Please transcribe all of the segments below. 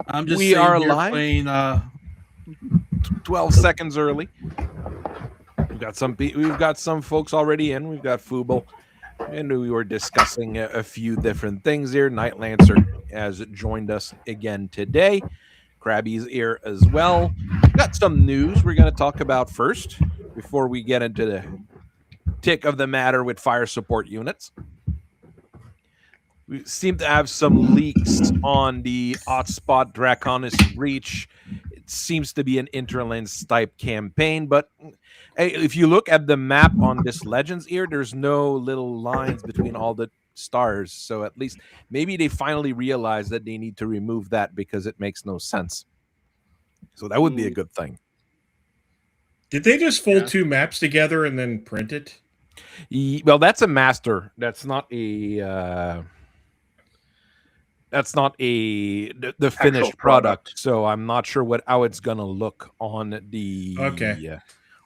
I'm just We sitting are here live. playing. 12 seconds early. We've got some folks already in. We've got Fubo, and we were discussing a few different things here. Night Lancer has joined us again today. Krabby's here as well. Got some news we're going to talk about first before we get into the tick of the matter with fire support units. We seem to have some leaks on the Hotspot Draconis Reach. It seems to be an Interlands type campaign, but hey, if you look at the map on this Legends here, there's no little lines between all the stars. So at least maybe they finally realize that they need to remove that because it makes no sense. So that would be a good thing. Did they just fold Yeah. two maps together and then print it? Well, that's a master. That's not a. That's not the finished product, so I'm not sure how it's gonna look on the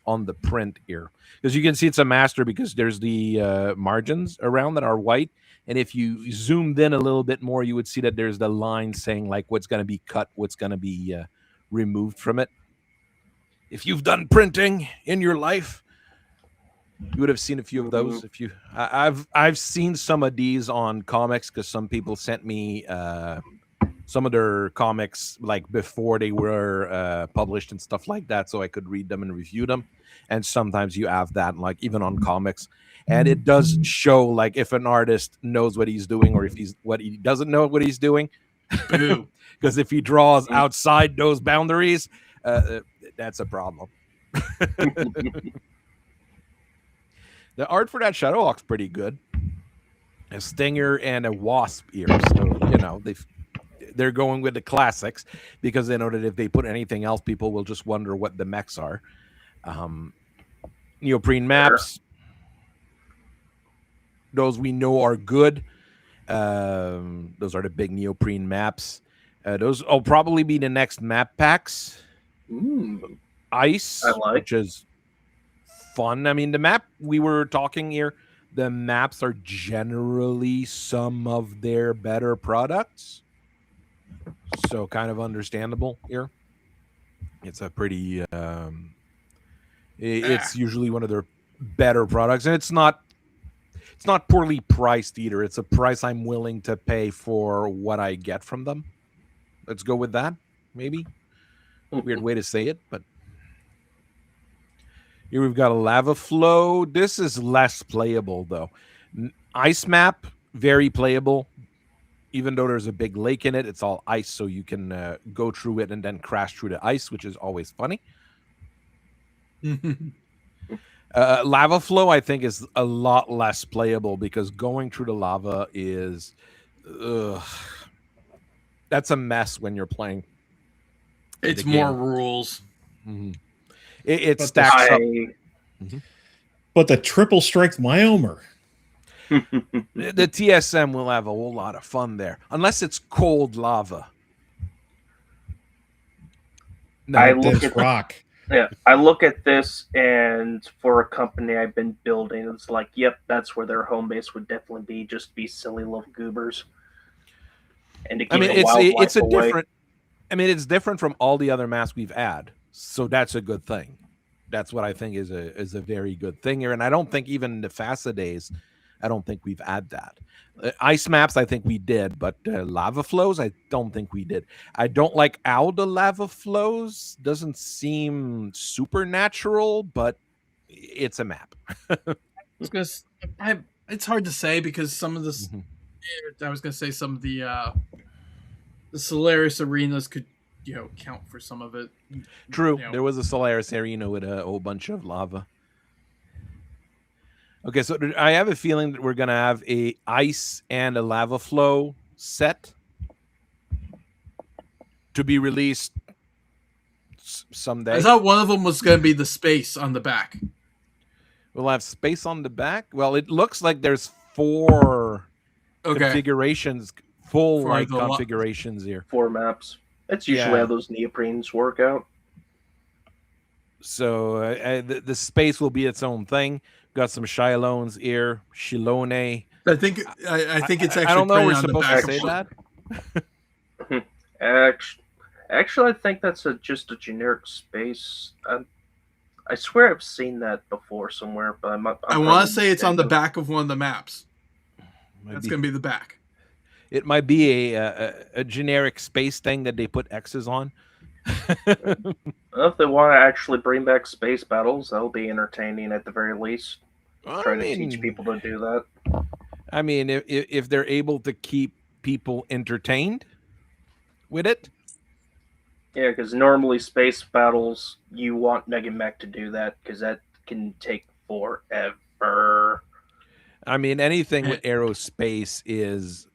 on the print here, because you can see it's a master because there's the margins around that are white, and if you zoomed in a little bit more, you would see that there's the line saying like what's gonna be cut, what's gonna be removed from it. If you've done printing in your life, you would have seen a few of those. If you, I've seen some of these on comics because some people sent me some of their comics like before they were published and stuff like that, so I could read them and review them. And sometimes you have that, like even on comics, and it does show like if an artist knows what he's doing or if he doesn't know what he's doing. Because if he draws outside those boundaries, that's a problem. The art for that Shadowhawk's pretty good. A stinger and a wasp ear. So, they're going with the classics because they know that if they put anything else, people will just wonder what the mechs are. Neoprene maps. Those we know are good. Those are the big neoprene maps. Those will probably be the next map packs. Ice, which is fun. I mean, the map we were talking here, the maps are generally some of their better products. So kind of understandable here. It's a pretty it's usually one of their better products, and it's not poorly priced either. It's a price I'm willing to pay for what I get from them. Let's go with that, maybe. Weird way to say it, but here we've got a lava flow. This is less playable though. Ice map, very playable. Even though there's a big lake in it, it's all ice, so you can go through it and then crash through the ice, which is always funny. Lava flow, I think, is a lot less playable because going through the lava is that's a mess when you're playing. It's more rules. Mm-hmm. It stacks up. But the triple strength Myomer. The TSM will have a whole lot of fun there, unless it's cold lava. No, I look at this, and for a company I've been building, it's like, yep, that's where their home base would definitely be. Just be silly little goobers. And I mean, it's a different. I mean, it's different from all the other masks we've had, so that's a good thing. That's what I think is a very good thing here, and I don't think even the FASA days, I don't think we've had that. Ice maps, I think we did, but lava flows, I don't think we did. I don't like how the lava flows. Doesn't seem supernatural, but it's a map. It's hard to say because some of this, I was going to say some of the Solaris arenas could, count for some of it. True, there was a Solaris arena with a whole bunch of lava. Okay, so I have a feeling that we're going to have a ice and a lava flow set to be released someday. I thought one of them was going to be the space on the back. We'll have space on the back? Well, it looks like there's 4 configurations, full configurations here. 4 maps. That's usually how those neoprenes work out. So the space will be its own thing. Got some Shilones here, Shilone. I think it's actually. I don't know. We're supposed to say that. Actually, I think that's just a generic space. I swear I've seen that before somewhere, but I want to say it's on the back of one of the maps. That's going to be the back. It might be a generic space thing that they put X's on. Well, if they want to actually bring back space battles, that'll be entertaining at the very least. Trying to teach people to do that. I mean, if they're able to keep people entertained with it. Yeah, because normally space battles, you want Mega Mech to do that because that can take forever. I mean, anything with aerospace is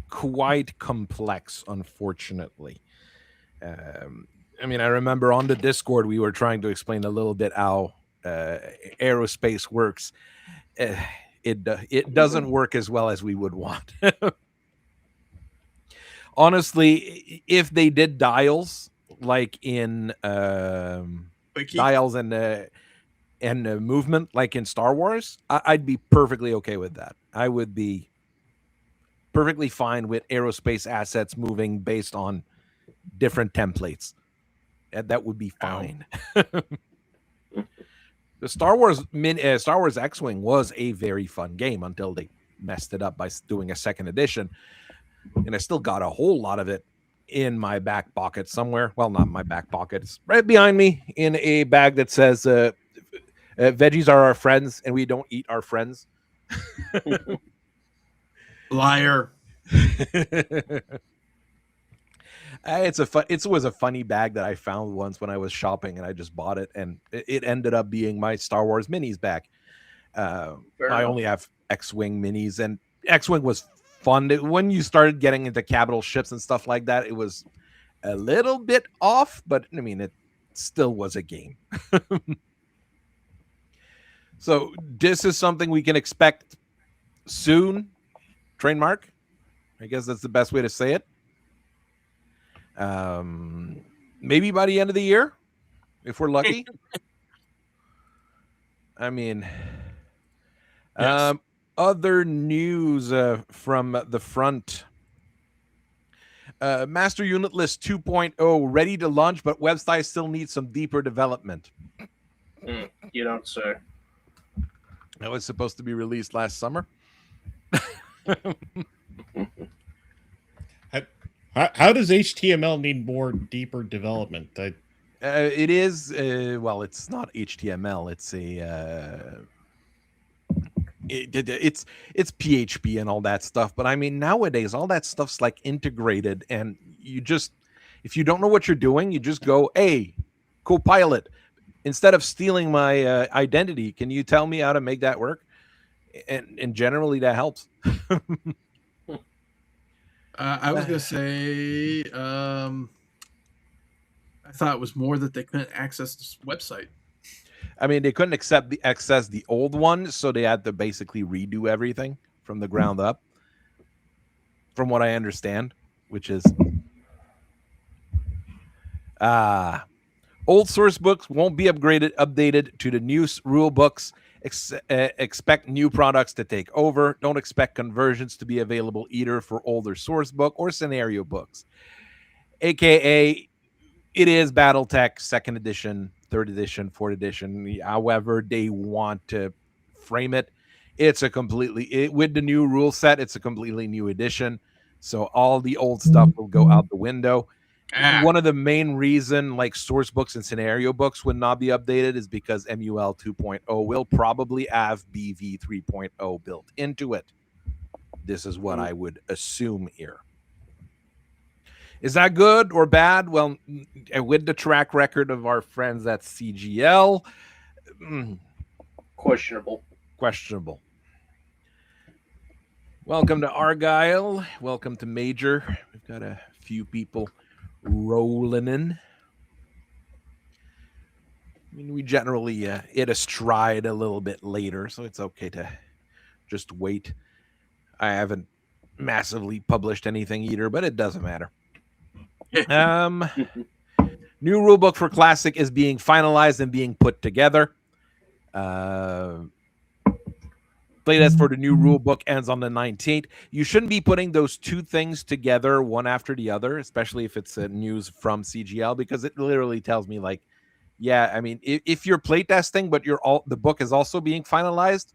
quite complex, unfortunately. I mean, I remember on the Discord, we were trying to explain a little bit how aerospace works. It doesn't work as well as we would want. Honestly, if they did dials like in dials and movement like in Star Wars, I'd be perfectly okay with that. I would be perfectly fine with aerospace assets moving based on different templates. That would be fine. The Star Wars X-Wing was a very fun game until they messed it up by doing a second edition. And I still got a whole lot of it in my back pocket somewhere. Well, not my back pocket. It's right behind me in a bag that says veggies are our friends and we don't eat our friends. Liar. It was a funny bag that I found once when I was shopping and I just bought it, and it ended up being my Star Wars minis bag. I only have X-Wing minis, and X-Wing was fun. When you started getting into capital ships and stuff like that, it was a little bit off, but I mean, it still was a game. So this is something we can expect soon. Trademark, I guess that's the best way to say it. Maybe by the end of the year, if we're lucky. I mean, yes. Other news from the front. Master Unit List 2.0 ready to launch, but website still needs some deeper development. You don't say. That was supposed to be released last summer. How does HTML need more deeper development? It is well, it's not HTML. It's it's PHP and all that stuff. But I mean, nowadays all that stuff's like integrated, and if you don't know what you're doing, you just go, "Hey, Copilot, instead of stealing my identity, can you tell me how to make that work?" And generally that helps. I was gonna say, I thought it was more that they couldn't access this website. I mean, they couldn't access the old one, so they had to basically redo everything from the ground up, from what I understand, which is old source books won't be updated to the new rule books. Expect new products to take over. Don't expect conversions to be available either for older source book or scenario books. AKA, it is Battletech 2nd edition, 3rd edition, 4th edition, however they want to frame it. It's with the new rule set, it's a completely new edition. So all the old stuff will go out the window. One of the main reason like source books and scenario books would not be updated is because MUL 2.0 will probably have BV 3.0 built into it. This is what I would assume here. Is that good or bad? Well, with the track record of our friends at CGL, questionable. Welcome to Argyle. Welcome to Major. We've got a few people rolling in. I mean, we generally hit a stride a little bit later, so it's okay to just wait. I haven't massively published anything either, but it doesn't matter. New rulebook for Classic is being finalized and being put together. Things playtest for the new rule book ends on the 19th. You shouldn't be putting those two things together one after the other, especially if it's news from CGL, because it literally tells me like, yeah, I mean, if you're playtesting, but the book is also being finalized,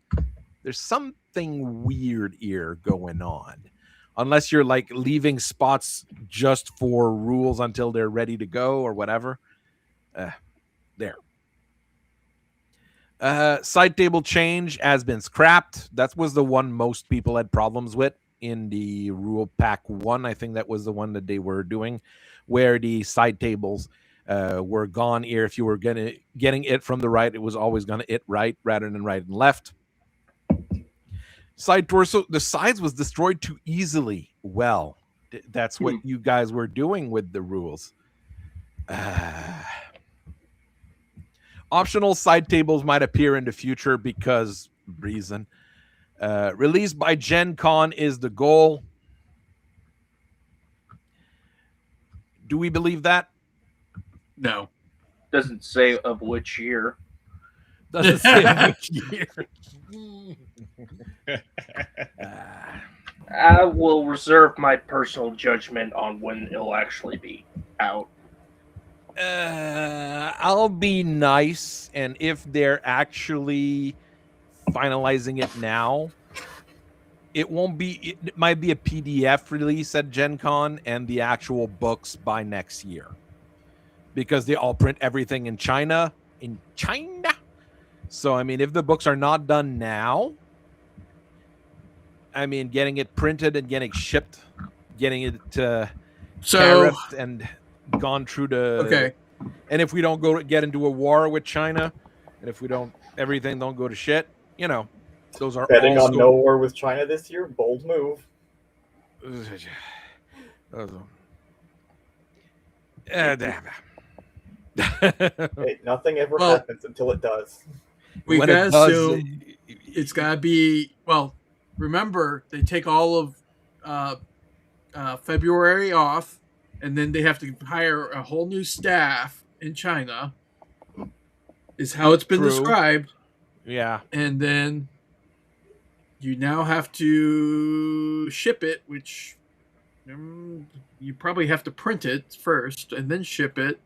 there's something weird here going on. Unless you're like leaving spots just for rules until they're ready to go or whatever. There. Side table change has been scrapped. That was the one most people had problems with in the rule pack 1. I think that was the one that they were doing, where the side tables were gone here. If you were getting it from the right, it was always going to it right rather than right and left. Side torso, the sides was destroyed too easily. Well, that's what you guys were doing with the rules. Optional side tables might appear in the future because reason. Released by Gen Con is the goal. Do we believe that? No. Doesn't say of which year. Doesn't say of which year. I will reserve my personal judgment on when it'll actually be out. I'll be nice, and if they're actually finalizing it now, it won't be. It might be a PDF release at Gen Con and the actual books by next year, because they all print everything in China. So I mean, if the books are not done now, I mean, getting it printed and getting shipped, getting it tariffed and gone through the and if we don't get into a war with China, and if we don't, everything don't go to shit, you know, those are betting on no war with China this year. Bold move. Hey, nothing ever happens until it does. We gotta assume it's gotta be. Well, remember they take all of February off, and then they have to hire a whole new staff in China, is how it's been described. Yeah. And then you now have to ship it, which you probably have to print it first and then ship it.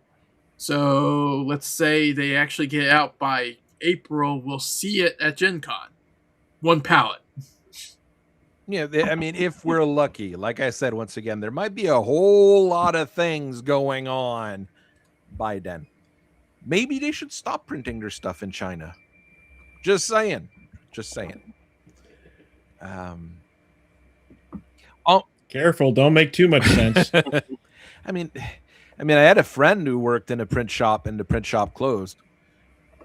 So let's say they actually get it out by April. We'll see it at Gen Con. One pallet. Yeah, I mean, if we're lucky, like I said, once again, there might be a whole lot of things going on by then. Maybe they should stop printing their stuff in China. Just saying. Careful, don't make too much sense. I mean, I had a friend who worked in a print shop, and the print shop closed.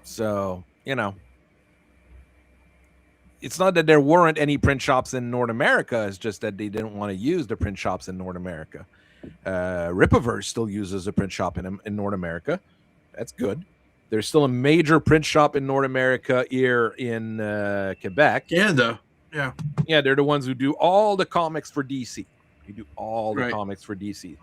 So, you know. It's not that there weren't any print shops in North America. It's just that they didn't want to use the print shops in North America. Ripaverse still uses a print shop in North America. That's good. There's still a major print shop in North America here in Quebec. Canada. Yeah. Yeah, they're the ones who do all the comics for DC. They do all the comics for DC.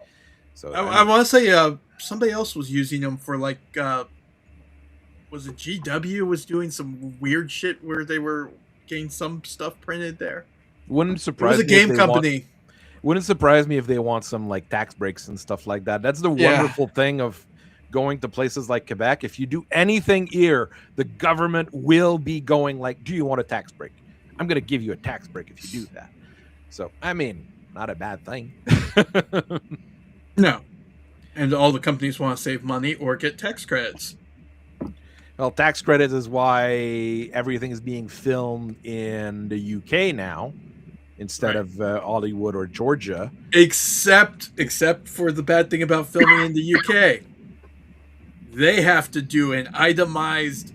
So I want to say somebody else was using them for like, was it GW was doing some weird shit where they were getting some stuff printed there. Wouldn't surprise me. It was a game company. Wouldn't surprise me if they want some like tax breaks and stuff like that. That's the wonderful thing of going to places like Quebec. If you do anything here, the government will be going like, do you want a tax break? I'm going to give you a tax break if you do that. So, I mean, not a bad thing. No. And all the companies want to save money or get tax credits. Well, tax credits is why everything is being filmed in the UK now instead of Hollywood or Georgia. Except for the bad thing about filming in the UK. They have to do an itemized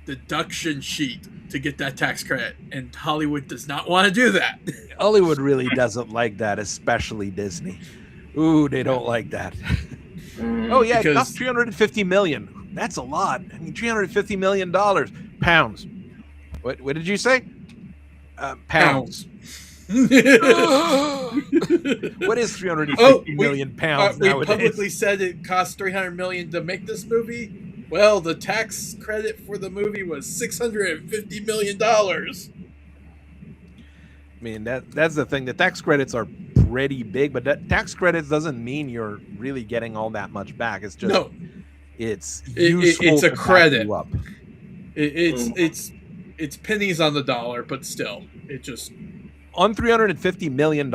deduction sheet to get that tax credit, and Hollywood does not want to do that. Hollywood really doesn't like that, especially Disney. Ooh, they don't like that. Oh yeah, it cost $350 million. That's a lot. I mean, $350 million pounds. What did you say? Pounds. What is 350 million pounds we nowadays? publicly said it cost $300 million to make this movie. Well, the tax credit for the movie was $650 million. I mean, that's the thing. The tax credits are pretty big, but that tax credits doesn't mean you're really getting all that much back. It's just it's useful it's a to credit. back you up. It's pennies on the dollar, but still, it just on $350 million.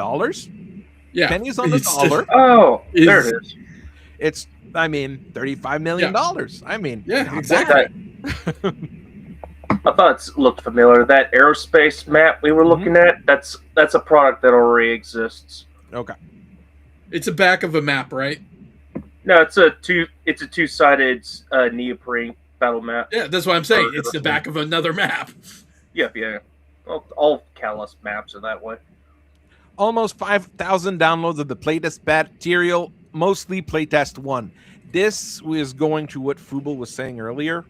Yeah, pennies on the dollar. There it is. It's $35 million. I mean, yeah, exactly. I thought it looked familiar. That aerospace map we were looking at, that's a product that already exists. Okay. It's a back of a map, right? No, it's a two-sided neoprene battle map. Yeah, that's what I'm saying. It's the back of another map. Yeah. All Callus maps are that way. Almost 5,000 downloads of the playtest material, mostly playtest 1. This was going to what Fubel was saying earlier.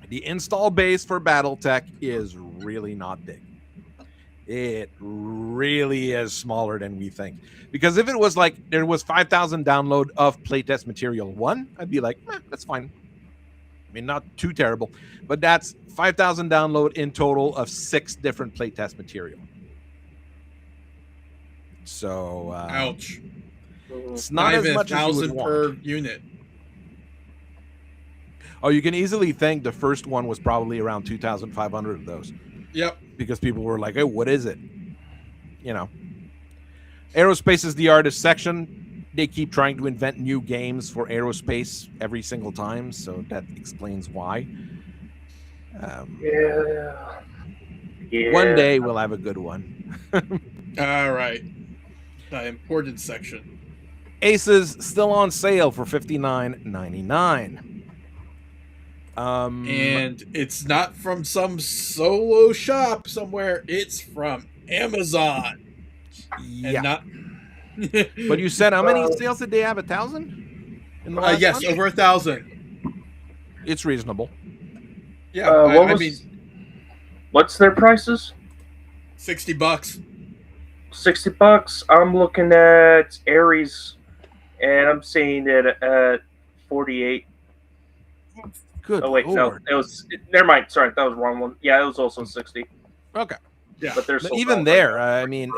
The install base for Battletech is really not big. It really is smaller than we think. Because if it was like there was 5,000 download of playtest material 1, I'd be like, that's fine. I mean, not too terrible. But that's 5,000 download in total of 6 different playtest material. So, ouch. It's not as much as you would want. per unit. Oh, you can easily think the first one was probably around 2,500 of those. Yep. Because people were like, hey, what is it? You know. Aerospace is the artist section. They keep trying to invent new games for aerospace every single time, so that explains why. Yeah. One day we'll have a good one. All right. The important section. Aces still on sale for $59.99. And it's not from some solo shop somewhere. It's from Amazon. Yeah. But you said how many sales did they have? 1,000? Yes, month? over 1,000. It's reasonable. Yeah, I mean, what's their prices? $60. $60. I'm looking at Ares, and I'm seeing it at 48. Good. Oh wait, Lord. no, never mind. Sorry, that was the wrong one. Yeah, it was also 60. Okay. Yeah, but there's even there. I mean,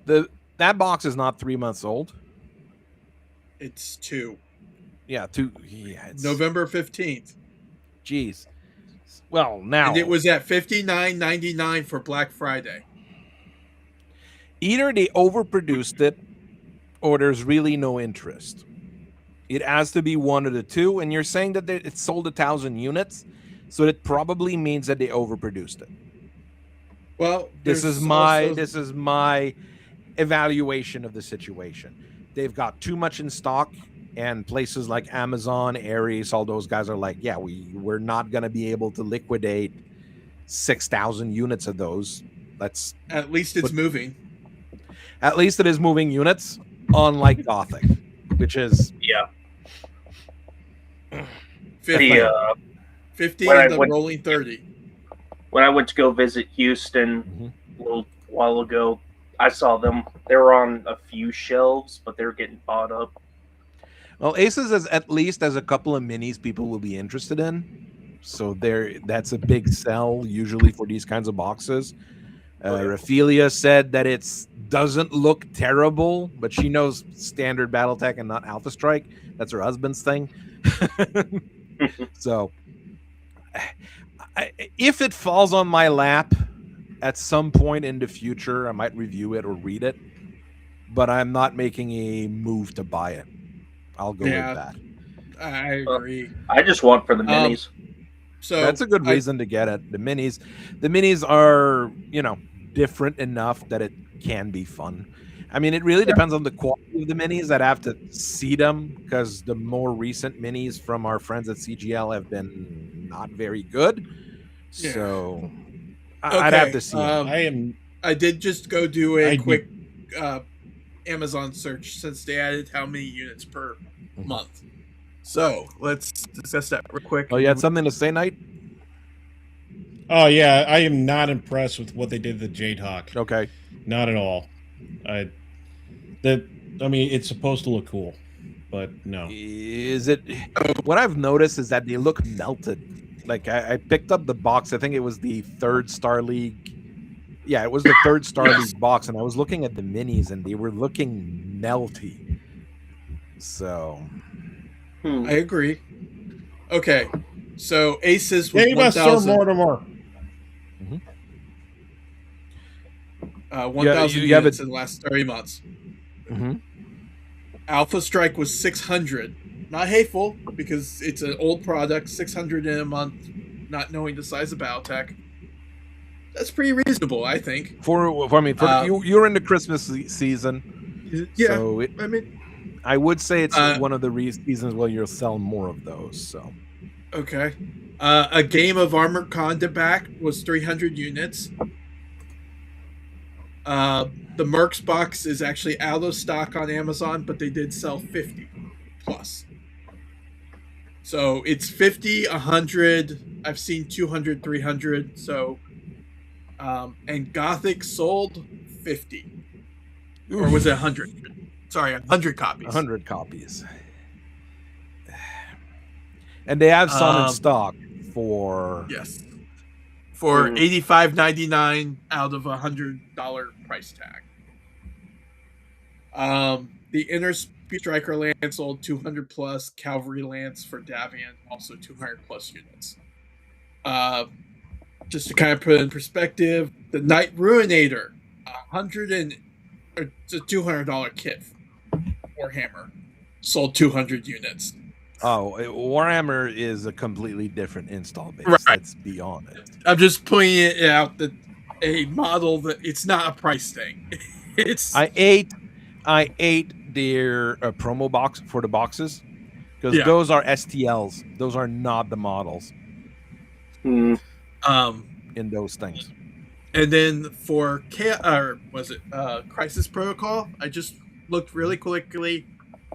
that box is not 3 months old. It's 2. Yeah, 2. Yeah, it's November 15th. Jeez. Well, now and it was at $59.99 for Black Friday. Either they overproduced it, or there's really no interest. It has to be one of the two, and you're saying that it sold 1,000 units, so it probably means that they overproduced it. Well, this is my evaluation of the situation. They've got too much in stock, and places like Amazon, Ares, all those guys are like, yeah, we're not going to be able to liquidate 6,000 units of those. That's at least it's moving. At least it is moving units, unlike Gothic, which is 50 and the rolling 30. When I went to go visit Houston a little while ago, I saw them. They were on a few shelves, but they were getting bought up. Well, Aces at least has a couple of minis people will be interested in. So that's a big sell usually for these kinds of boxes. Raphaelia said that it doesn't look terrible, but she knows standard Battletech and not Alpha Strike. That's her husband's thing. So if it falls on my lap at some point in the future, I might review it or read it, but I'm not making a move to buy it. I'll go with that. I agree. I just want for the minis. So that's a good reason to get it. The minis are, different enough that it can be fun. I mean, it really depends on the quality of the minis. I'd have to see them because the more recent minis from our friends at CGL have been not very good. Yeah. So I'd have to see. I did just go do a quick Amazon search since they added how many units per month. So let's discuss that real quick. Oh, you had something to say, Knight? Oh yeah, I am not impressed with what they did to the Jadehawk. Okay, not at all. I mean, it's supposed to look cool, but no. Is it? What I've noticed is that they look melted. Like I picked up the box. I think it was the 3rd Star League Yeah, it was the third Starbeast box, and I was looking at the minis, and they were looking melty. So, I agree. Okay, so Aces was Yeah, you must store 1,000. more and more. 1,000 you have units it- in the last 30 months. mm-hmm. Alpha Strike was 600. Not hateful, because it's an old product, 600 in a month, not knowing the size of Battletech. That's pretty reasonable, I think. You're in the Christmas season. Yeah, So I mean, I would say it's one of the seasons where you'll sell more of those. So, okay. A game of Armored Conda back was 300 units. The Mercs box is actually out of stock on Amazon, but they did sell 50 plus. So it's 50, 100. I've seen 200, 300. So, and Gothic sold 50. Or was it 100? Sorry, 100 copies. 100 copies. And they have some in stock for... Yes. For $85.99 out of $100 price tag. The Inner Striker Lance sold 200 plus. Cavalry Lance for Davian also 200 plus units. Just to kind of put it in perspective, the Knight Ruinator, it's a $200 kit. Warhammer sold 200 units. Oh, Warhammer is a completely different install base. Right. Let's be honest. I'm just pointing it out that a model that it's not a price thing. I ate their promo box for the boxes because those are STLs. Those are not the models. In those things. And then for Crisis Protocol, I just looked really quickly.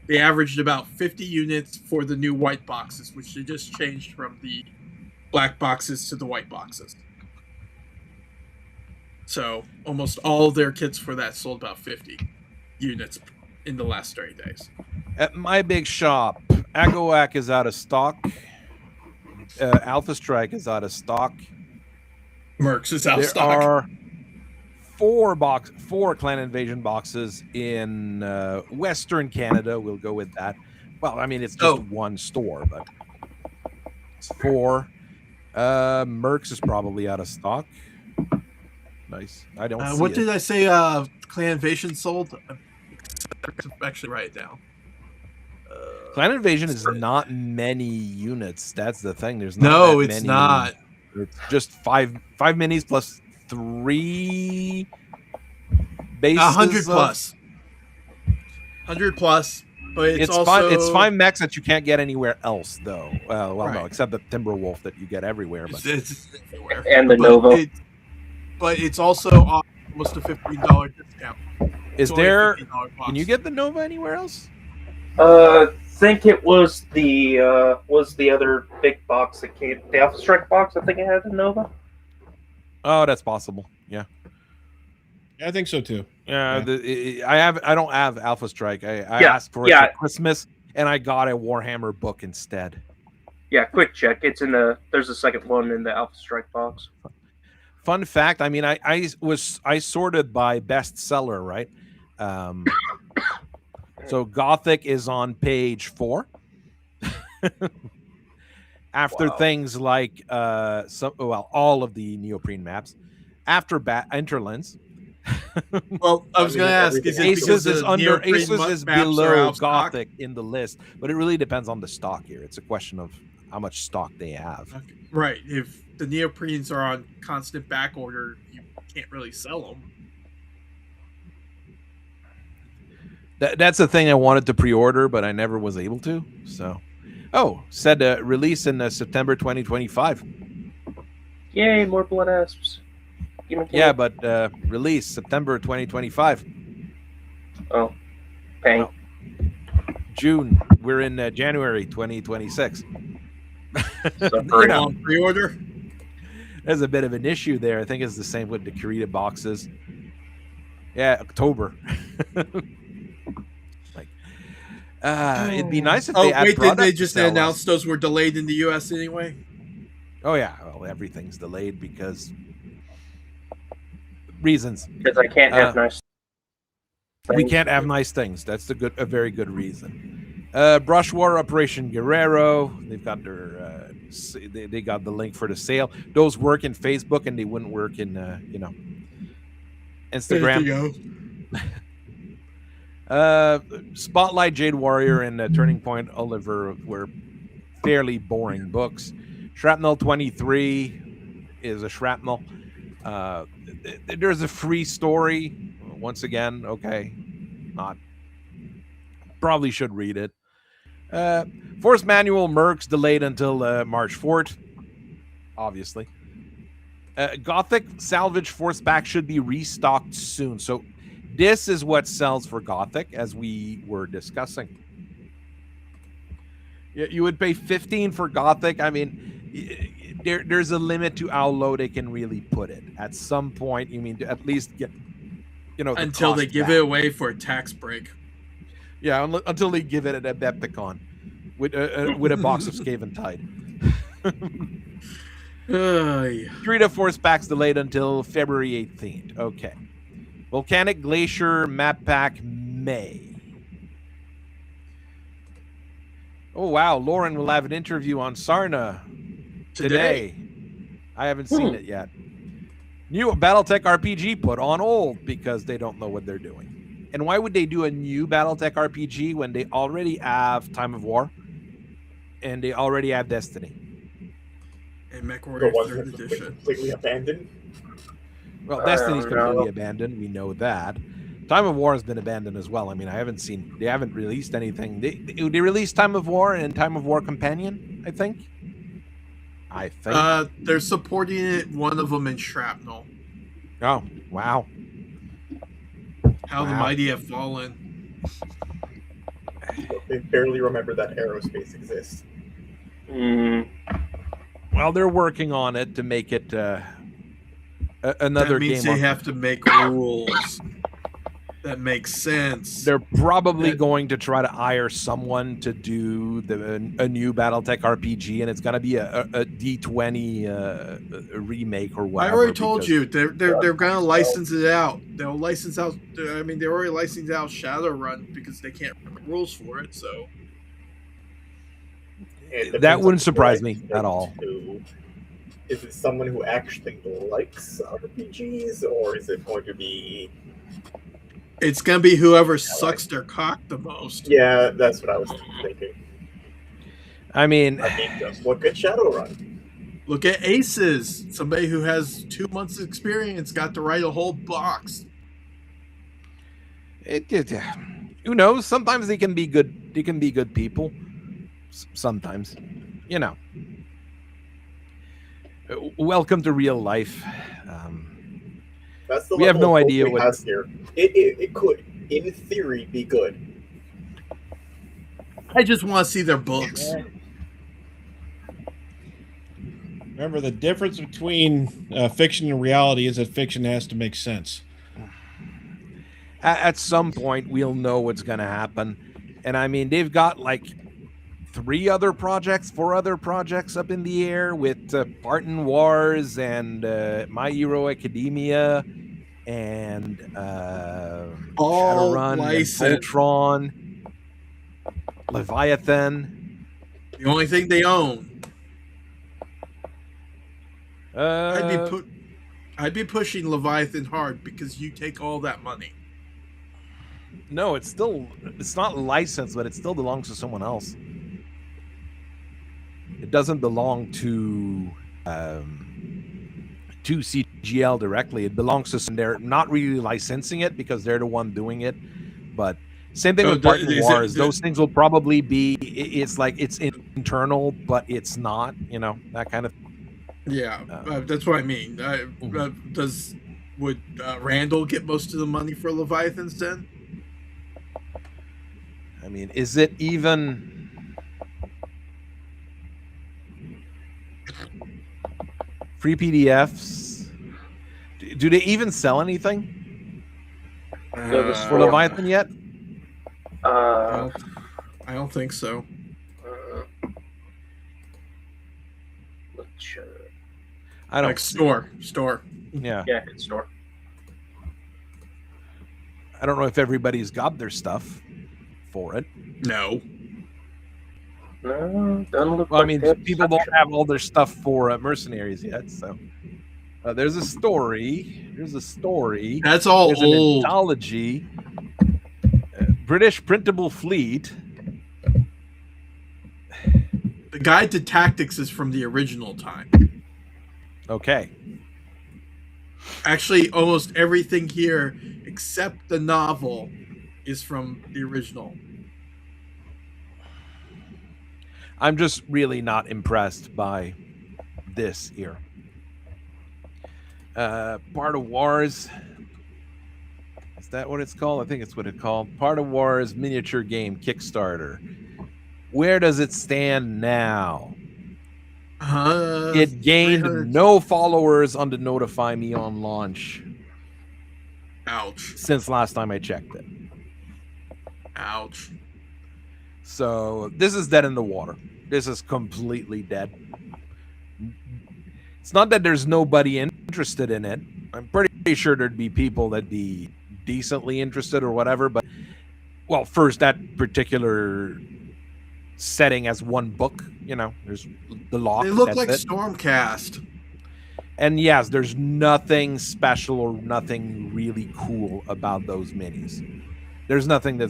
They averaged about 50 units for the new white boxes, which they just changed from the black boxes to the white boxes. So almost all of their kits for that sold about 50 units in the last 30 days. At my big shop, Agoak is out of stock. Alpha Strike is out of stock. Mercs is out of stock. There are four Clan Invasion boxes in Western Canada. We'll go with that. Well, I mean, it's just one store, but it's 4. Mercs is probably out of stock. Nice. I don't see what it. did I say Clan Invasion sold? I'm actually write it down. Clan Invasion is not many units. That's the thing. There's it's not. It's just five minis plus 3 bases. 100 plus. 100 plus. But it's also... It's 5 mechs that you can't get anywhere else, though. No, except the Timberwolf that you get everywhere. But it's everywhere. And the Nova. But it's also almost a $15 discount. Is there... Can you get the Nova anywhere else? Think it was the other big box that came, the Alpha Strike box. I think it had the Nova. Oh, that's possible. Yeah, I think so too. Yeah. I don't have Alpha Strike. I asked for it for Christmas, and I got a Warhammer book instead. Yeah, quick check. It's in there's a second one in the Alpha Strike box. Fun fact. I mean, I sorted by bestseller, right? So Gothic is on page 4. After things like all of the neoprene maps. After Interlands. Well, I was going to ask, is it Aces is under Aces is below Gothic in the list, but it really depends on the stock here. It's a question of how much stock they have. Okay. Right. If the neoprenes are on constant back order, you can't really sell them. That's the thing I wanted to pre-order, but I never was able to. So, said release in September 2025. Yay, more blood asps. Yeah, but release September 2025. Oh, pang. Well, June. We're in January 2026. On pre-order. There's a bit of an issue there. I think it's the same with the Kurita boxes. Yeah, October. It'd be nice if they add did they just announce those were delayed in the U.S. anyway? Oh yeah, well, everything's delayed because reasons. Because I can't have nice things. We can't have nice things. That's a very good reason. Brush War Operation Guerrero. They've got their they got the link for the sale. Those work in Facebook and they wouldn't work in Instagram. Spotlight, Jade Warrior, and Turning Point Oliver were fairly boring books. Shrapnel 23 is a shrapnel. There's a free story. Once again, okay, not probably should read it. Force Manual Mercs delayed until March 4th, obviously. Gothic Salvage Force Pack should be restocked soon. So this is what sells for Gothic, as we were discussing. You would pay 15 for Gothic. I mean, there's a limit to how low they can really put it. At some point, you mean to at least get, until they give it away for a tax break. Yeah, until they give it at Adepticon with a box of Skaven Tide. 3 to 4 packs delayed until February 18th. Okay. Volcanic Glacier map pack May. Oh wow, Lauren will have an interview on Sarna today. I haven't seen it yet. New Battletech RPG put on hold because they don't know what they're doing. And why would they do a new Battletech RPG when they already have Time of War and they already have Destiny? And MechWarrior 3rd edition. Completely abandoned? Well, Destiny's completely abandoned. We know that. Time of War has been abandoned as well. I mean, they haven't released anything. They released Time of War and Time of War Companion, I think. They're supporting it, one of them in Shrapnel. Oh, wow. How the mighty have fallen. They barely remember that aerospace exists. Well, they're working on it to make it another game. That means they have to make rules that make sense. They're probably going to try to hire someone to do a new Battletech RPG, and it's going to be a D20 remake or whatever. I already told you they're going to license it out. They'll license out. I mean, they're already licensing out Shadowrun because they can't make rules for it. So that wouldn't surprise me at all. Is it someone who actually likes RPGs, or is it going to be? It's going to be whoever sucks their cock the most. Yeah, that's what I was thinking. I mean, just look at Shadowrun. Look at Aces. Somebody who has 2 months' experience got to write a whole box. Who knows? Sometimes they can be good. They can be good people. Sometimes, Welcome to real life. That's the we have no idea what has here. It could, in theory, be good. I just want to see their books. Remember, the difference between fiction and reality is that fiction has to make sense. At some point, we'll know what's going to happen. And I mean, they've got like 4 other projects up in the air with Spartan Wars and My Hero Academia and Shadowrun, and Voltron, Leviathan. The only thing they own. I'd be pushing Leviathan hard because you take all that money. No, it's not licensed, but it still belongs to someone else. It doesn't belong to CGL directly. It belongs to some. They're not really licensing it because they're the one doing it. But same thing with Spartan Wars. Those things will probably be. It's like it's internal, but it's not. That kind of. Yeah, that's what I mean. Would Randall get most of the money for Leviathans then? I mean, is it even? Free PDFs. Do they even sell anything for Leviathan yet? I don't think so. I don't. Like store. Yeah. Yeah, good store. I don't know if everybody's got their stuff for it. No. No, doesn't look Well, I like mean, people don't have all their stuff for Mercenaries yet, so there's a story. There's a story. That's all There's old. an anthology. British printable fleet. The guide to tactics is from the original time. Okay. Actually, almost everything here, except the novel, is from the original. I'm just really not impressed by this here. Part of Wars. Is that what it's called? I think it's what it's called. Part of Wars miniature game Kickstarter. Where does it stand now? It gained no followers on the Notify Me on launch. Ouch. Since last time I checked it. Ouch. So this is dead in the water. This is completely dead. It's not that there's nobody interested in it. I'm pretty sure there'd be people that'd be decently interested or whatever. But, well, first, that particular setting has one book. You know, there's the lock. They look like Stormcast. And yes, there's nothing special or nothing really cool about those minis. There's nothing that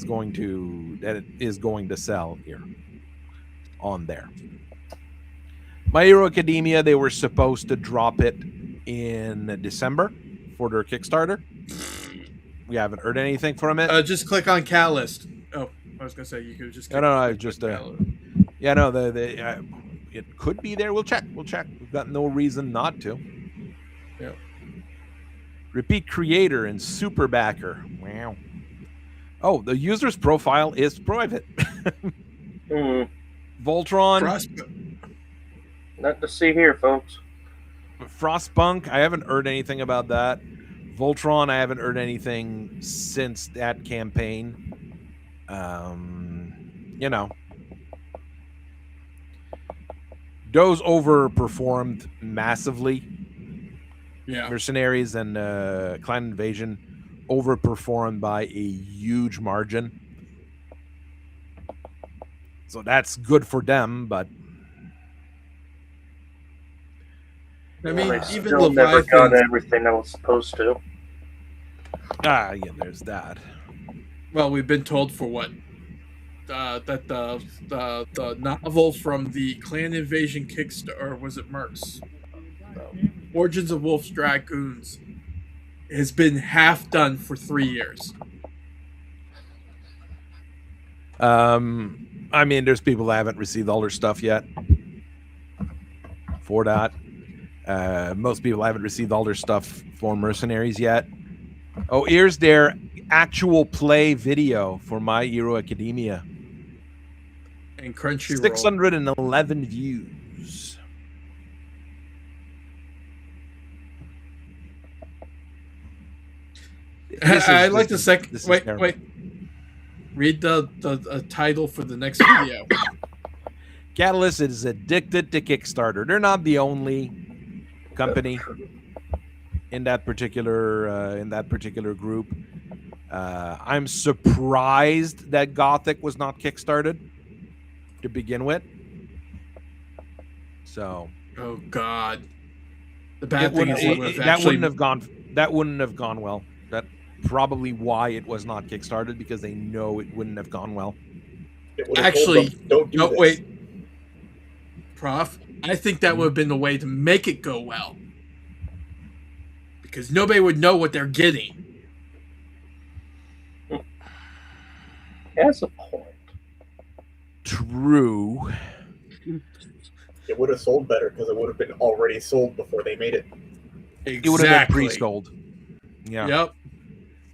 is going to sell here on there. My Hero Academia, they were supposed to drop it in December for their Kickstarter. We haven't heard anything from it. Just click on Catalyst. Oh, I was gonna say you could just. No, just yeah, no, it could be there. We'll check. We've got no reason not to. Yeah. Repeat creator and super backer. Wow. Oh, the user's profile is private. Voltron. Nothing to see here, folks. Frostpunk, I haven't heard anything about that. Voltron, I haven't heard anything since that campaign. You know. Those overperformed massively. Yeah. Mercenaries and Clan Invasion overperformed by a huge margin. So that's good for them, but I mean, they even still never Leviathan got everything that was supposed to. yeah, there's that. Well, we've been told for what? That the novel from the Clan Invasion Kickstarter, or was it Mercs? Origins of Wolf's Dragoons has been half done for 3 years. I mean, there's people that haven't received all their stuff yet for that. Most people haven't received all their stuff for Mercenaries yet. Oh, here's their actual play video for My Hero Academia. And Crunchyroll. 611 views. I like the second. Wait. Read the title for the next video. Catalyst is addicted to Kickstarter. They're not the only company in that particular group. I'm surprised that Gothic was not kickstarted to begin with. So, oh God, the bad thing is that wouldn't have gone well. That's probably why it was not kickstarted, because they know it wouldn't have gone well. Actually, don't do this. Wait, Prof. I think that would have been the way to make it go well, because nobody would know what they're getting. That's a point. True. It would have sold better because it would have been already sold before they made it. Exactly. It would have been pre-sold. Yeah. Yep.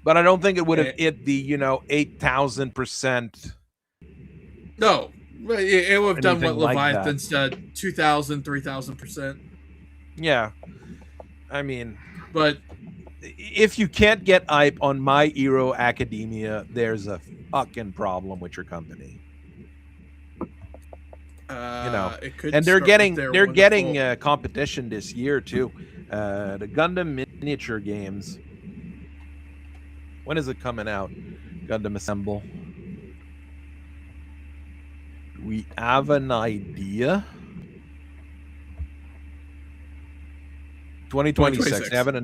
But I don't think it would have hit the 8,000%. No, it would have done what like Leviathan said, 2,000, 3,000%. Yeah. I mean, but if you can't get hype on My Hero Academia, there's a fucking problem with your company. And they're getting competition this year too. The Gundam miniature games When is it coming out? Gundam Assemble. We have an idea. 2026. They haven't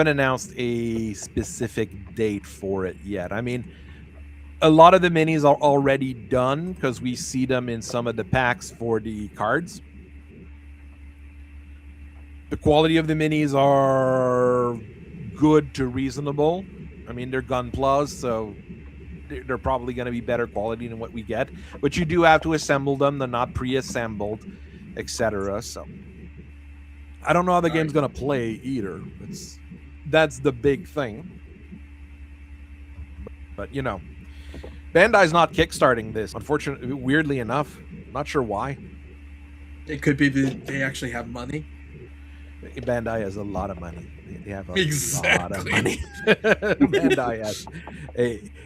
announced a specific date for it yet. I mean, a lot of the minis are already done because we see them in some of the packs for the cards. The quality of the minis are good to reasonable. I mean, they're Gunplas, so they're probably going to be better quality than what we get. But you do have to assemble them. They're not pre-assembled, etc. So I don't know how the game's going to play either. That's the big thing. But, you know, Bandai's not kickstarting this. Unfortunately, weirdly enough, not sure why. It could be that they actually have money. Bandai has a lot of money. They have a lot of Exactly. money. Bandai has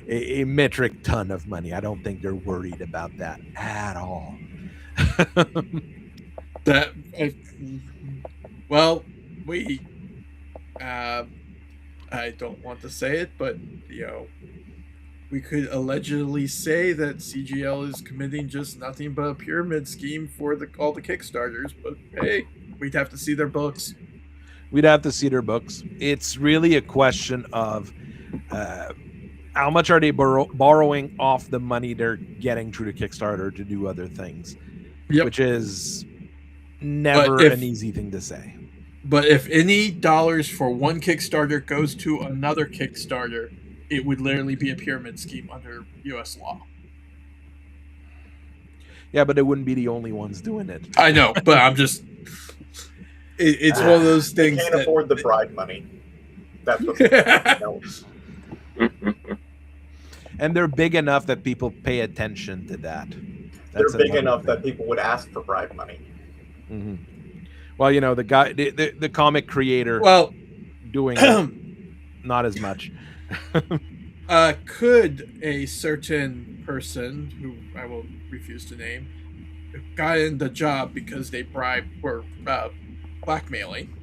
a metric ton of money. I don't think they're worried about that at all. I don't want to say it, but you know, we could allegedly say that CGL is committing just nothing but a pyramid scheme for all the Kickstarters. But hey, we'd have to see their books. We'd have to see their books. It's really a question of how much are they borrowing off the money they're getting through the Kickstarter to do other things, which is never an easy thing to say. But if any dollars for one Kickstarter goes to another Kickstarter, it would literally be a pyramid scheme under U.S. law. Yeah, but they wouldn't be the only ones doing it. I know, but I'm just... It's one of those things they can't afford the bribe money. That's what And they're big enough that people pay attention to that. They're big enough that people would ask for bribe money. Mm-hmm. Well, you know, the guy, the comic creator, doing not as much. Could a certain person, who I will refuse to name, got in the job because they were blackmailing?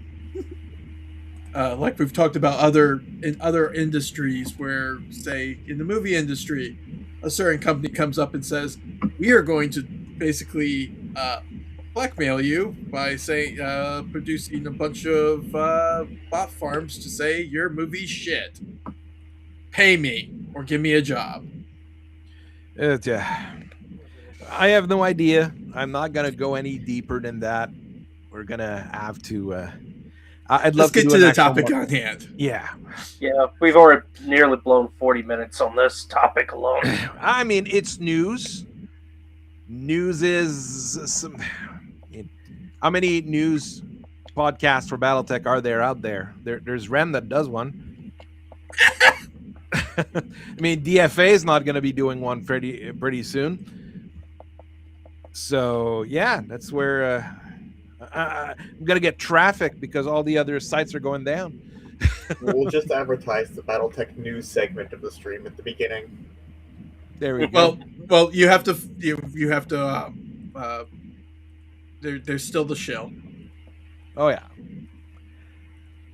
Like we've talked about in other industries where, say, in the movie industry, a certain company comes up and says, we are going to basically blackmail you by producing a bunch of bot farms to say your movie's shit. Pay me or give me a job. I have no idea. I'm not gonna go any deeper than that. We're gonna have to. I'd love to get to the topic on hand. Yeah, we've already nearly blown 40 minutes on this topic alone. I mean, it's news. News is some. How many news podcasts for Battletech are there out there? There's Rem that does one. I mean, DFA is not going to be doing one pretty soon. So yeah, that's where I'm going to get traffic because all the other sites are going down. We'll just advertise the Battletech news segment of the stream at the beginning. There we go. Well, you have to. You have to. There's still the shell. Oh yeah.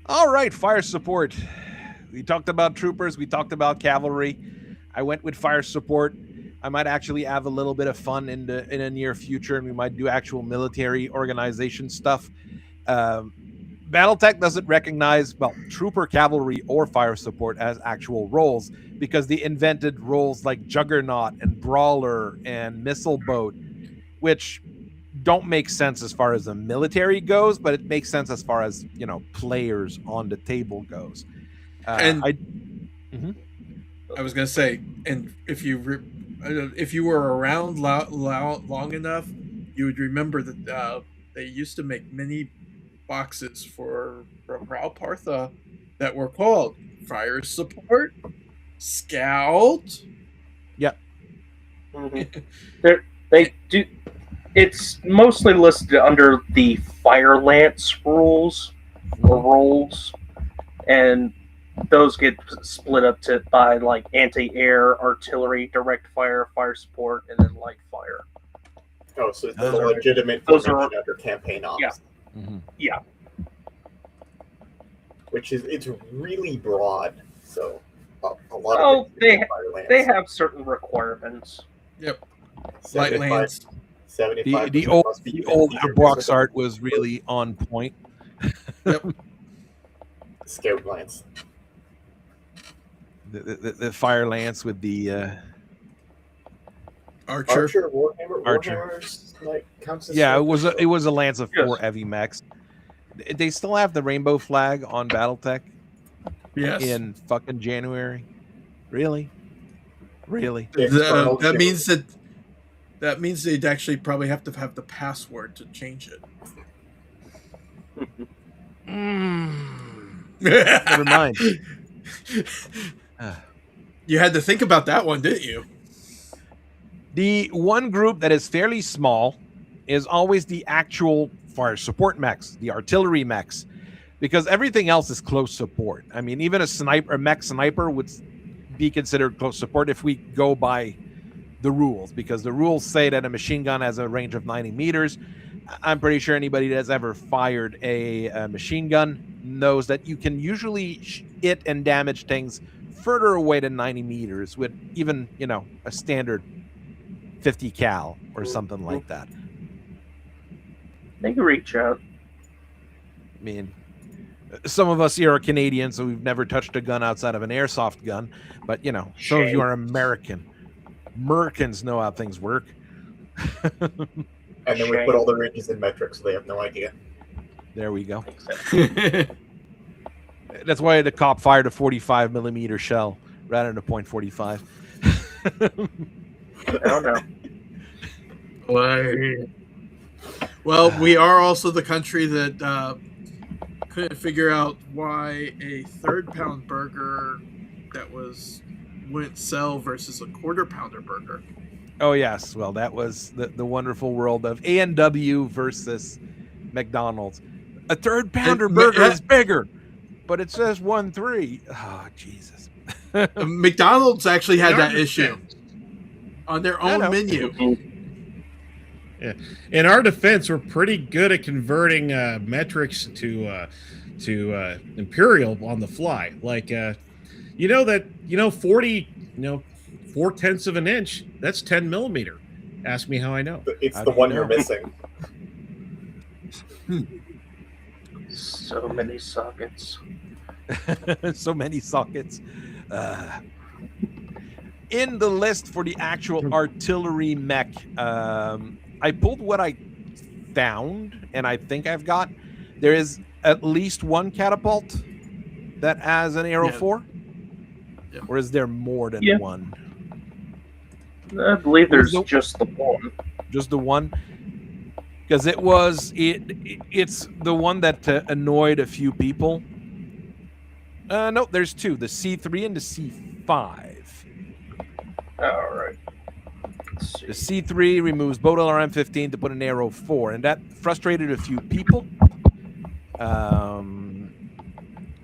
All right, fire support. We talked about troopers. We talked about cavalry. I went with fire support. I might actually have a little bit of fun in the near future, and we might do actual military organization stuff. Battletech doesn't recognize, trooper, cavalry, or fire support as actual roles because they invented roles like Juggernaut and Brawler and Missile Boat, which don't make sense as far as the military goes, but it makes sense as far as, you know, players on the table goes. I was gonna say, and if you were around long enough, you would remember that they used to make mini boxes from Ral Partha that were called Fire Support, Scout. Yep. Mm-hmm. They do. It's mostly listed under the Fire Lance rules or roles, and those get split up by like anti-air, artillery, direct fire, fire support, and then light fire. Oh, so it's a legitimate under campaign ops. Yeah. Mm-hmm. Yeah. Which is, it's really broad. So lot Oh, of they have certain requirements. Yep. Light lands. 75 The old box art was really on point. Yep. Scout lance. The fire lance with the Archer. Warhammer's like counts as it was a lance of 4 Yes. heavy mechs. They still have the rainbow flag on Battletech Yes. in fucking January. Really? That means they'd actually probably have to have the password to change it. Never mind. You had to think about that one, didn't you? The one group that is fairly small is always the actual fire support mechs, the artillery mechs, because everything else is close support. I mean, even a mech sniper would be considered close support if we go by the rules, because the rules say that a machine gun has a range of 90 meters. I'm pretty sure anybody that's ever fired a machine gun knows that you can usually hit and damage things further away than 90 meters with even, a standard 50 cal or something like that. They can reach out. I mean, some of us here are Canadian, so we've never touched a gun outside of an airsoft gun. But, some of you are American. Americans know how things work. And then we put all the ranges in metric, so they have no idea. There we go. That's why the cop fired a 45 millimeter shell rather than a .45. I don't know. Well, we are also the country that couldn't figure out why a 3-pound burger that wouldn't sell versus a 1/4-pounder burger. Oh yes, well that was the wonderful world of A&W versus McDonald's. A 3-pounder burger is bigger, but it says 1.3. Oh Jesus! McDonald's actually had that issue on their own menu. Yeah. In our defense, we're pretty good at converting metrics to imperial on the fly. Like, 40, 4/10 of an inch. That's 10 millimeter. Ask me how I know. It's the one you're missing. So many sockets. So many sockets. In the list for the actual artillery mech, I pulled what I found, and I think I've got. There is at least one catapult that has an Aero 4? Yeah. Or is there more than one? I believe there's just the one. Just the one? Because it's the one that annoyed a few people. No, there's two. The C3 and the C5. All right. The C3 removes both LRM-15 to put an Aero 4, and that frustrated a few people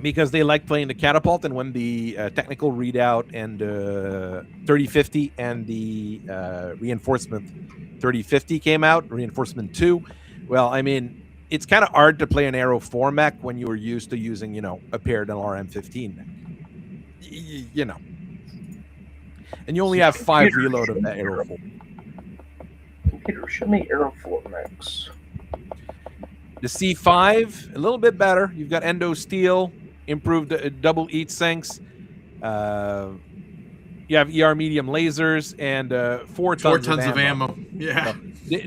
because they like playing the catapult, and when the technical readout and 3050 and the reinforcement 3050 came out, reinforcement 2, well, I mean, it's kind of hard to play an Aero 4 mech when you were used to using, a paired LRM-15 mech. And you only have 5 reload of that Aero 4. Computer, show me Aero 4 mechs. The C5, a little bit better. You've got endo steel, improved double heat sinks. You have ER medium lasers and 4 tons of ammo. Yeah. So,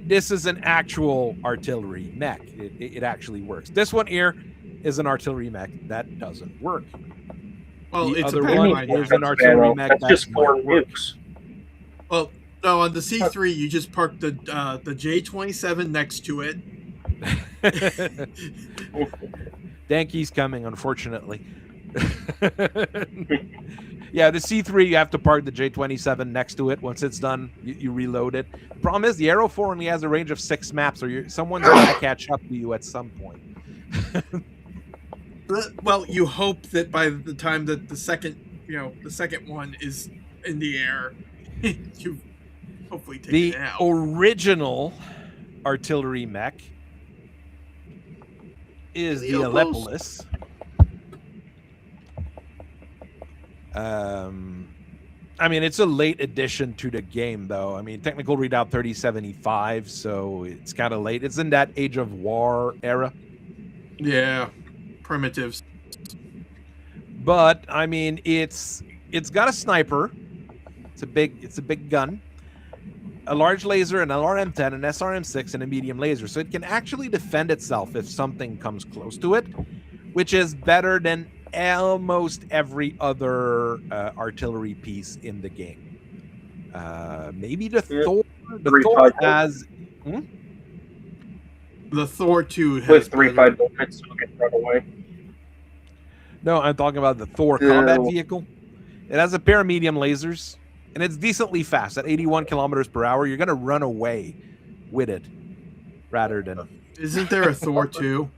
this is an actual artillery mech. It actually works. This one here is an artillery mech that doesn't work. Well, the it's other one is an artillery mech. That's just 4 nukes. Well, no, on the C3, you just park the J27 next to it. Danky's coming, unfortunately. Yeah, the C3, you have to park the J27 next to it. Once it's done, you reload it. The problem is the Aero 4 only has a range of 6 maps, or someone's going to catch up to you at some point. Well, you hope that by the time that the second one is in the air, you hopefully take it out. The original artillery mech is the Alepolis. I mean, it's a late addition to the game, though. I mean, technical readout 3075, so it's kind of late. It's in that Age of War era. Yeah, primitives. But I mean, it's got a sniper. It's a big gun, a large laser, an LRM-10, an SRM-6, and a medium laser. So it can actually defend itself if something comes close to it, which is better than almost every other artillery piece in the game. Maybe the Thor. The Thor has. The Thor 2 has with 3.5 bullets, so it can run away. No, I'm talking about the Thor combat vehicle. It has a pair of medium lasers, and it's decently fast at 81 kilometers per hour. You're going to run away with it rather than. Isn't there a Thor 2?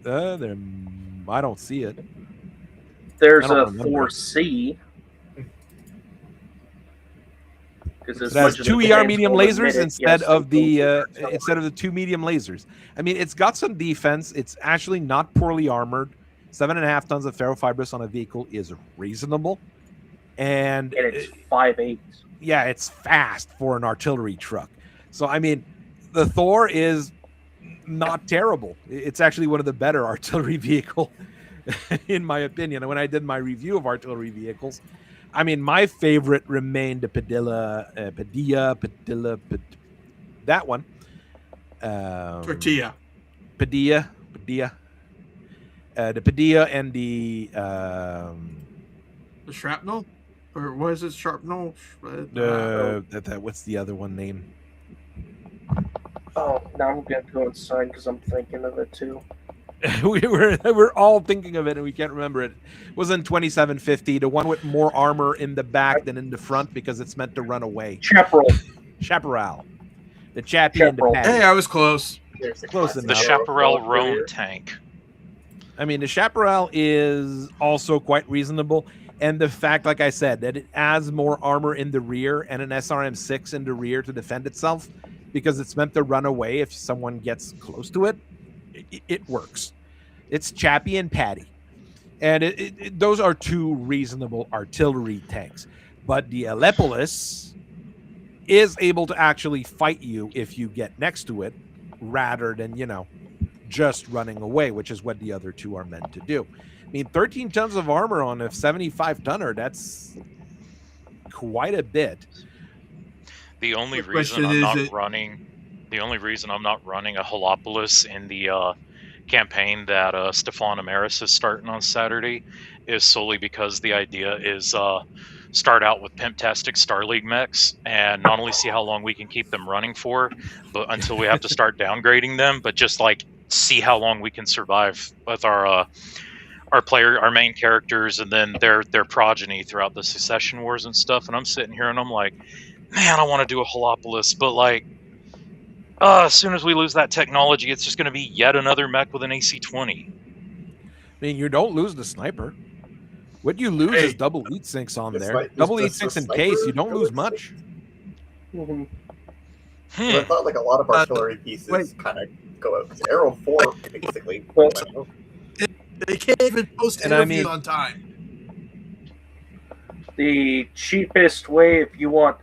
I don't see it. There's a Thor C. It has 2 ER medium lasers instead of the 2 medium lasers. I mean, it's got some defense. It's actually not poorly armored. 7.5 tons of ferrofibrous on a vehicle is reasonable, and it's 5.8. Yeah, it's fast for an artillery truck. So I mean, the Thor is not terrible. It's actually one of the better artillery vehicle, in my opinion. And when I did my review of artillery vehicles, I mean, my favorite remained the Padilla, that one. Tortilla. Padilla. The Padilla and the shrapnel, or what is it? Shrapnel. What's the other one name? Oh, now I'm gonna go inside because I'm thinking of it too. we're all thinking of it and we can't remember it. It was in 2750, the one with more armor in the back than in the front because it's meant to run away. Chaparral. The Chappie and the Patty. Hey, I was close. Close enough. The Chaparral Roan tank. I mean, the Chaparral is also quite reasonable. And the fact, like I said, that it has more armor in the rear and an SRM-6 in the rear to defend itself because it's meant to run away if someone gets close to it. It works. It's Chappie and Patty. And those are 2 reasonable artillery tanks. But the Alepolis is able to actually fight you if you get next to it rather than, just running away, which is what the other 2 are meant to do. I mean, 13 tons of armor on a 75-tonner, that's quite a bit. The only reason I'm not running a Holopolis in the campaign that Stefan Amaris is starting on Saturday is solely because the idea is start out with Pimptastic Star League mechs and not only see how long we can keep them running for, but until we have to start downgrading them, but just like see how long we can survive with our main characters and then their progeny throughout the Succession Wars and stuff. And I'm sitting here and I'm like, man, I want to do a Holopolis, but like, as soon as we lose that technology, it's just going to be yet another mech with an AC-20. I mean, you don't lose the sniper. What you lose is double heat sinks on there. Double heat sinks in case. You don't lose much. So I thought like a lot of artillery pieces kind of go out. Arrow 4, basically. They can't even post interviews on time. The cheapest way, if you want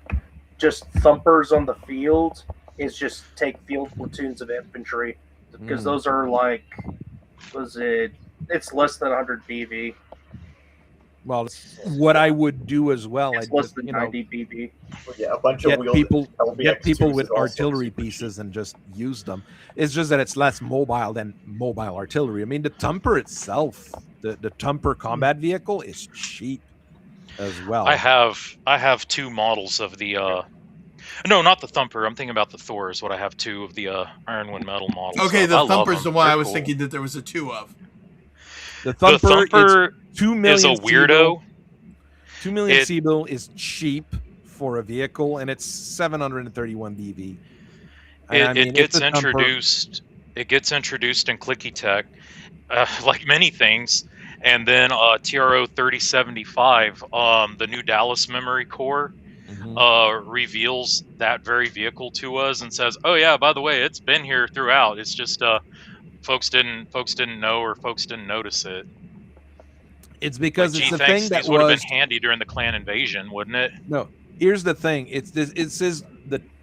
just thumpers on the field, is just take field platoons of infantry. Because those are like, it's less than 100 BV. Well, what I would do as well, it's less than 90 BV. Yeah, a bunch of get people with artillery pieces and just use them. It's just that it's less mobile than mobile artillery. I mean, the Tumper itself, the Tumper combat vehicle is cheap as well. I have 2 models of the no, not the Thumper. I'm thinking about the Thor is what I have 2 of the Ironwind Metal models. Okay, the Thumper's the one I was thinking that there was a 2 of. The Thumper is 2 million is a weirdo. 2 million Seabill is cheap for a vehicle, and it's 731 BV. It gets introduced. It gets introduced in Clicky Tech, like many things, and then TRO 3075, the new Dallas Memory Core, reveals that very vehicle to us and says, "Oh yeah, by the way, it's been here throughout. It's just folks didn't know or folks didn't notice it." It's because like, it's the thanks, thing that would have was been handy during the clan invasion, wouldn't it? No, here's the thing. It says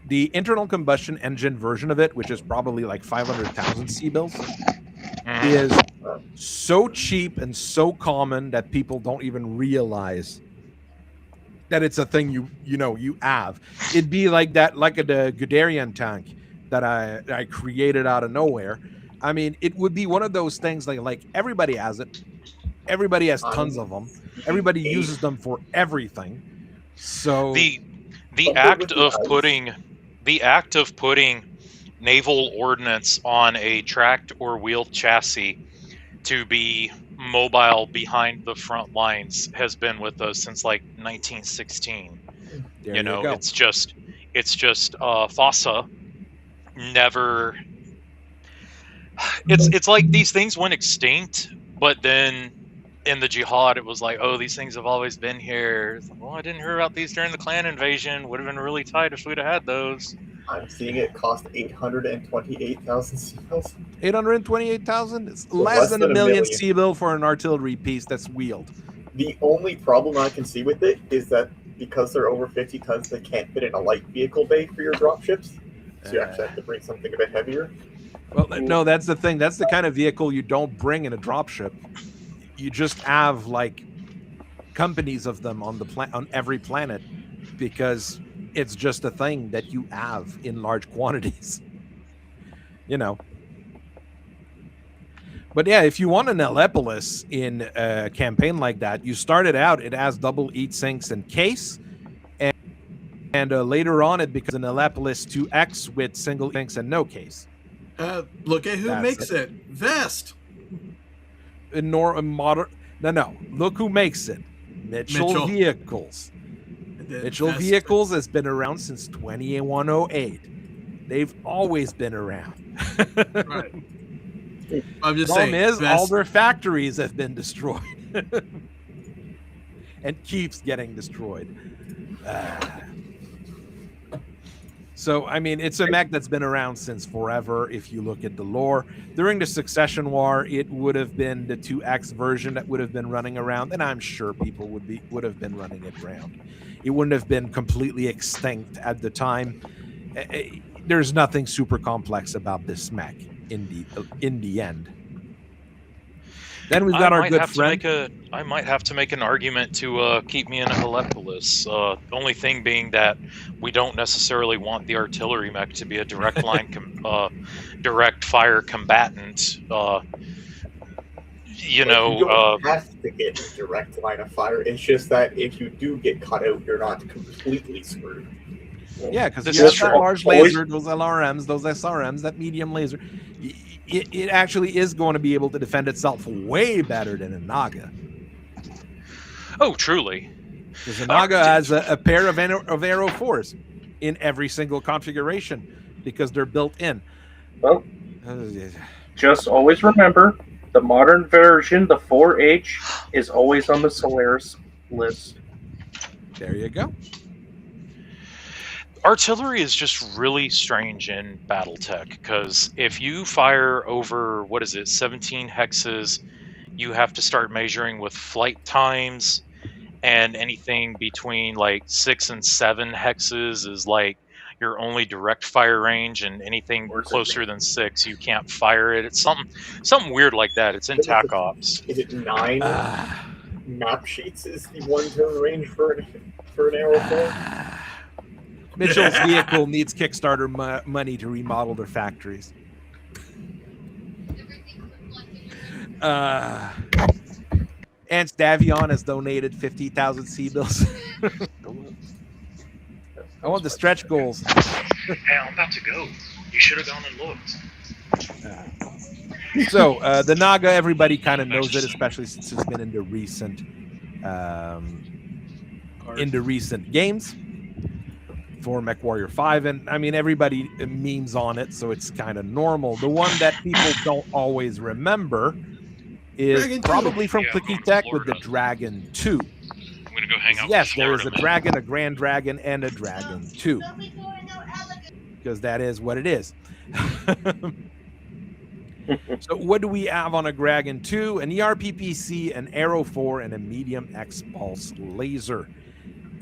the internal combustion engine version of it, which is probably like 500,000 C-bills, is so cheap and so common that people don't even realize that it's a thing you have. It'd be like that, like the Guderian tank that I created out of nowhere. I mean, it would be one of those things like everybody has it. Everybody has tons of them. Everybody uses them for everything. So the act of putting naval ordnance on a tracked or wheeled chassis to be mobile behind the front lines has been with us since like 1916. It's just FOSSA never. It's like these things went extinct, but then in the jihad it was like, oh, these things have always been here. It's like, well, I didn't hear about these during the clan invasion. Would have been really tight if we'd have had those. I'm seeing it cost 828,000 C-bills. 828,000? It's less than a million C-bill for an artillery piece that's wheeled. The only problem I can see with it is that because they're over 50 tons, they can't fit in a light vehicle bay for your dropships. So you actually have to bring something a bit heavier. Well, no, that's the thing. That's the kind of vehicle you don't bring in a dropship. You just have like companies of them on on every planet because it's just a thing that you have in large quantities. But yeah, if you want an Alepolis in a campaign like that, you start it out, it has double heat sinks and case, and later on it becomes an Alepolis 2X with single sinks and no case. Look at who makes it. Vest. No. Look who makes it. Mitchell Vehicles. Mitchell Vehicles has been around since 2108. They've always been around. Right. I'm just saying. Problem is, all their factories have been destroyed, and keeps getting destroyed. So, I mean, it's a mech that's been around since forever. If you look at the lore, during the Succession War, it would have been the 2X version that would have been running around, and I'm sure people would have been running it around. It wouldn't have been completely extinct at the time. There's nothing super complex about this mech in the end. Then we've got our good friend. I might have to make an argument to keep me in a Helepolis. The only thing being that we don't necessarily want the artillery mech to be a direct line, direct fire combatant. You don't have to get a direct line of fire. It's just that if you do get cut out, you're not completely screwed. Yeah, because you have that large laser, those LRMs, those SRMs, that medium laser. It actually is going to be able to defend itself way better than a Naga. Oh, truly. Because a Naga has a pair of Aero 4s in every single configuration because they're built in. Well, just always remember, the modern version, the 4H, is always on the Solaris list. There you go. Artillery is just really strange in Battletech because if you fire over 17 hexes, you have to start measuring with flight times, and anything between like 6 and 7 hexes is like your only direct fire range, and anything closer than 6 you can't fire it. It's something weird like that. It's in TAC Ops. Is it 9 map sheets is the 1 turn range for an Aero 4? Mitchell's vehicle needs Kickstarter money to remodel their factories. And Davion has donated 50,000 C-bills. I want the stretch goals. Hey, I'm about to go. You should have gone and looked. So the Naga, everybody kind of knows it, especially since it's been in the recent games for MechWarrior 5, and I mean everybody memes on it, so it's kind of normal. The one that people don't always remember is Dragon probably 2. From Clicky Tech with the Dragon 2. I'm gonna go hang out. Yes, there is a Dragon, a Grand Dragon, and a Dragon 2, because that is what it is. So what do we have on a Dragon 2? An ERPPC, an Arrow 4, and a medium X pulse laser.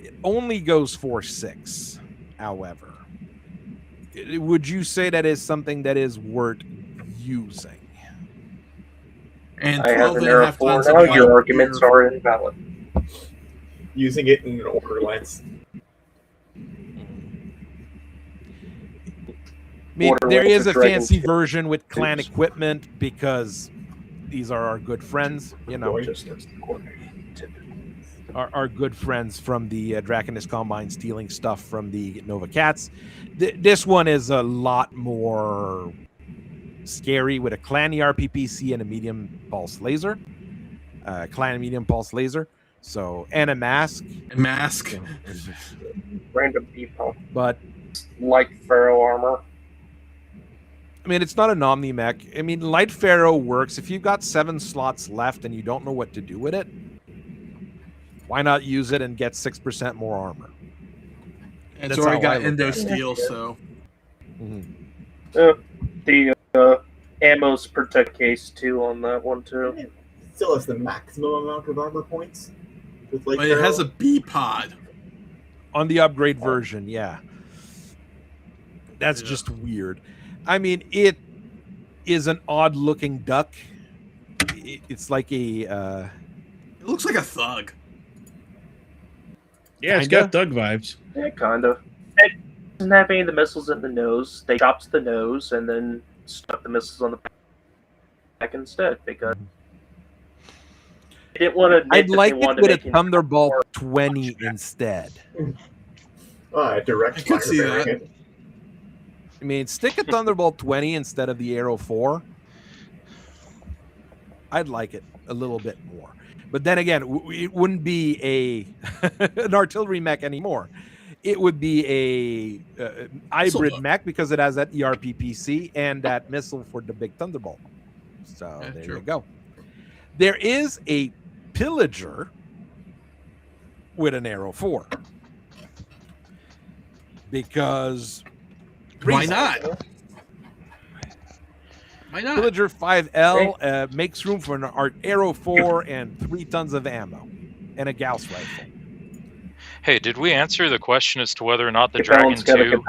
It only goes for 6, however. Would you say that is something that is worth using? And I have an Arrow 4 now. Your arguments are invalid. Using it in an order lens. I mean, there is a fancy version with clan equipment because these are our good friends, you know. Our good friends from the Draconis Combine stealing stuff from the Nova Cats. This one is a lot more scary with a clan ERPPC and a medium pulse laser. Clan medium pulse laser. So, and a mask. Random people. But like Pharaoh armor. I mean, it's not an Omni mech. I mean, Light Pharaoh works. If you've got 7 slots left and you don't know what to do with it, why not use it and get 6% more armor? And it's already got endo steel, so. The ammo's protect case too on that one too. It still has the maximum amount of armor points. But it has a B pod on the upgrade version. Yeah, that's just weird. I mean, it is an odd-looking duck. It's like a. It looks like a thug. Yeah, it's got thug vibes. Yeah, kind of. It doesn't have any of the missiles in the nose. They chopped the nose and then stuck the missiles on the back instead because they didn't want to. I'd like it with a Thunderbolt 20 instead. Direct. I could see that. I mean, stick a Thunderbolt 20 instead of the Arrow 4. I'd like it a little bit more. But then again, it wouldn't be an artillery mech anymore. It would be a hybrid mech because it has that ERPPC and that missile for the big Thunderbolt. So there you go. There is a Pillager with an Arrow 4. Because... Why not? Why not? Pillager 5L makes room for an Arrow 4 and 3 tons of ammo and a Gauss rifle. Hey, did we answer the question as to whether or not the Dragon 2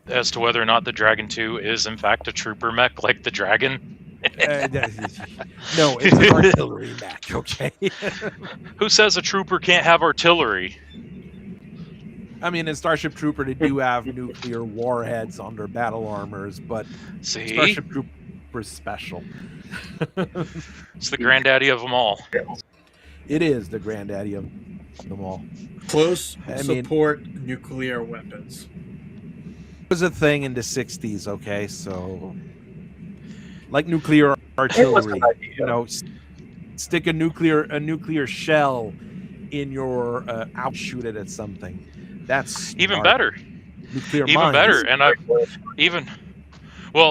as to whether or not the Dragon 2 is in fact a trooper mech like the Dragon? No, it's an artillery mech, okay? Who says a trooper can't have artillery? I mean, in Starship Trooper, they do have nuclear warheads on their battle armors, but Starship Trooper is special. It's the granddaddy of them all. It is the granddaddy of them all. Close support nuclear weapons. It was a thing in the 60s, okay? So, like nuclear artillery, you know, stick a nuclear shell in your outshoot it at something. That's even better. Nuclear even mines. Better, and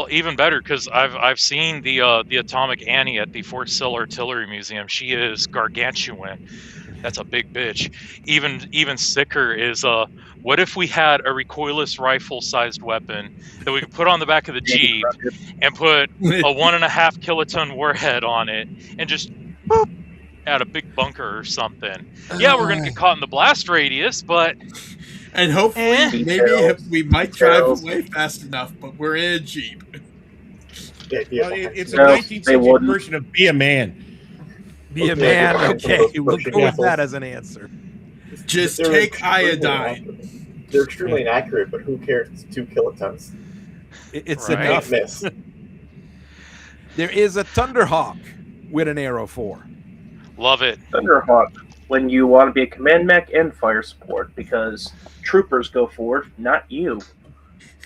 even better because I've seen the Atomic Annie at the Fort Sill Artillery Museum. She is gargantuan. That's a big bitch. Even sicker is what if we had a recoilless rifle-sized weapon that we could put on the back of the Jeep and put a 1.5 kiloton warhead on it and just boop, at a big bunker or something. Yeah, we're gonna get caught in the blast radius, but. And hopefully, maybe we might drive away fast enough, but we're in a Jeep. Well, it's a 19th century version of Be a Man. Be a Man, okay. We'll go with that as an answer. Just take iodine. They're extremely inaccurate, but who cares? It's 2 kilotons. It's enough. There is a Thunderhawk with an Arrow 4. Love it. Thunderhawk, when you want to be a command mech and fire support, because troopers go forward, not you.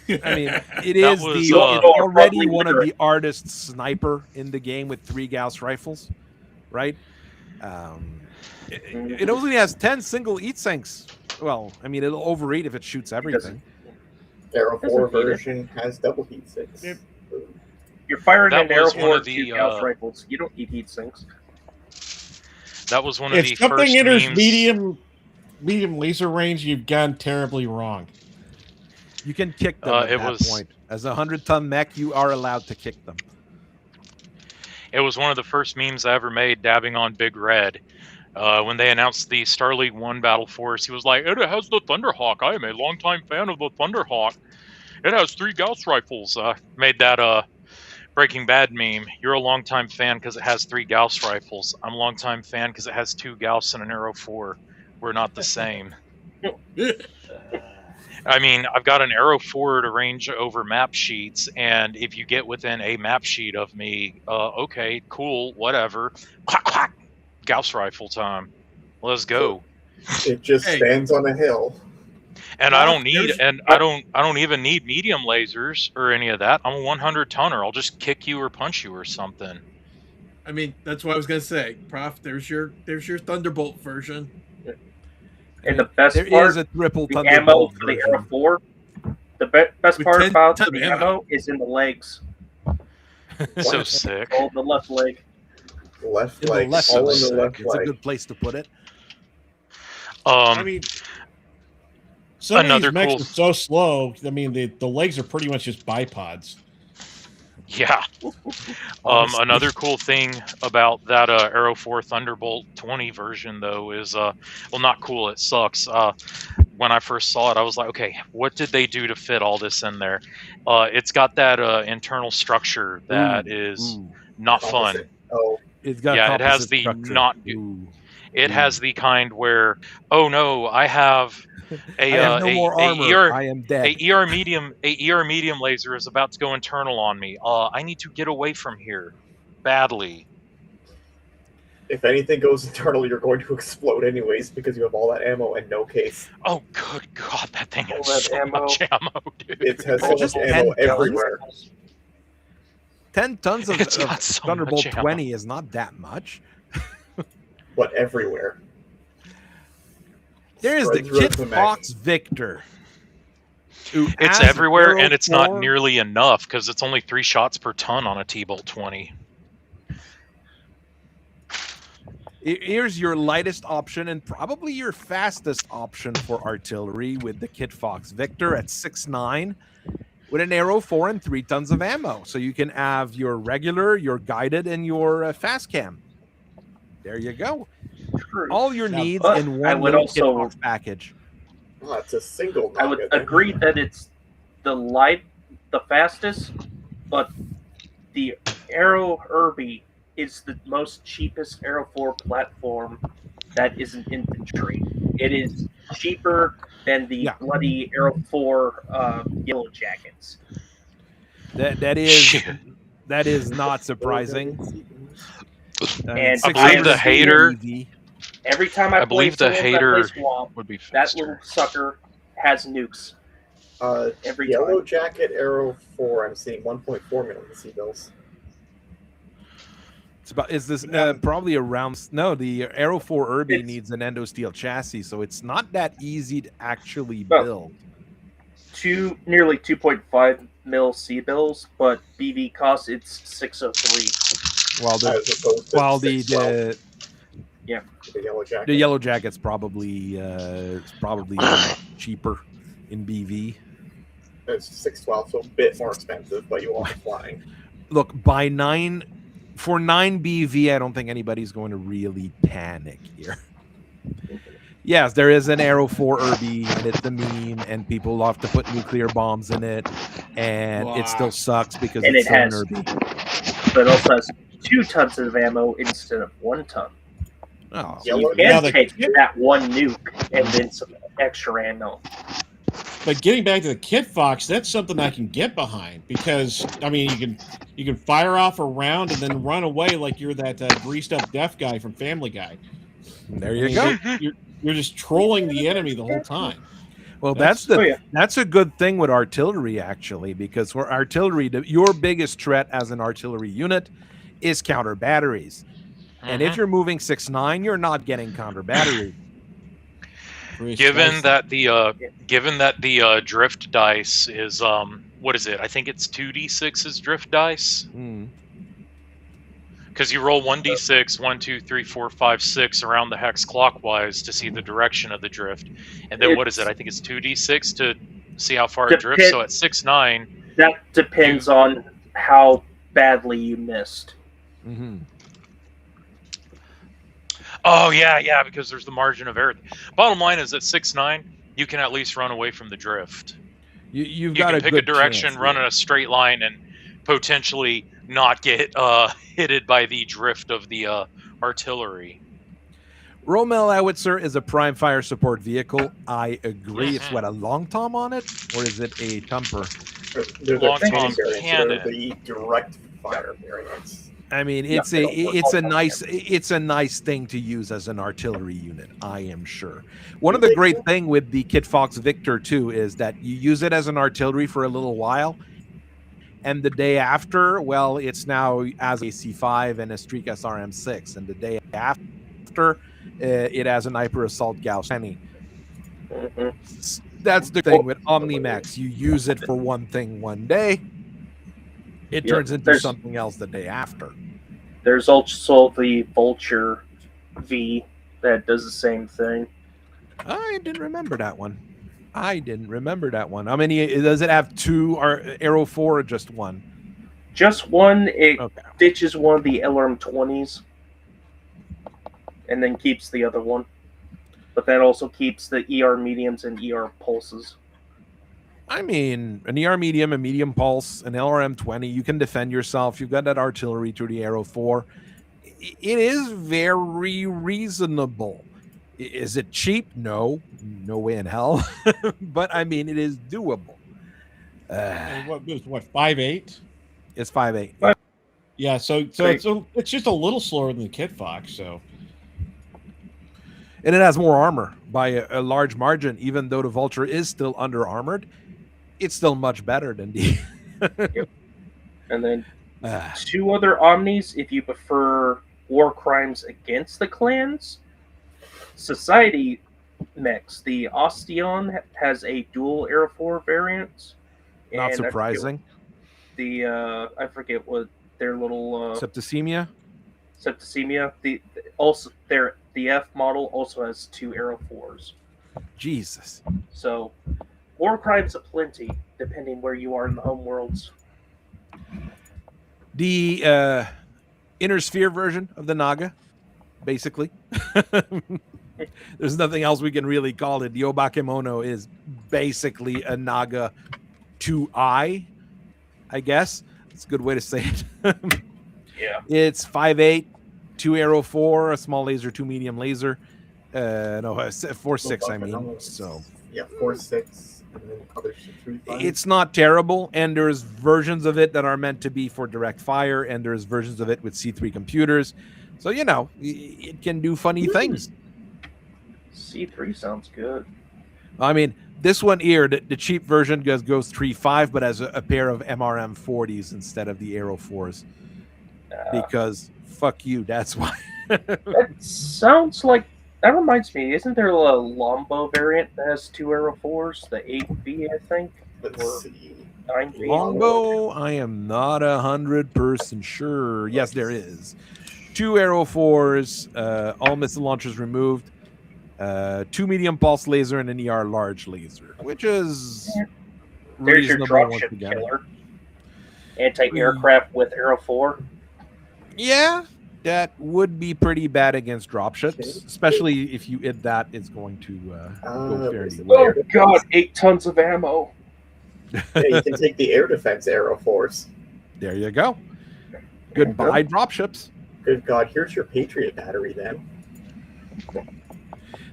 I mean, it is already one of the artist's sniper in the game with 3 Gauss rifles, right? It only has 10 single heat sinks. Well, I mean, it'll overeat if it shoots everything. Arrow 4 version has double heat sinks. You're firing an Arrow 4 with 2 Gauss rifles. You don't need heat sinks. That was one of the first If something enters memes. medium laser range, you've gone terribly wrong. You can kick them at that point. As a 100-ton mech, you are allowed to kick them. It was one of the first memes I ever made, dabbing on Big Red. When they announced the Star League 1 Battle Force, he was like, "It has the Thunderhawk. I am a longtime fan of the Thunderhawk. It has 3 Gauss rifles." Made that Breaking Bad meme. You're a longtime fan because it has 3 Gauss rifles. I'm a longtime fan because it has 2 Gauss and an Arrow 4. We're not the same. I mean, I've got an Arrow 4 to range over map sheets, and if you get within a map sheet of me, okay, cool, whatever. Quack, quack. Gauss rifle time. Let's go. It just stands on a hill. And I don't need, I don't even need medium lasers or any of that. I'm a 100 tonner. I'll just kick you or punch you or something. I mean, that's what I was gonna say, Prof. There's your Thunderbolt version. And the best there part is a triple the Thunderbolt ammo for the Arrow 4. The best part about the ammo is in the legs. So sick. Oh, the left leg. Left leg. All in the left leg. It's a good place to put it. I mean, some of these mechs cool... are so slow. I mean, the legs are pretty much just bipods. Yeah. Another cool thing about that Arrow 4 Thunderbolt 20 version, though, is, well, not cool, it sucks. When I first saw it, I was like, okay, what did they do to fit all this in there? It's got that internal structure that is not fun. Oh, it's got it has the structure. not... It has the kind where, oh no, I have more armor. I am dead. A ER medium laser is about to go internal on me. I need to get away from here badly. If anything goes internal, you're going to explode anyways because you have all that ammo and no case. Oh, good God, that thing has so much ammo, dude. It has so much ammo everywhere. 10 tons of Thunderbolt 20 is not that much. But everywhere. There's the Kit Fox Victor. It's everywhere, and it's not nearly enough because it's only 3 shots per ton on a T-Bolt 20. Here's your lightest option and probably your fastest option for artillery with the Kit Fox Victor at 6'9", with an Arrow 4 and 3 tons of ammo. So you can have your regular, your guided, and your fast cam. There you go. All your needs in one little Kit Fox package. Oh, it's a single. I would agree that it's the fastest, but the Arrow Irby is the most cheapest Arrow 4 platform that isn't infantry. It is cheaper than the bloody Arrow 4 Yellow Jackets. That is not surprising. And I believe the hater. Every time I believe the hater swamp, would be faster. That little sucker has nukes. Every Yellow time. Jacket Arrow 4. I'm seeing 1.4 million C-bills. It's about. Is this probably around? No, the Arrow 4 Irby needs an endo steel chassis, so it's not that easy to actually build. Nearly 2.5 mil C-bills, but BV costs it's 603. The Yellow Jacket's probably cheaper in BV. It's 612, so a bit more expensive, but you won't be flying. Look, for 9 BV, I don't think anybody's going to really panic here. Yes, there is an Arrow 4 Irby, and it's a meme, and people love to put nuclear bombs in it, and it still sucks because it's an Irby. But it also has 2 tons of ammo instead of 1 ton. Oh, so you can take that 1 nuke and then some extra ammo. But getting back to the Kit Fox, that's something I can get behind because I mean you can fire off a round and then run away like you're that greased up deaf guy from Family Guy. There you go. You're just trolling the enemy the whole time. Well, that's a good thing with artillery actually, because for artillery, your biggest threat as an artillery unit is counter batteries, and if you're moving 6'9", you're not getting counter battery. Given that the drift dice is what is it? I think it's 2d6 is drift dice. Because you roll 1d6, 1, 2, 3, 4, 5, 6 around the hex clockwise to see the direction of the drift, and then what is it? I think it's 2d6 to see how far it drifts. So at 6'9", that depends on how badly you missed. Mm-hmm. Oh yeah, because there's the margin of error. Bottom line is at 6'9", you can at least run away from the drift. You can pick a direction, chance, run in a straight line, and potentially not get hitted by the drift of the artillery. Rommel Howitzer is a prime fire support vehicle. I agree. It's what, a long tom on it, or is it a thumper? Long tom cannon. The direct fire variants. I mean, it's a nice thing to use as an artillery unit, I am sure. One of the great thing with the Kit Fox Victor too is that you use it as an artillery for a little while, and the day after, well, it's now as a C5 and a Streak SRM6, and the day after, it has an hyper assault Gauss. That's the thing with Omni-Mechs. You use it for one thing one day, it turns into something else the day after. There's also the Vulture V that does the same thing. I didn't remember that one. How many does it have? 2 or Aero 4 or just one? Just one. It ditches one of the LRM-20s and then keeps the other one. But that also keeps the ER mediums and ER pulses. I mean, an ER medium, a medium pulse, an LRM-20, you can defend yourself. You've got that artillery through the Aero 4. It is very reasonable. Is it cheap? No way in hell. But I mean, it is doable. What 5.8? It's 5.8. Yeah, so it's just a little slower than the Kit Fox. So, and it has more armor by a large margin. Even though the Vulture is still under armored, it's still much better than the. Yep. And then 2 other Omnis, if you prefer war crimes against the clans. Society mechs. The Ostion has a dual Aero 4 variant. Not surprising. I forget what their little Septicemia. The F model also has 2 Aero 4s. Jesus. So war crimes aplenty, depending where you are in the home worlds. The inner sphere version of the Naga, basically. There's nothing else we can really call it. The Obakemono is basically a Naga 2i, I guess. It's a good way to say it. Yeah. It's 5.8, 2 Aero 4, a small laser, 2 medium laser. 4.6, I mean. So yeah, 4.6. And then other 3.5. It's not terrible, and there's versions of it that are meant to be for direct fire, and there's versions of it with C3 computers. So, it can do funny things. C3 sounds good. I mean, this one here, the cheap version goes 3.5, but has a pair of MRM 40s instead of the Aero 4s. Because fuck you, that's why. That sounds like, that reminds me, isn't there a Lombo variant that has 2 Aero 4s? The 8V, I think? Let's see. 9V? Longbow, I am not 100% sure. Yes, there is. 2 Aero 4s, all missile launchers removed. 2 medium pulse laser and an ER large laser, which is there's your dropship killer. Anti-aircraft with Aero 4. Yeah, that would be pretty bad against dropships, especially if you hit that. It's going to go fairly well. Oh god, 8 tons of ammo. Yeah, you can take the air defense Aero 4s. There you go. Goodbye, dropships. Good god, here's your Patriot battery then.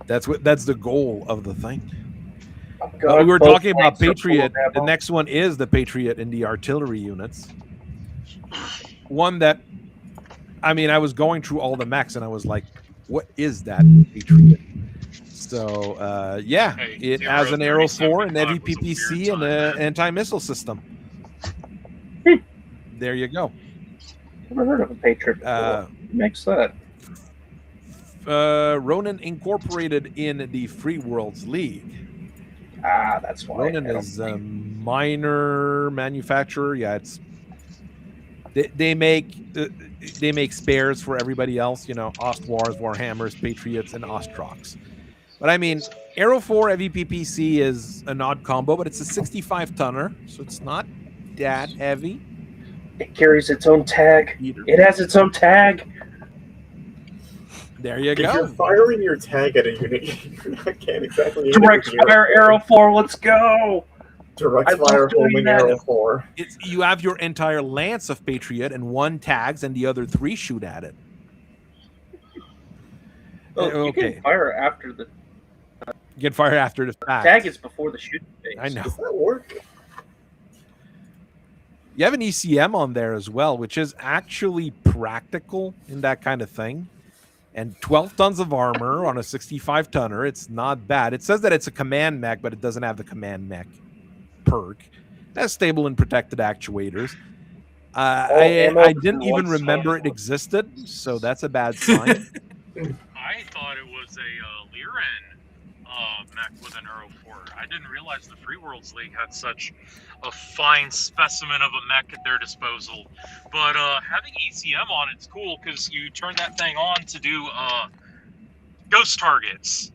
That's the goal of the thing. God, we were talking about Patriot. The next one is the Patriot in the artillery units. One that, I mean, I was going through all the mechs and I was like, what is that Patriot? So, it has an Aero 4, an heavy PPC, and an anti-missile system. There you go. Never heard of a Patriot before. What makes that? Ronin Incorporated in the Free Worlds League. That's why. Ronin is a minor manufacturer. Yeah, it's they make spares for everybody else. Ostwars, Warhammers, Patriots, and Ostroks. But I mean, Aero 4 Heavy PPC is an odd combo, but it's a 65 tonner, so it's not that heavy. It carries its own tag. It has its own tag. There you go. If you're firing your tag at a unit, you can't exactly direct fire arrow 4. Let's go. Direct fire homing arrow 4. You have your entire lance of Patriot, and one tags, and the other 3 shoot at it. Oh, you can fire after the. You can fire after the fact. Tag is before the shooting phase. I know. Does that work? You have an ECM on there as well, which is actually practical in that kind of thing. And 12 tons of armor on a 65-tonner. It's not bad. It says that it's a command mech, but it doesn't have the command mech perk. It has stable and protected actuators. I didn't even remember it existed, so that's a bad sign. I thought it was a Lyran mech with an Arrow 4. I didn't realize the Free Worlds League had such a fine specimen of a mech at their disposal. But having ECM on it's cool because you turn that thing on to do ghost targets.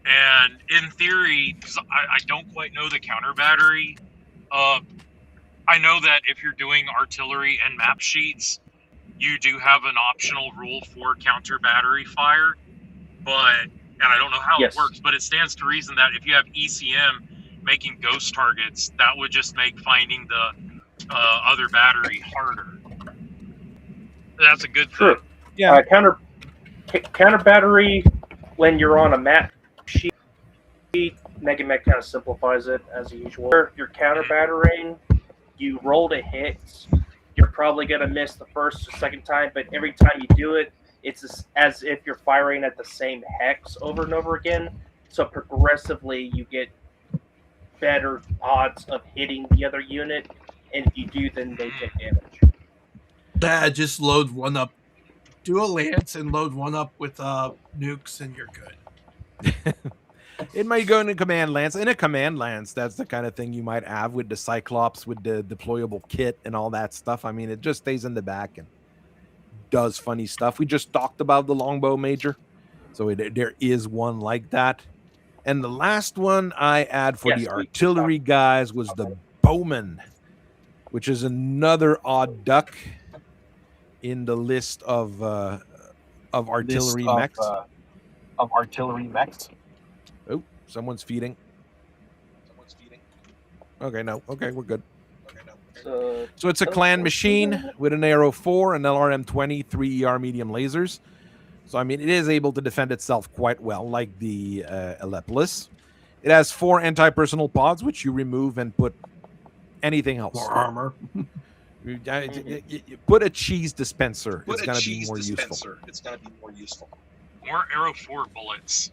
And in theory, because I don't quite know the counter battery, I know that if you're doing artillery and map sheets, you do have an optional rule for counter battery fire, and I don't know how it works, but it stands to reason that if you have ECM making ghost targets, that would just make finding the other battery harder. That's a good thing. Yeah, counter battery when you're on a map sheet, Mega Mech kind of simplifies it as usual. Your counter battering, you roll to hits. You're probably going to miss the first or second time, but every time you do it, it's as if you're firing at the same hex over and over again. So progressively, you get better odds of hitting the other unit, and if you do, then they take damage. Just load one up. Do a lance and load one up with nukes, and you're good. It might go in a command lance. In a command lance, that's the kind of thing you might have with the Cyclops, with the deployable kit and all that stuff. I mean, it just stays in the back and does funny stuff. We just talked about the longbow major, so there is one like that. And the last one I add for the artillery guys was the Bowman, which is another odd duck in the list of artillery mechs. Of artillery mechs. Oh, someone's feeding. Okay, no. Okay, we're good. So it's a clan machine with an Arrow 4, an LRM-20, 3 ER medium lasers. So, I mean, it is able to defend itself quite well, like the Alepolis. It has 4 anti-personnel pods, which you remove and put anything else. More armor. Put a cheese dispenser. It's going to be more useful. It's going to be more useful. More Arrow 4 bullets.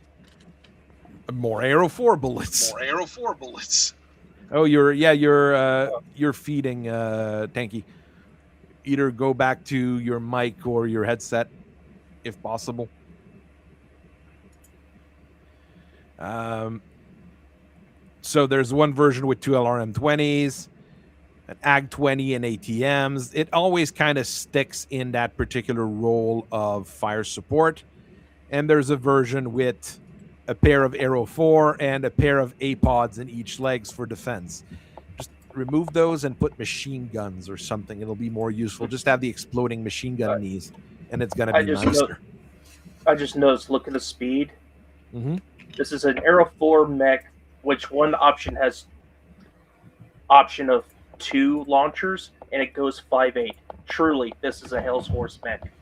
More Arrow 4 bullets. More Arrow 4 bullets. Oh, you're feeding Tanky. Either go back to your mic or your headset, if possible. So there's one version with 2 LRM-20s, an AG-20, and ATMs. It always kind of sticks in that particular role of fire support. And there's a version with a pair of Arrow 4 and a pair of A-pods in each legs for defense. Just remove those and put machine guns or something. It'll be more useful. Just have the exploding machine gun knees, and it's going to be nicer. I just noticed, look at the speed. Mm-hmm. This is an Arrow 4 mech, which one option has option of 2 launchers, and it goes 5.8. Truly, this is a Hell's Horse mech.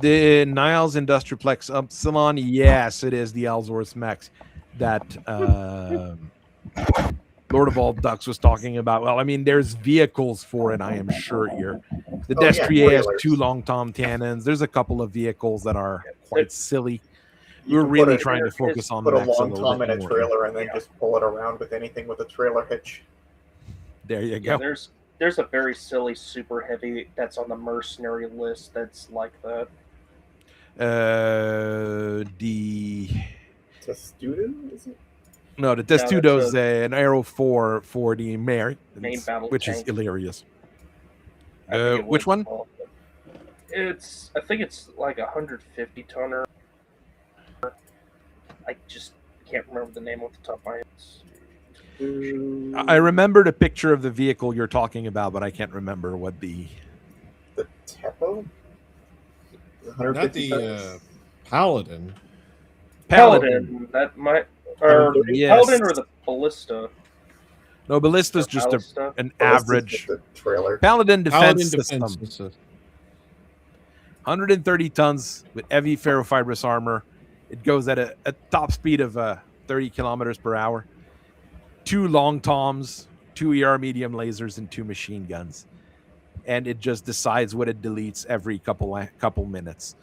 The Niles Industriplex Upsilon, yes, it is the Ellsworth mechs that Lord of All Ducks was talking about. Well, I mean, there's vehicles for it, I am sure here. The Destrier has 2 long tom cannons. There's a couple of vehicles that are quite silly. We're really trying to focus on put the a long tom in a trailer and then just pull it around with anything with a trailer hitch. There you go. Yeah, there's a very silly super heavy that's on the mercenary list that's like that. The Testudo, is it? No, the Testudo is an Arrow 4 for the main battle which tank. is hilarious. Which one? I think it's like 150 tonner. I just can't remember the name off the top of my head. I remember the picture of the vehicle you're talking about, but I can't remember what the Tempo? Not the Paladin. Paladin. That might, or yes. Paladin or the Ballista. No, Ballista's just an average just a trailer. Paladin defense system. 130 tons with heavy ferrofibrous armor. It goes at a top speed of 30 kilometers per hour. 2 long toms, 2 ER medium lasers, and 2 machine guns. And it just decides what it deletes every couple minutes.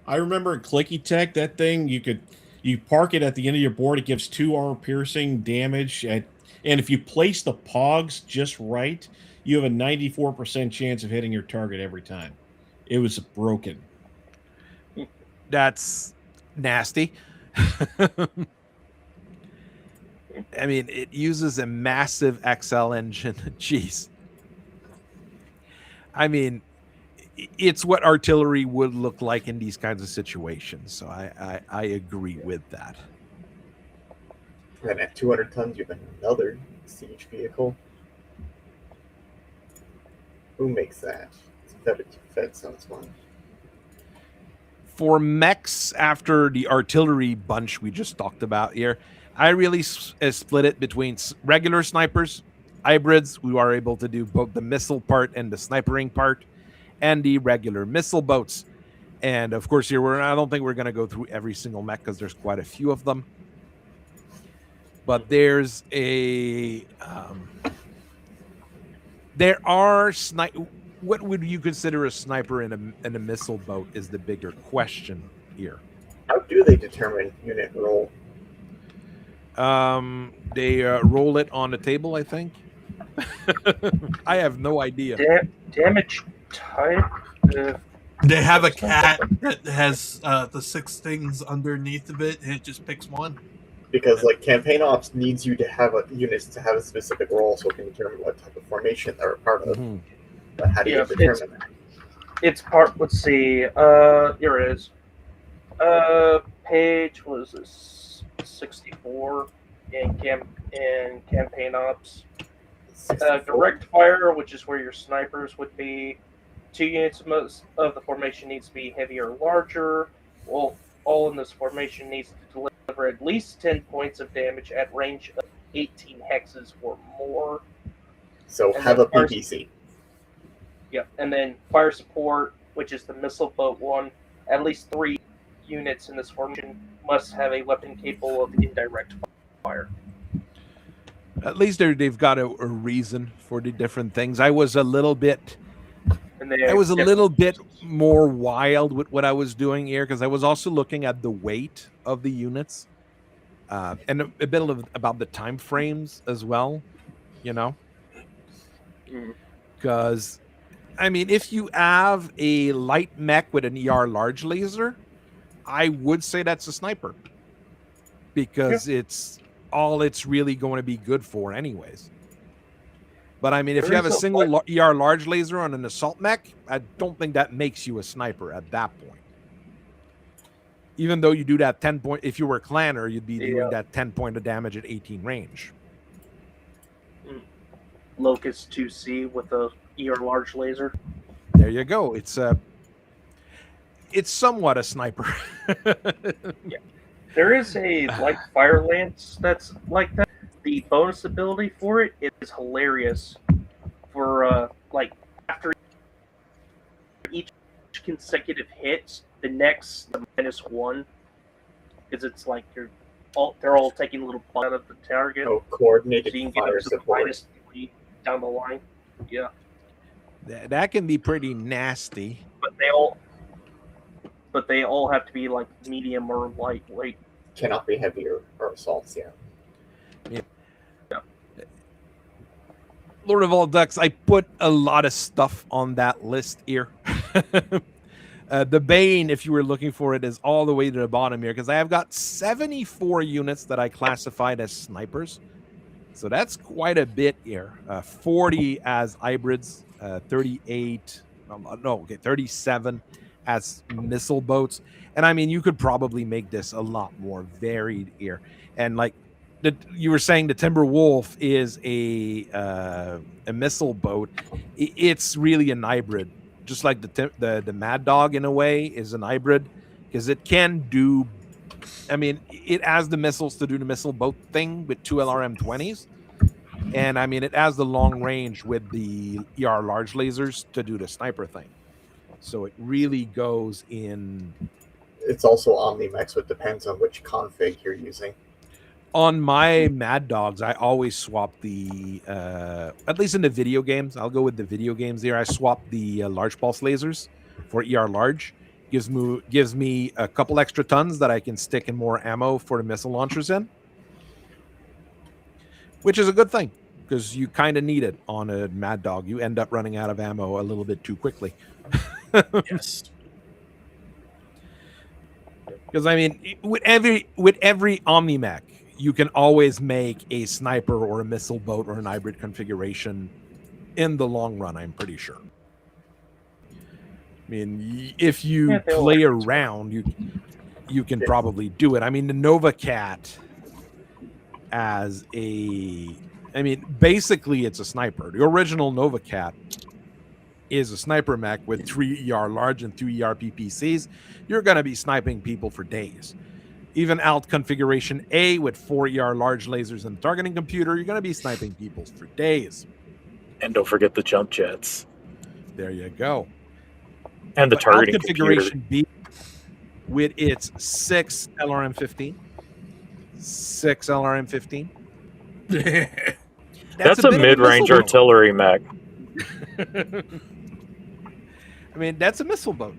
I remember in Clicky Tech, that thing, you park it at the end of your board, it gives 2 armor piercing damage, and if you place the pogs just right, you have a 94% chance of hitting your target every time. It was broken. That's nasty. I mean, it uses a massive XL engine. Jeez. I mean, it's what artillery would look like in these kinds of situations. So I agree with that. And at 200 tons, you have another siege vehicle. Who makes that? Fed sounds fun. For mechs, after the artillery bunch we just talked about here, I really split it between regular snipers, hybrids, who are able to do both the missile part and the snipering part, and the regular missile boats. And of course, here I don't think we're going to go through every single mech because there's quite a few of them. But there's there are what would you consider a sniper in a missile boat is the bigger question here. How do they determine unit roll? They roll it on the table, I think. I have no idea. Damage type. They have a cat that has the 6 things underneath of it, and it just picks one. Because like campaign ops needs you to have units to have a specific role, so it can determine what type of formation they're a part of. Mm-hmm. But how do you determine that? It's part. Let's see. Here it is. Page was this 64 in campaign ops. Direct fire, which is where your snipers would be. 2 units of the formation needs to be heavier or larger. Well, all in this formation needs to deliver at least 10 points of damage at range of 18 hexes or more. So have a PPC. Yep, and then fire support, which is the missile boat one. At least 3 units in this formation must have a weapon capable of indirect fire. At least they've got a reason for the different things. I was a little bit more wild with what I was doing here because I was also looking at the weight of the units and a bit about the time frames as well, you know? Because, I mean, if you have a light mech with an ER large laser, I would say that's a sniper because it's all it's really going to be good for anyways. But I mean, if you have a single ER large laser on an assault mech, I don't think that makes you a sniper at that point. Even though you do that 10 point, if you were a clanner, you'd be doing that 10 point of damage at 18 range. Locust 2C with a ER large laser. There you go. It's somewhat a sniper. Yeah. There is a light fire lance that's like that. The bonus ability for it is hilarious. For after each consecutive hit, the next -1, because it's like they're all taking a little bite out of the target. Oh, coordinated so you can fire get support -3 down the line. Yeah, that can be pretty nasty. But they all have to be like medium or lightweight. Cannot be heavier or assaults. Yeah. Lord of all ducks, I put a lot of stuff on that list here. The Bane, if you were looking for it, is all the way to the bottom here because I have got 74 units that I classified as snipers. So that's quite a bit here. 40 as hybrids, 37 as missile boats. And I mean, you could probably make this a lot more varied here. And like you were saying, the Timberwolf is a missile boat. It's really an hybrid, just like the Mad Dog in a way is an hybrid, because it can do. I mean, it has the missiles to do the missile boat thing with 2 LRM-20s. And I mean, it has the long range with the ER large lasers to do the sniper thing. So it really goes in. It's also OmniMech, so it depends on which config you're using. On my Mad Dogs, I always swap the, at least in the video games, I'll go with the video games there. I swap the large pulse lasers for ER large. Gives me a couple extra tons that I can stick in more ammo for the missile launchers in, which is a good thing because you kind of need it on a Mad Dog. You end up running out of ammo a little bit too quickly. Yes. Because I mean, with every OmniMech, you can always make a sniper or a missile boat or an hybrid configuration in the long run, I'm pretty sure. I mean, if you play around, you can probably do it. I mean, the Nova Cat as basically it's a sniper. The original Nova Cat is a sniper mech with 3 ER large and 2 ER PPCs. You're going to be sniping people for days. Even out configuration A with 4 ER large lasers and targeting computer, you're going to be sniping people for days. And don't forget the jump jets. There you go. And the targeting configuration B with its 6 LRM-15. 6 LRM-15. That's a mid-range artillery mech. I mean, that's a missile boat.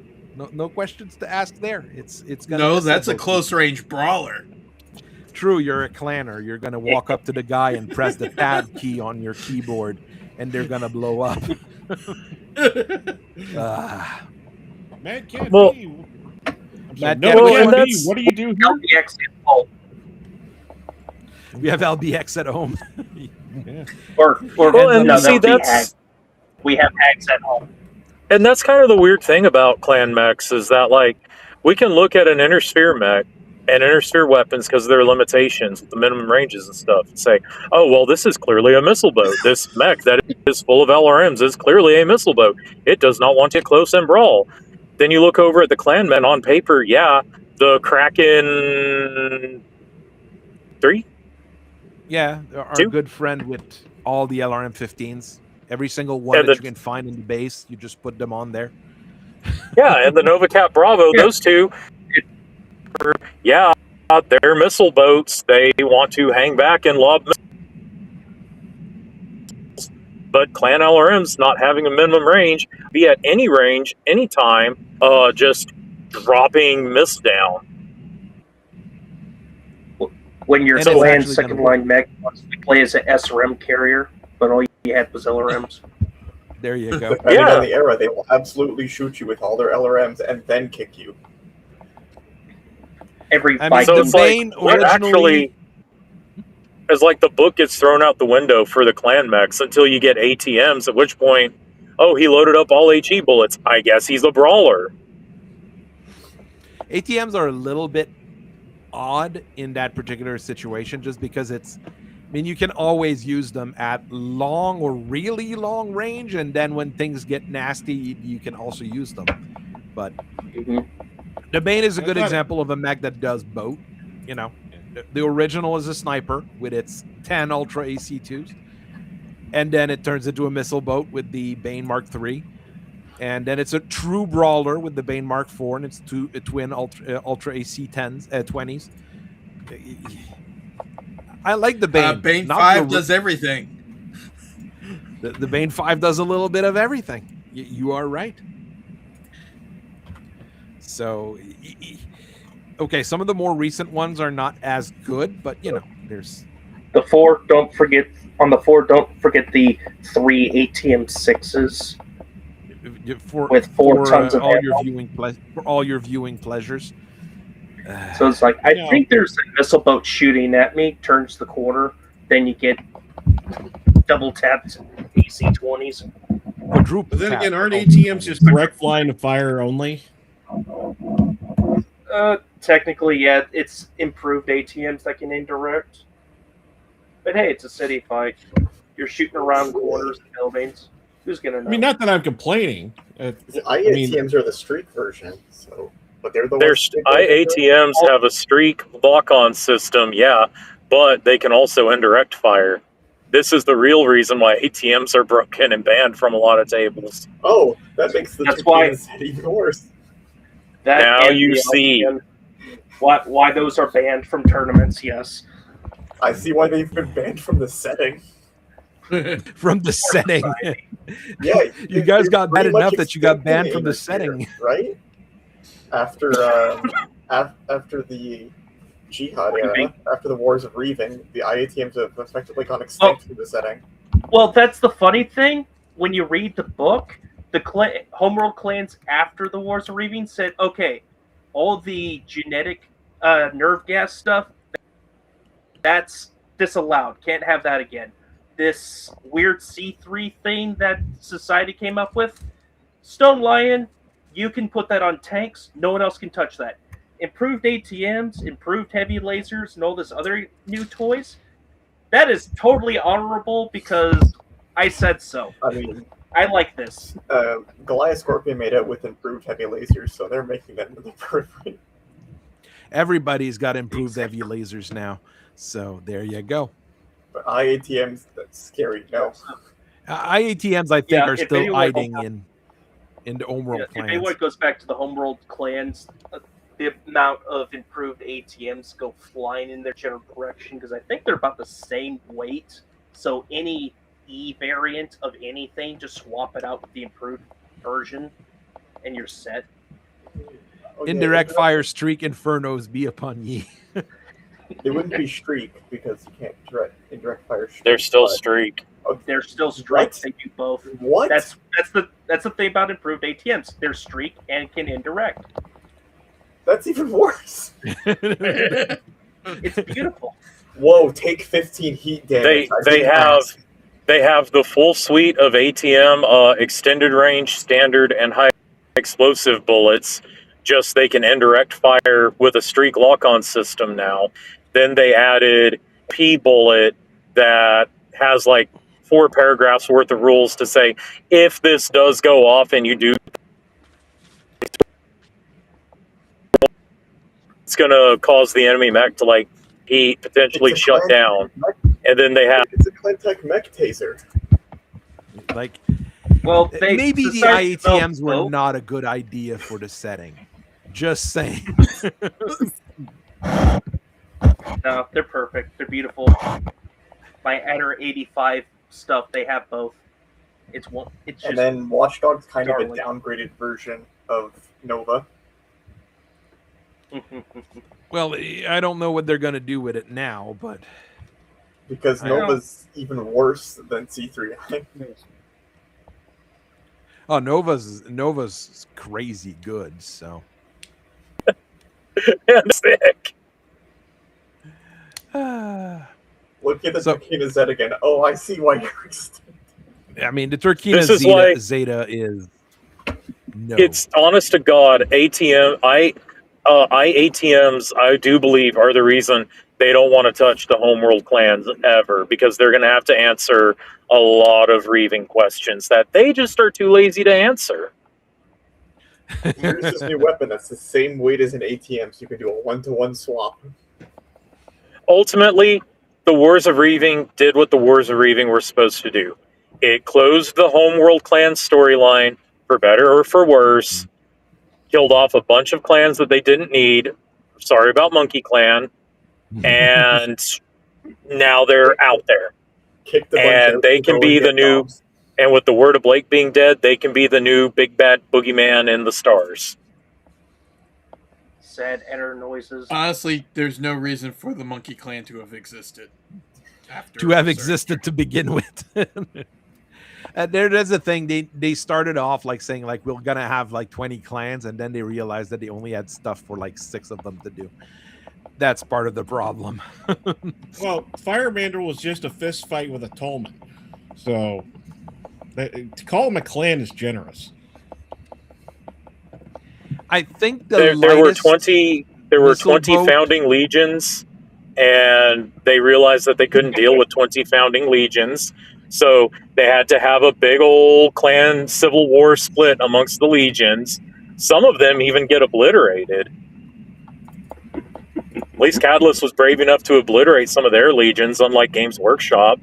No questions to ask there. It's gonna. No, that's a close range brawler. True, you're a clanner. You're gonna walk up to the guy and press the tab key on your keyboard, and they're gonna blow up. Mad Cat well, B. Mad No, Cat Cat B, B, what do you do here? LBX at home. We have LBX at home. Yeah. We have hags at home. And that's kind of the weird thing about clan mechs is that, like, we can look at an intersphere mech and intersphere weapons because of their limitations, the minimum ranges and stuff, and say, oh, well, this is clearly a missile boat. This mech that is full of LRMs is clearly a missile boat. It does not want to get close and brawl. Then you look over at the clan men on paper, yeah, the Kraken 3? Yeah, our good friend with all the LRM-15s. Every single one that you can find in the base, you just put them on there. Yeah, and the Nova Cat Bravo, those two, they're missile boats. They want to hang back and lob missiles. But Clan LRM's not having a minimum range, be at any range, anytime, just dropping miss down. When your clan second line mech wants to play as an SRM carrier, but all you had was LRMs. There you go. Depending on the era, they will absolutely shoot you with all their LRMs and then kick you. So it's like, actually, it's like the book gets thrown out the window for the clan mechs until you get ATMs, at which point, oh, he loaded up all HE bullets. I guess he's a brawler. ATMs are a little bit odd in that particular situation just because you can always use them at long or really long range, and then when things get nasty, you can also use them. But the Bane is a good example of a mech that does both. You know, the original is a sniper with its 10 Ultra AC2s, and then it turns into a missile boat with the Bane Mark III, and then it's a true brawler with the Bane Mark IV and its twin Ultra AC 20s. I like the Bane. Bane 5 does everything. The Bane 5 does a little bit of everything. You are right. So, okay, some of the more recent ones are not as good, but, there's... The 4, don't forget the 3 ATM 6s. With 4 tons of all for all your viewing pleasures. So it's like, I think there's a missile boat shooting at me, turns the corner, then you get double tapped AC-20s. But then again, aren't ATMs just direct line of fire only? Technically, yeah, it's improved ATMs that can indirect. But hey, it's a city fight. You're shooting around corners and buildings. Who's gonna know? I mean, not that I'm complaining. IATMs are the streak version, so but they're the There's IATMs have a streak lock-on system, yeah, but they can also indirect fire. This is the real reason why ATMs are broken and banned from a lot of tables. Oh, that makes the Turquoise even worse. Now you see why those are banned from tournaments. Yes, I see why they've been banned from the setting. From the setting. Yeah, you guys got bad enough that you got banned from the setting, right? After after the Jihad era, after the Wars of Reaving, the IATMs have effectively gone extinct from the setting. Well, that's the funny thing. When you read the book, the homeworld clans after the Wars of Reaving said, okay, all the genetic nerve gas stuff, that's disallowed. Can't have that again. This weird C3 thing that society came up with, Stone Lion, you can put that on tanks. No one else can touch that. Improved ATMs, improved heavy lasers, and all this other new toys, that is totally honorable because I said so. I mean, I like this. Goliath Scorpion made it with improved heavy lasers, so they're making that into the periphery. Everybody's got improved heavy lasers now, so there you go. But IATMs, that's scary. No. IATMs, I think, are still hiding into homeworld clans. If anyone goes back to the homeworld clans, the amount of improved ATMs go flying in their general direction because I think they're about the same weight. So any E variant of anything, just swap it out with the improved version, and you're set. Oh, Indirect fire, streak, infernos be upon ye. It wouldn't be streak because you can't indirect fire. Streak, they're still streak. They're still streak. They do both. What? That's the thing about improved ATMs. They're streak and can indirect. That's even worse. It's beautiful. Whoa! Take 15 heat damage. They have the full suite of ATM, extended range, standard, and high explosive bullets. Just they can indirect fire with a streak lock-on system now. Then they added P bullet that has like 4 paragraphs worth of rules to say if this does go off and you do, it's going to cause the enemy mech to like heat, potentially shut down. And then they have it's a Clentech mech taser. Like, well, maybe the IATMs were not a good idea for the setting. Just saying. No, they're perfect. They're beautiful. My Adder 85 stuff, they have both. It's just and then Watchdog's kind of a downgraded version of Nova. Well, I don't know what they're going to do with it now, but because Nova's even worse than C3. Oh, Nova's crazy good. So. Sick. Look at the Turkina Z again. Oh, I see why you're extinct. I mean, the Turkina Zeta is no. It's honest to God, IATMs, I do believe, are the reason they don't want to touch the homeworld clans ever, because they're going to have to answer a lot of Reaving questions that they just are too lazy to answer. Here's this new weapon that's the same weight as an ATM, so you can do a 1-to-1 swap. Ultimately, the Wars of Reaving did what the Wars of Reaving were supposed to do. It closed the homeworld clan storyline, for better or for worse, killed off a bunch of clans that they didn't need. Sorry about Monkey Clan. And now they're out there. And they can be the new... And with the word of Blake being dead, they can be the new big bad boogeyman in the stars. Sad enter noises. Honestly, there's no reason for the Monkey Clan to have existed. To begin with. There's a thing. They started off like saying like we're gonna have like 20 clans, and then they realized that they only had stuff for like 6 of them to do. That's part of the problem. Well, Firemander was just a fist fight with a Tolman, so to call him a clan is generous. I think there were 20 founding legions, and they realized that they couldn't deal with 20 founding legions, so they had to have a big old clan civil war split amongst the legions. Some of them even get obliterated. At least Catalyst was brave enough to obliterate some of their legions, unlike Games Workshop.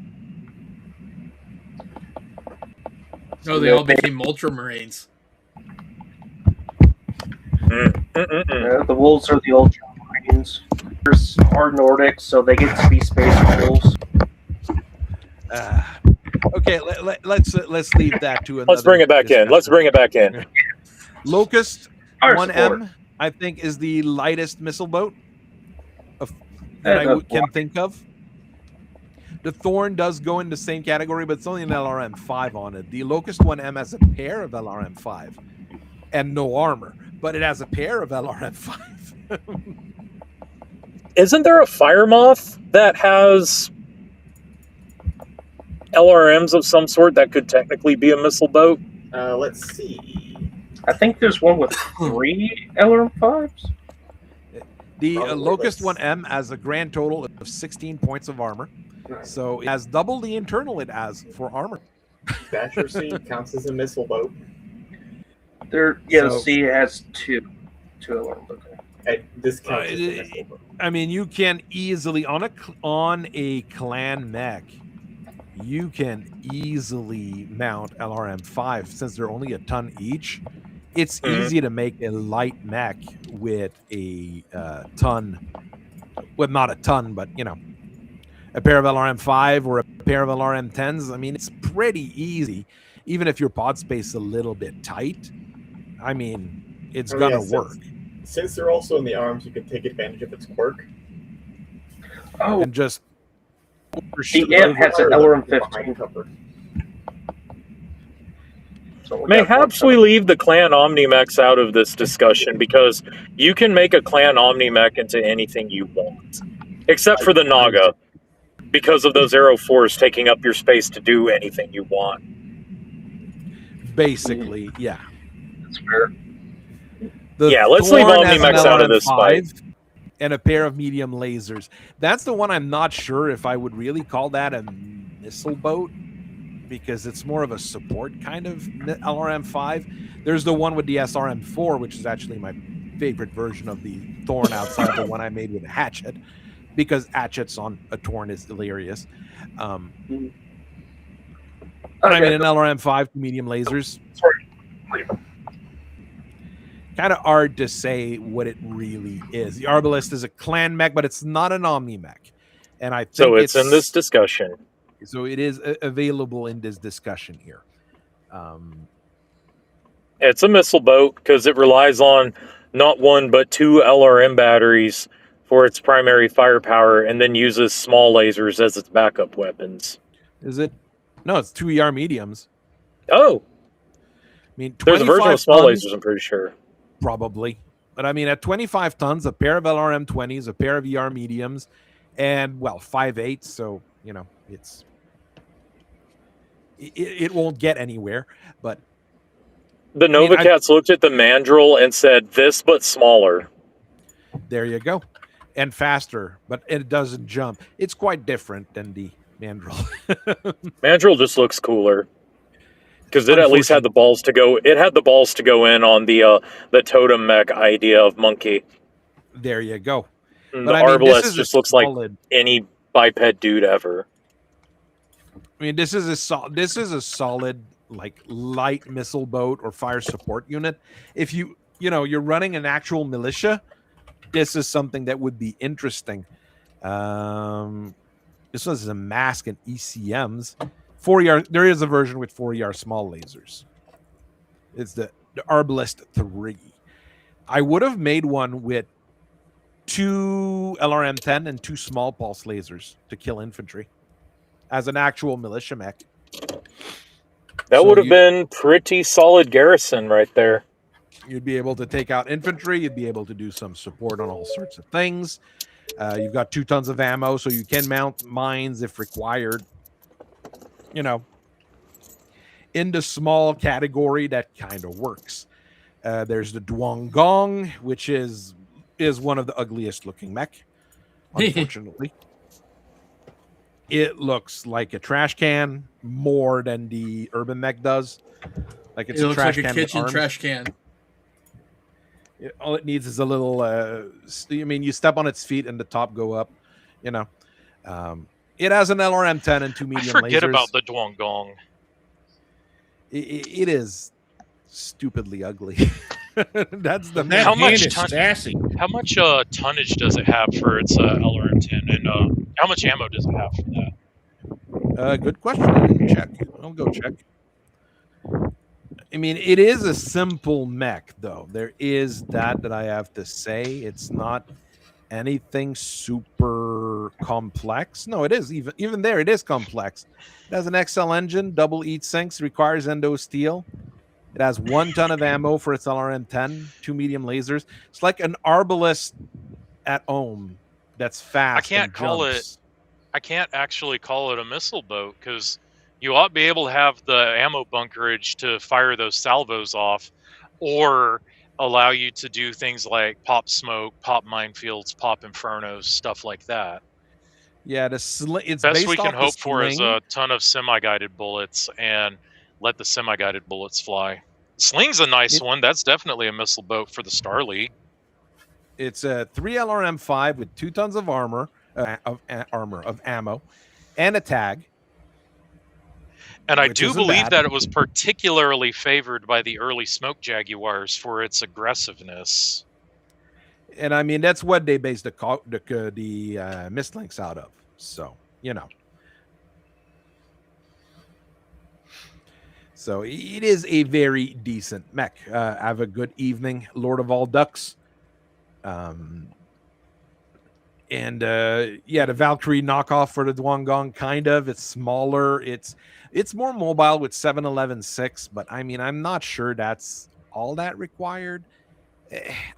No, they all became Ultramarines. The wolves are the Ultramarines. Are Nordic, so they get to be space wolves. Okay, let's leave that to another. Let's bring it back in. Let's bring it back in. Locust 1M, I think, is the lightest missile boat that I can think of. The Thorn does go in the same category, but it's only an LRM-5 on it. The Locust 1M has a pair of LRM-5 and no armor, but it has a pair of LRM-5. Isn't there a Fire Moth that has LRMs of some sort that could technically be a missile boat? Let's see. I think there's one with 3 LRM-5s. The Locust 1M has a grand total of 16 points of armor. So it has double the internal it has for armor. Basher C counts as a missile boat. The C has 2 LRMs. Okay. This counts as a missile boat. I mean, you can easily on a clan mech, you can easily mount LRM-5 since they're only a ton each. It's easy to make a light mech with a ton. Well, not a ton, but a pair of LRM-5 or a pair of LRM-10s. I mean, it's pretty easy, even if your pod space is a little bit tight. I mean, it's gonna work. Since they're also in the arms, you can take advantage of its quirk. Oh, and just the imp has an LRM-15. Mayhaps we leave the clan Omnimex out of this discussion because you can make a clan Omnimech into anything you want, except for the Naga, because of those Aero 4s taking up your space to do anything you want. Basically, yeah. That's fair. Let's leave Omnimex out of this fight. And a pair of medium lasers. That's the one I'm not sure if I would really call that a missile boat, because it's more of a support kind of LRM-5. There's the one with the SRM-4, which is actually my favorite version of the Thorn outside the one I made with a hatchet, because hatchets on a Torn is hilarious. I mean, an LRM-5 to medium lasers. Kind of hard to say what it really is. The Arbalest is a clan mech, but it's not an Omni mech. And I think so it's in this discussion. So it is available in this discussion here. It's a missile boat because it relies on not 1 but 2 LRM batteries for its primary firepower, and then uses small lasers as its backup weapons. Is it? No, it's 2 ER mediums. Oh. I mean, there's a version of small lasers, I'm pretty sure. Probably. But I mean, at 25 tons, a pair of LRM-20s, a pair of ER mediums, and, 5.8, so, it won't get anywhere, but... The Nova Cats looked at the Mandrill and said, this but smaller. There you go. And faster, but it doesn't jump. It's quite different than the Mandrill. Mandrill just looks cooler. Because it at least had the balls to go. It had the balls to go in on the totem mech idea of monkey. There you go. And the Arbalest just looks like any biped dude ever. I mean, this is a solid light missile boat or fire support unit. If you're running an actual militia, this is something that would be interesting. This was a mask and ECMs. 4ER, there is a version with 4ER small lasers. It's the Arbalest 3. I would have made one with 2 LRM-10 and 2 small pulse lasers to kill infantry as an actual militia mech. That would have been pretty solid garrison right there. You'd be able to take out infantry. You'd be able to do some support on all sorts of things. You've got 2 tons of ammo, so you can mount mines if required. In the small category, that kind of works. There's the Duongong, which is one of the ugliest looking mech, unfortunately. It looks like a trash can more than the urban mech does. Like it looks like a kitchen trash can. All it needs is a little. You step on its feet and the top go up. It has an LRM-10 and 2 medium lasers. I forget about the Duongong. It is stupidly ugly. That's the how much sassy. How much tonnage does it have for its LRM-10, and how much ammo does it have for that? Good question. I didn't check. I'll go check. I mean, it is a simple mech, though. There is that I have to say. It's not anything super complex. No, it is. Even there, it is complex. It has an XL engine, double heat sinks, requires endo steel. It has 1 ton of ammo for its LRM-10, 2 medium lasers. It's like an arbalist at home that's fast. I can't actually call it a missile boat, because you ought to be able to have the ammo bunkerage to fire those salvos off, or allow you to do things like pop smoke, pop minefields, pop infernos, stuff like that. Yeah, it's best we can hope for is a ton of semi-guided bullets and let the semi-guided bullets fly. Sling's a nice one. That's definitely a missile boat for the Star League. It's a 3 LRM-5 with 2 tons of ammo, and a tag. And I do believe that it was particularly favored by the early smoke Jaguars for its aggressiveness. And I mean, that's what they based the Mistlinks out of. So, So it is a very decent mech. Have a good evening, Lord of all Ducks. The Valkyrie knockoff for the Duongong, kind of. It's smaller. It's more mobile with 7.11.6, but I mean, I'm not sure that's all that required.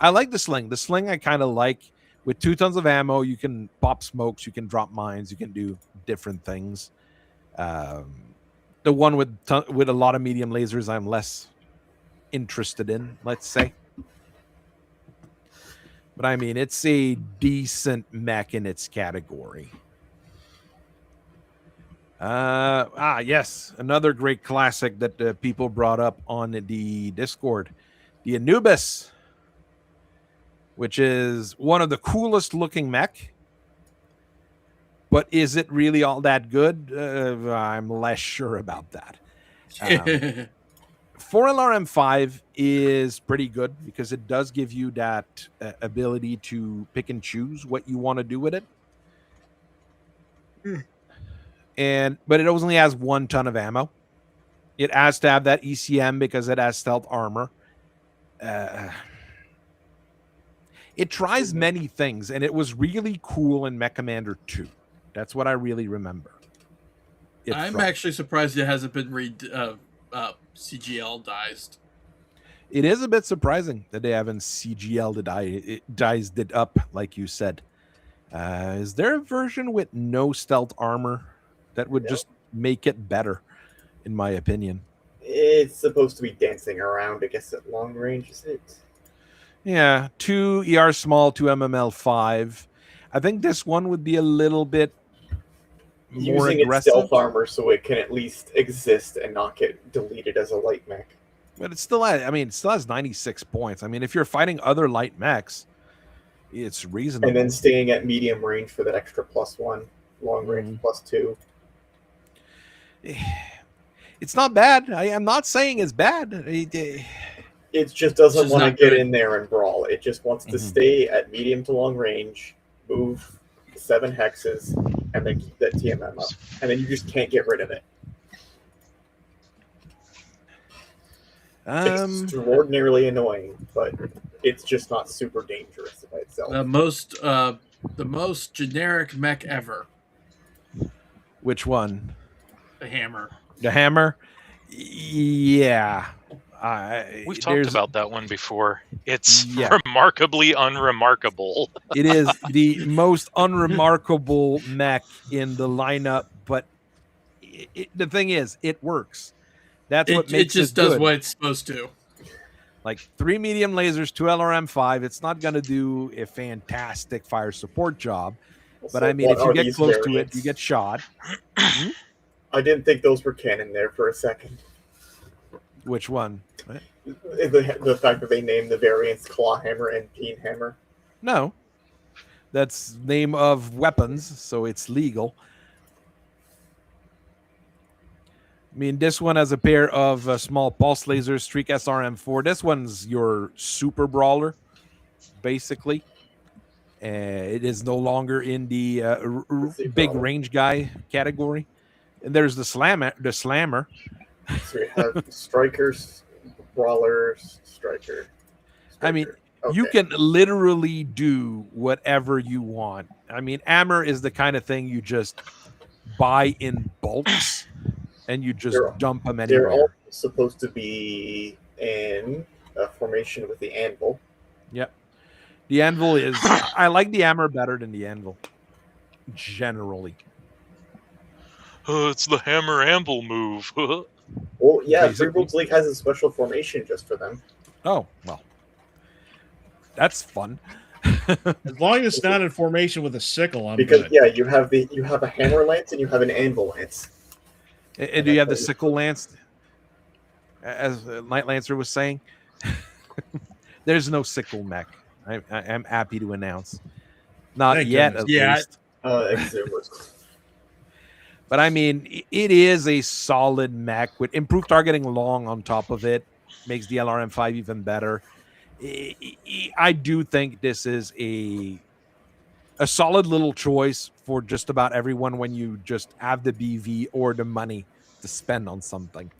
I like the sling. The sling I kind of like. With 2 tons of ammo, you can pop smokes, you can drop mines, you can do different things. The one with a lot of medium lasers, I'm less interested in, let's say. But I mean, it's a decent mech in its category. Yes, another great classic that people brought up on the Discord, the Anubis, which is one of the coolest looking mech. But is it really all that good? I'm less sure about that. 4LRM5 is pretty good because it does give you that ability to pick and choose what you want to do with it. But it only has 1 ton of ammo. It has to have that ECM because it has stealth armor. It tries many things, and it was really cool in Mech Commander 2. That's what I really remember. I'm actually surprised it hasn't been CGL-diced. It is a bit surprising that they haven't CGL'd it up, like you said. Is there a version with no stealth armor that would just make it better, in my opinion? It's supposed to be dancing around, I guess, at long range, isn't it? Yeah, 2 ER small, 2 MML5. I think this one would be a little bit more using aggressive. Its stealth armor so it can at least exist and not get deleted as a light mech. But it still has 96 points. I mean, if you're fighting other light mechs, it's reasonable. And then staying at medium range for that extra +1, long range +2. It's not bad. I am not saying it's bad. It just doesn't want to get in there and brawl. It just wants to stay at medium to long range, move 7 hexes, and then keep that TMM up. And then you just can't get rid of it. It's extraordinarily annoying, but it's just not super dangerous by itself. The most generic mech ever. Which one? The hammer. The hammer? Yeah. We've talked about that one before. It's remarkably unremarkable. It is the most unremarkable mech in the lineup, but the thing is, it works. That's what makes it just does what it's supposed to. Like 3 medium lasers, 2 LRM-5. It's not going to do a fantastic fire support job. But So I mean, what if you are get these close to it, variants? you get shot. I didn't think those were canon there for a second. Which one? The fact that they named the variants Claw Hammer and Peen Hammer. No. That's name of weapons, so it's legal. I mean, this one has a pair of small pulse lasers, Streak SRM-4. This one's your super brawler, basically. It is no longer in the big range guy category. And there's the slammer. So we have strikers, brawlers, striker. I mean, you can literally do whatever you want. I mean, hammer is the kind of thing you just buy in bulks and you just dump them anywhere. They're all supposed to be in a formation with the anvil. Yep. The anvil is... I like the hammer better than the anvil, generally. It's the hammer anvil move. Well, yeah, Three Worlds League has a special formation just for them. Oh, well. That's fun. As long as it's not in formation with a sickle, I'm because good. Yeah, you have a hammer lance and you have an anvil lance. And do you have the sickle lance? As Night Lancer was saying, there's no sickle mech. I'm happy to announce, not Thank yet goodness. at least. But I mean, it is a solid mech with improved targeting long on top of it. Makes the LRM-5 even better. I do think this is a solid little choice for just about everyone when you just have the BV or the money to spend on something.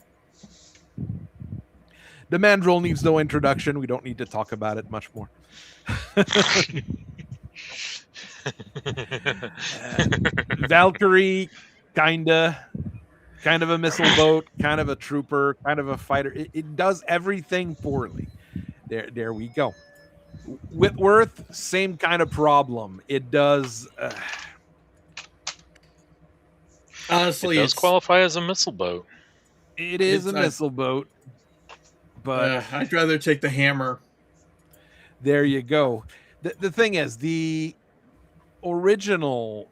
The Mandrill needs no introduction. We don't need to talk about it much more. Valkyrie, kind of a missile boat, kind of a trooper, kind of a fighter. It does everything poorly. There we go. Whitworth, same kind of problem. It does. Honestly, it does qualify as a missile boat. It is a missile boat, but I'd rather take the hammer. There you go. The thing is, the original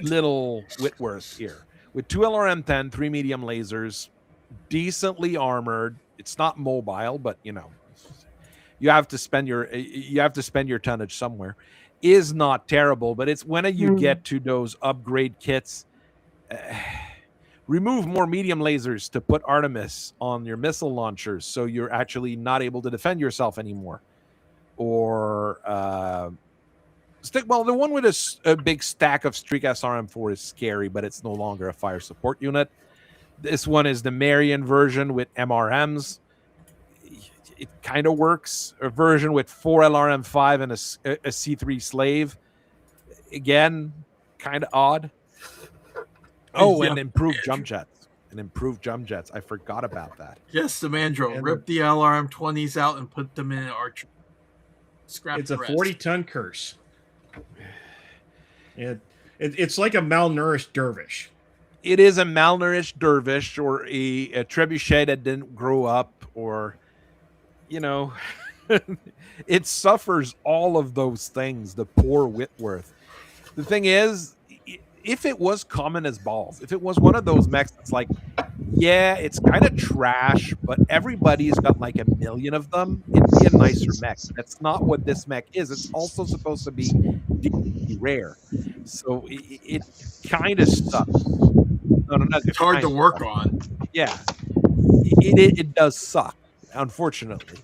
little Whitworth here with 2 LRM-10, 3 medium lasers, decently armored. It's not mobile, but you know, you have to spend your tonnage somewhere. Is not terrible, but it's when you get to those upgrade kits. Remove more medium lasers to put Artemis on your missile launchers, so you're actually not able to defend yourself anymore. Or the one with a big stack of Streak SRM-4 is scary, but it's no longer a fire support unit. This one is the Marion version with MRMs. It kind of works. A version with 4 LRM-5 and a C3 slave. Again, kind of odd. Oh, and improved jump jets. I forgot about that. Yes, the Mandrill. Rip the LRM-20s out and put them in an archer. Scrap it's a 40-ton curse. It's like a malnourished dervish. It is a malnourished dervish or a trebuchet that didn't grow up, or, you know, it suffers all of those things, the poor Whitworth. The thing is, if it was common as balls, if it was one of those mechs that's like, yeah, it's kind of trash, but everybody's got like 1 million of them, it'd be a nicer mech. That's not what this mech is. It's also supposed to be rare. So it kind of sucks. No, it's hard to work on. Yeah. It does suck, unfortunately.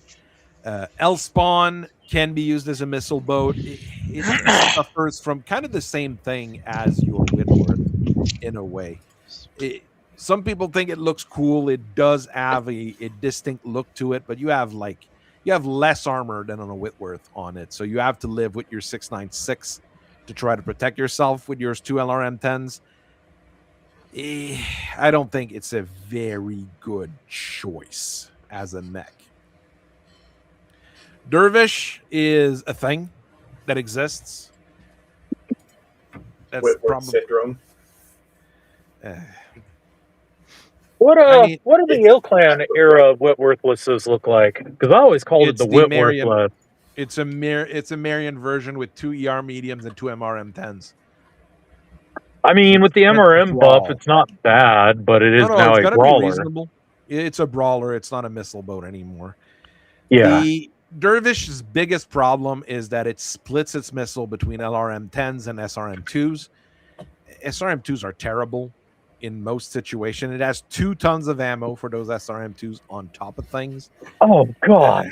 L-Spawn can be used as a missile boat. It suffers from kind of the same thing as your Whitworth in a way. Some people think it looks cool. It does have a distinct look to it, but you have less armor than on a Whitworth on it. So you have to live with your 6.96 to try to protect yourself with your 2 LRM-10s. I don't think it's a very good choice as a mech. Dervish is a thing that exists. That's Whitworth probably syndrome. What do the Ill Clan era Whitworthlesses look like? Because I always called it the Whitworthless. It's a Marion version with 2 ER mediums and 2 MRM 10s. I mean, with the MRM buff, it's not bad, but it is now a brawler. Reasonable. It's a brawler. It's not a missile boat anymore. Yeah. The Dervish's biggest problem is that it splits its missile between LRM 10s and SRM 2s. SRM 2s are terrible in most situations. It has 2 tons of ammo for those SRM 2s on top of things. Oh, God.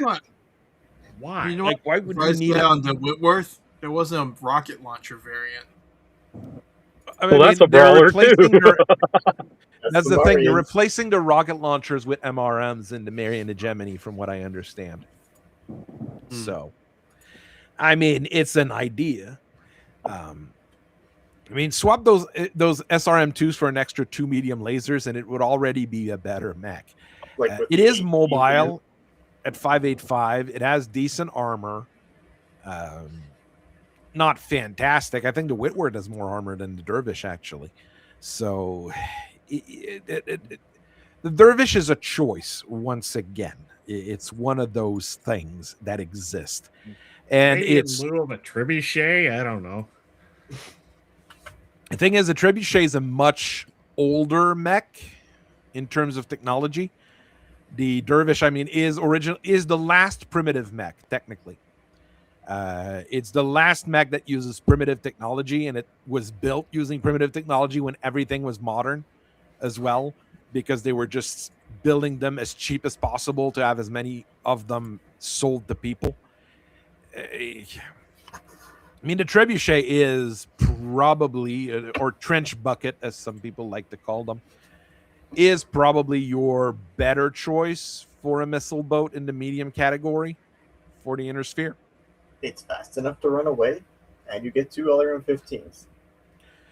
Why? You know what? Why would you need on the Whitworth? There wasn't a rocket launcher variant. That's a brawler too. That's the thing. You're replacing the rocket launchers with MRMs in the Marion hegemony, from what I understand. So, I mean, it's an idea. Swap those SRM2s for an extra 2 medium lasers, and it would already be a better mech. It is mobile at 585. It has decent armor. Not fantastic. I think the Whitworth has more armor than the Dervish, actually. So the Dervish is a choice once again. It's one of those things that exist. And maybe it's in lieu of a trebuchet. I don't know. The thing is, the trebuchet is a much older mech in terms of technology. The Dervish, is the last primitive mech, technically. It's the last mech that uses primitive technology, and it was built using primitive technology when everything was modern as well, because they were just building them as cheap as possible to have as many of them sold to people. The trebuchet is probably, or trench bucket, as some people like to call them, is probably your better choice for a missile boat in the medium category for the inner sphere. It's fast enough to run away, and you get 2 LRM-15s.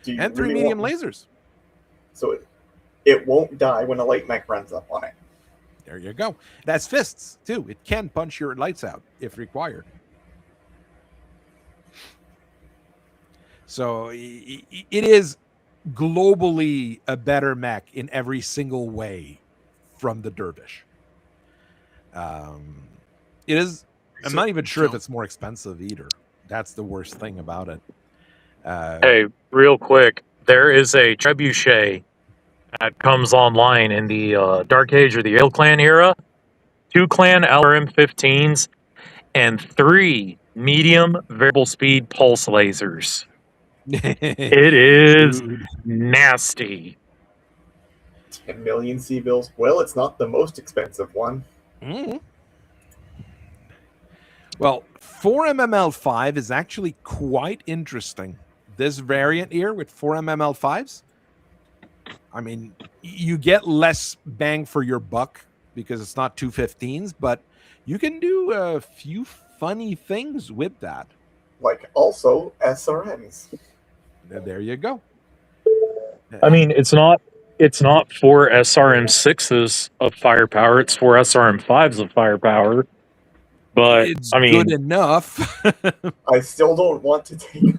And 3 medium lasers. So it won't die when a light mech runs up on it. There you go. That's fists, too. It can punch your lights out if required. So it is globally a better mech in every single way from the Dervish. It is. I'm not even sure if it's more expensive either. That's the worst thing about it. Hey, real quick, there is a trebuchet that comes online in the Dark Age or the Ill Clan era. 2 clan LRM-15s and 3 medium variable speed pulse lasers. It is nasty. 10 million C-bills. Well, it's not the most expensive one. Mm-hmm. Well, 4MML5 is actually quite interesting. This variant here with 4MML5s, you get less bang for your buck because it's not 215s, but you can do a few funny things with that. Like also SRMs. There you go. It's not 4 SRM6s of firepower. It's 4 SRM5s of firepower. But it's good enough. I still don't want to take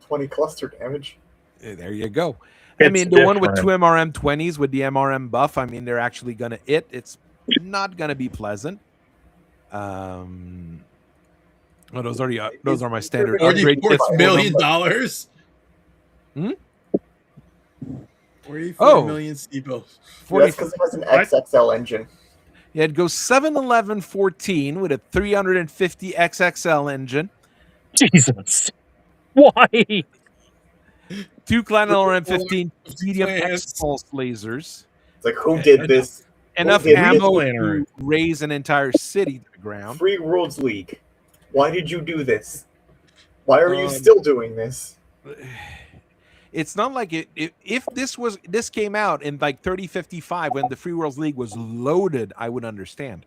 20 cluster damage. There you go. It's the one with 2 MRM-20s with the MRM buff, they're actually going to hit. It's not going to be pleasant. Those are my standard upgrade kits. $44 million? Hmm? 44 million C-bills. That's because it has an XXL engine. Yeah, it goes 711-14 with a 350 XXL engine. Jesus. Why? 2 clan LRM-15 medium pulse lasers. It's like, who did this? Enough ammo to raise an entire city to the ground. Free Worlds League. Why did you do this? Why are you still doing this? It's not like if this came out in like 3055 when the Free Worlds League was loaded, I would understand.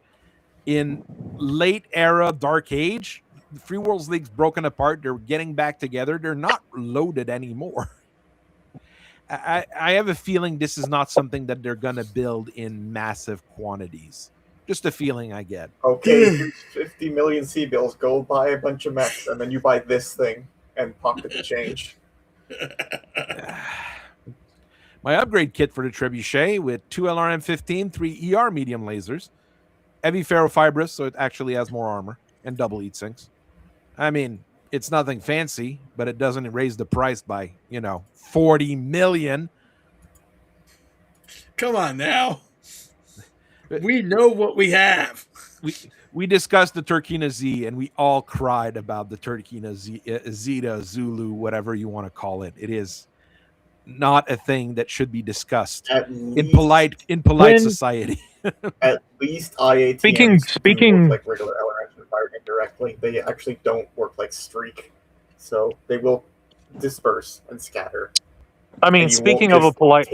In late era Dark Age, the Free Worlds League's broken apart. They're getting back together. They're not loaded anymore. I have a feeling this is not something that they're gonna build in massive quantities. Just a feeling I get. Okay, here's 50 million C-bills. Go buy a bunch of mechs, and then you buy this thing and pocket the change. My upgrade kit for the Trebuchet with 2 LRM-15, 3 ER medium lasers, heavy ferrofibrous, so it actually has more armor, and double heat sinks. I mean, it's nothing fancy, but it doesn't raise the price by, $40 million. Come on now. We know what we have. We discussed the Turkina Z, and we all cried about the Turkina Zeta, Zulu, whatever you want to call it. It is not a thing that should be discussed in polite society. At least IATMs work like regular LRMs fired indirectly. They actually don't work like streak, so they will disperse and scatter. I mean, speaking of a polite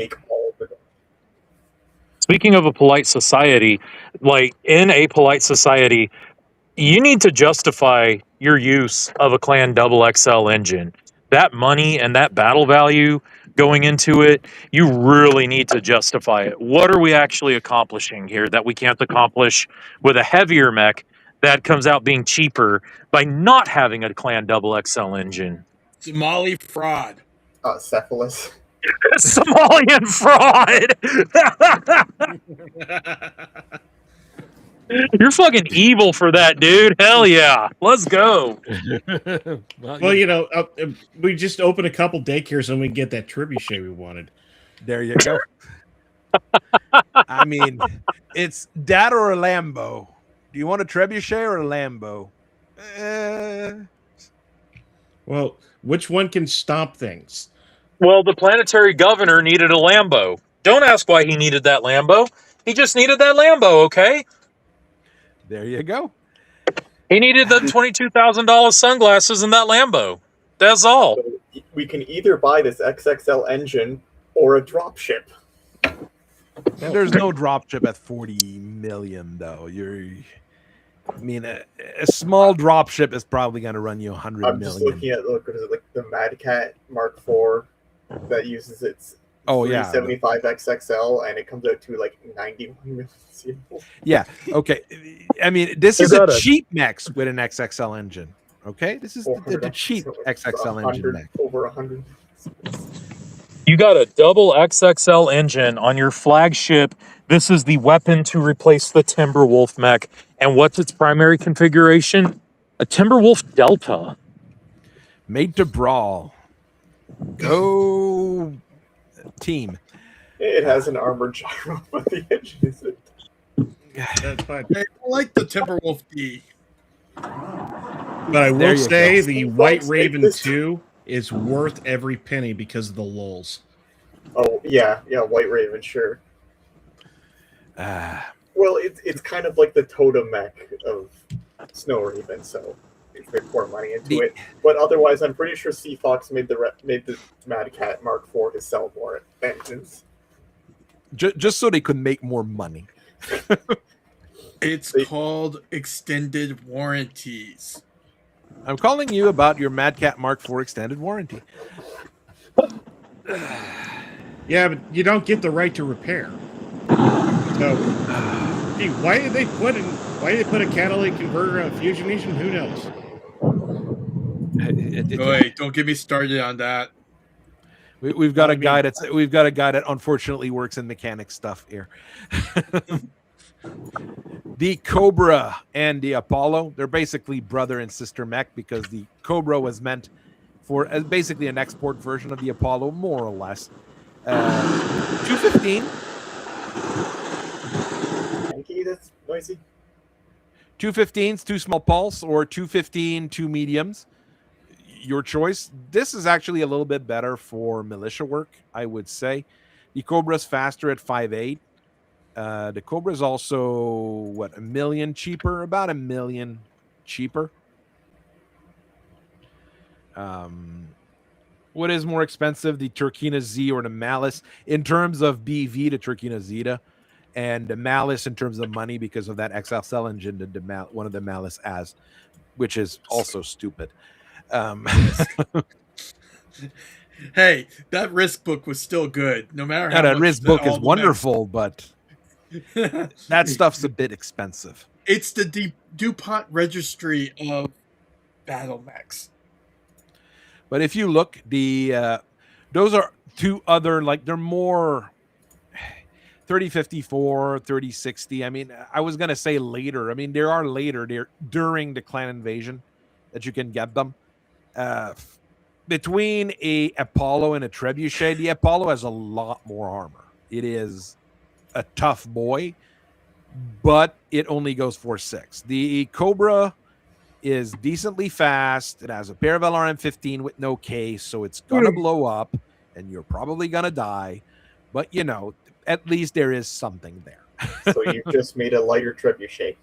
society, like in a polite society, you need to justify your use of a Clan XXL engine. That money and that battle value going into it, you really need to justify it. What are we actually accomplishing here that we can't accomplish with a heavier mech that comes out being cheaper by not having a Clan XXL engine? Somali fraud. Cephalus. Somalian fraud! You're fucking evil for that, dude. Hell yeah. Let's go. Well, we just open a couple daycares and we get that trebuchet we wanted. There you go. I mean, it's that or a Lambo. Do you want a trebuchet or a Lambo? Well, which one can stomp things? Well, the planetary governor needed a Lambo. Don't ask why he needed that Lambo. He just needed that Lambo, okay? There you go. He needed the $22,000 sunglasses in that Lambo. That's all. So we can either buy this XXL engine or a dropship. There's no dropship at 40 million, though. A small dropship is probably going to run you 100 million. I'm just looking at the Mad Cat Mark IV that uses its 375 XXL, and it comes out to like 91 million. Yeah. Okay. I mean, this is a cheap mechs with an XXL engine. Okay, this is the cheap XXL engine mech. Over 100. You got a double XXL engine on your flagship. This is the weapon to replace the Timberwolf mech. And what's its primary configuration? A Timberwolf Delta. Made to brawl. Go team. It has an armored gyro, but the engine isn't. That's fine. I like the Timberwolf D. But I will say the White Raven 2 is worth every penny because of the lulls. Oh, yeah, White Raven, sure. Well, it's kind of like the totem mech of Snow Raven, so they pour money into it. But otherwise, I'm pretty sure Sea Fox made the Mad Cat Mark IV to sell more engines. Just so they could make more money. It's called extended warranties. I'm calling you about your Mad Cat Mark IV extended warranty. Yeah, but you don't get the right to repair. So, why did they put a catalytic converter on a fusion engine? Who knows? Wait, don't get me started on that. We've got a guy that unfortunately works in mechanic stuff here. The Cobra and the Apollo, they're basically brother and sister mech because the Cobra was meant for basically an export version of the Apollo, more or less. 215. Yankee, that's noisy. 215s, 2 small pulse, or 215, 2 mediums. Your choice. This is actually a little bit better for militia work, I would say. The Cobra's faster at 5.8. The Cobra is also $1 million cheaper, about $1 million cheaper. What is more expensive, the Turkina Z or the Malice? In terms of BV, the Turkina Zeta, and the Malice in terms of money because of that XXL engine that one of the Malice has, which is also stupid. Hey, that risk book was still good, no matter how. That risk book is wonderful, but that stuff's a bit expensive. It's the DuPont registry of battle mechs. But if you look, those are two other, like, they're more 3054, 3060. I mean, I was going to say later. I mean, there are later there during the clan invasion that you can get them. Between a Apollo and a Trebuchet, the Apollo has a lot more armor. It is a tough boy, but it only goes 4.6. The Cobra is decently fast. It has a pair of LRM-15 with no case, so it's gonna blow up, and you're probably gonna die. But you know, at least there is something there. So you just made a lighter Trebuchet.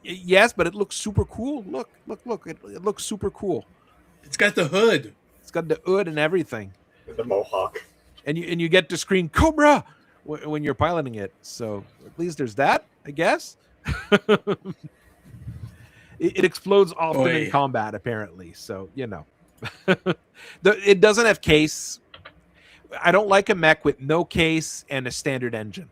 Yes, but it looks super cool. Look! It looks super cool. It's got the hood. It's got the hood and everything. The Mohawk. And you get to scream Cobra when you're piloting it. So at least there's that, I guess. It explodes often in combat, apparently. So, you know. It doesn't have case. I don't like a mech with no case and a standard engine.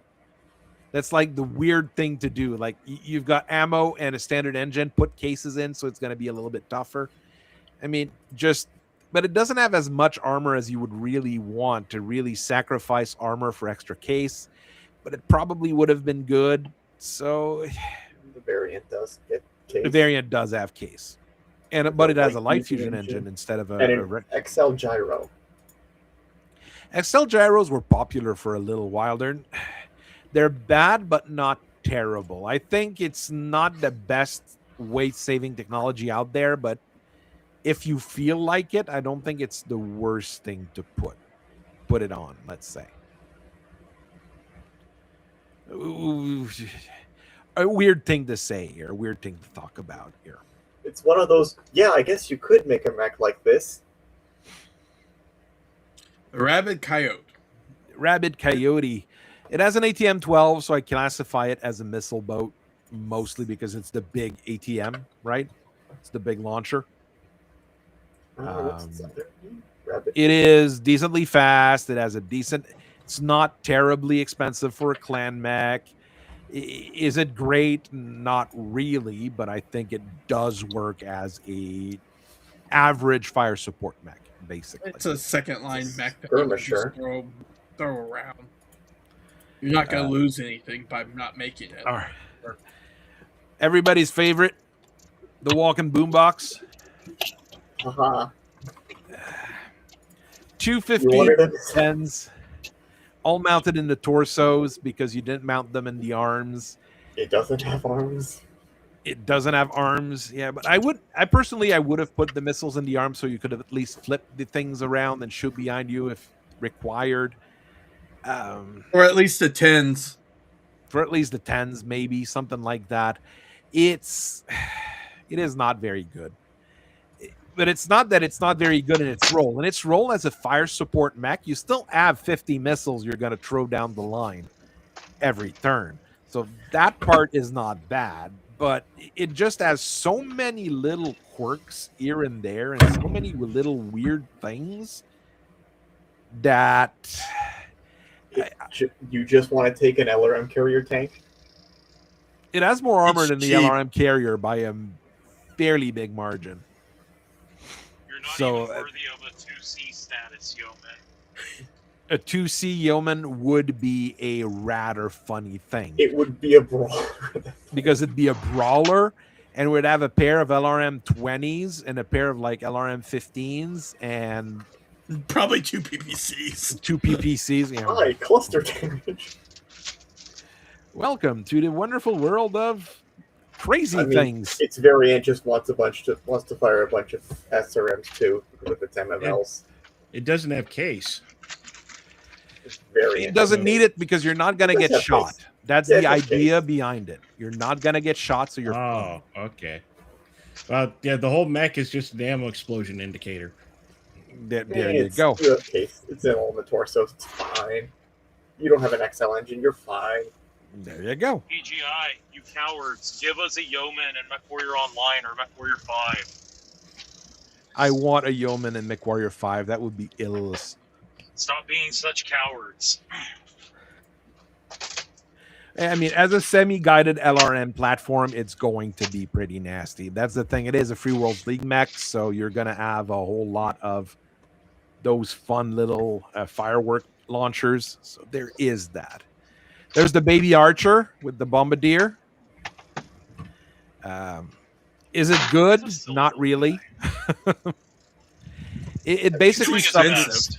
That's like the weird thing to do. Like, you've got ammo and a standard engine, put cases in, so it's going to be a little bit tougher. I mean, but it doesn't have as much armor as you would really want to really sacrifice armor for extra case. But it probably would have been good. So the variant does get case. The variant does have case, but it has a light fusion engine instead of an XL gyro. XL gyros were popular for a little while. They're bad, but not terrible. I think it's not the best weight-saving technology out there, but if you feel like it, I don't think it's the worst thing to put it on, let's say. Ooh, a weird thing to say here, a weird thing to talk about here. It's one of those, yeah, I guess you could make a mech like this. Rabid Coyote. It has an ATM-12, so I classify it as a missile boat, mostly because it's the big ATM, right? It's the big launcher. It is decently fast. It has it's not terribly expensive for a clan mech. Is it great? Not really, but I think it does work as a average fire support mech, basically. It's a second line mech that you can just throw around. You're not going to lose anything by not making it. All right. Everybody's favorite, the walking boombox. 250 all mounted in the torsos because you didn't mount them in the arms. It doesn't have arms. Yeah, but I personally would have put the missiles in the arms so you could have at least flipped the things around and shoot behind you if required. Or at least the 10s. For at least the 10s, maybe something like that. It is not very good. But it's not that it's not very good in its role. In its role as a fire support mech, you still have 50 missiles you're going to throw down the line every turn. So that part is not bad, but it just has so many little quirks here and there and so many little weird things that... You just want to take an LRM carrier tank? It has more armor than the LRM carrier by a fairly big margin. You're not even worthy of a 2C status, yeoman. A 2C yeoman would be a rather funny thing. It would be a brawler. Because it'd be a brawler, and we'd have a pair of LRM 20s and a pair of like LRM 15s and... Probably 2 PPCs. 2 PPCs. Yeah. Hi, cluster damage. Welcome to the wonderful world of crazy things. Its variant just wants to fire a bunch of SRMs too with its MMLs. It doesn't have case. It doesn't need it because you're not going to get shot. That's the idea behind it. You're not going to get shot, so you're fine. Okay. Well, yeah, the whole mech is just an ammo explosion indicator. There you go. It's all in the torso. It's fine. You don't have an XL engine. You're fine. There you go. PGI, you cowards, give us a yeoman in MechWarrior Online or MechWarrior 5. I want a yeoman in MechWarrior 5. That would be ill. Stop being such cowards. I mean, as a semi-guided LRM platform, it's going to be pretty nasty. That's the thing. It is a Free Worlds League mech, so you're going to have a whole lot of those fun little firework launchers. So there is that. There's the baby archer with the bombardier. Is it good? Not really. it basically suffers.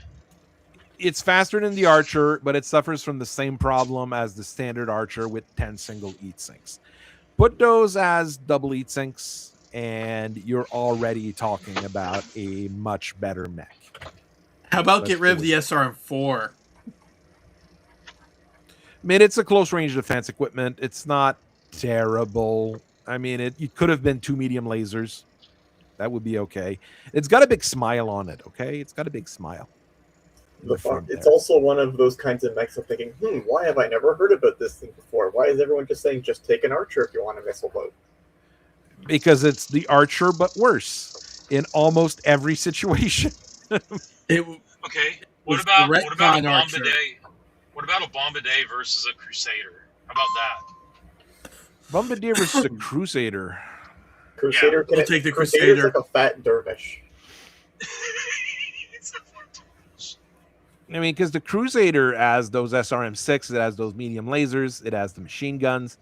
It's faster than the archer, but it suffers from the same problem as the standard archer with 10 single heat sinks. Put those as double heat sinks, and you're already talking about a much better mech. How about get rid of the SRM-4? I mean, it's a close range defense equipment. It's not terrible. I mean, it could have been 2 medium lasers. That would be okay. It's got a big smile on it, okay? It's got a big smile. It's also one of those kinds of mechs of thinking, why have I never heard about this thing before? Why is everyone just saying, just take an archer if you want a missile boat? Because it's the archer, but worse in almost every situation. Okay, what about a Bombardier? What about a Bombardier versus a Crusader? How about that? Bombardier versus a Crusader. Crusader can take the Crusader's like a fat dervish. I mean, because the Crusader has those SRM-6, it has those medium lasers, it has the machine guns.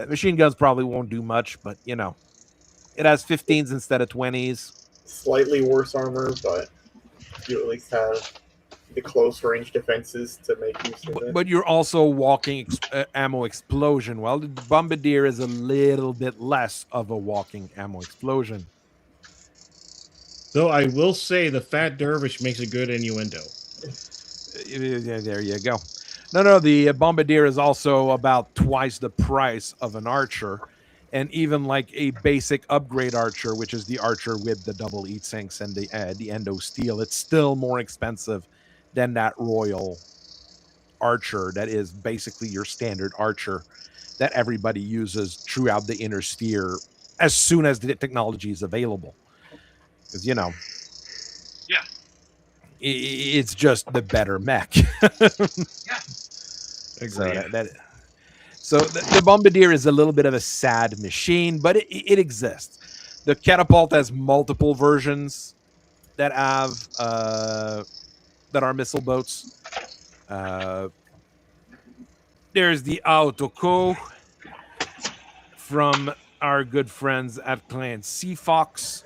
Machine guns probably won't do much, but, you know, it has 15s instead of 20s. Slightly worse armor, but you at least have the close range defenses to make use of it. But you're also walking ammo explosion. Well, the Bombardier is a little bit less of a walking ammo explosion. Though I will say the fat dervish makes a good innuendo. There you go. No, the Bombardier is also about twice the price of an archer, and even like a basic upgrade archer, which is the archer with the double heat sinks and the endo steel, it's still more expensive than that Royal archer that is basically your standard archer that everybody uses throughout the inner sphere as soon as the technology is available. Because, you know, it's just the better mech. Exactly. So the Bombardier is a little bit of a sad machine, but it exists. The Catapult has multiple versions that have that are missile boats. There's the Autoco from our good friends at Clan Seafox.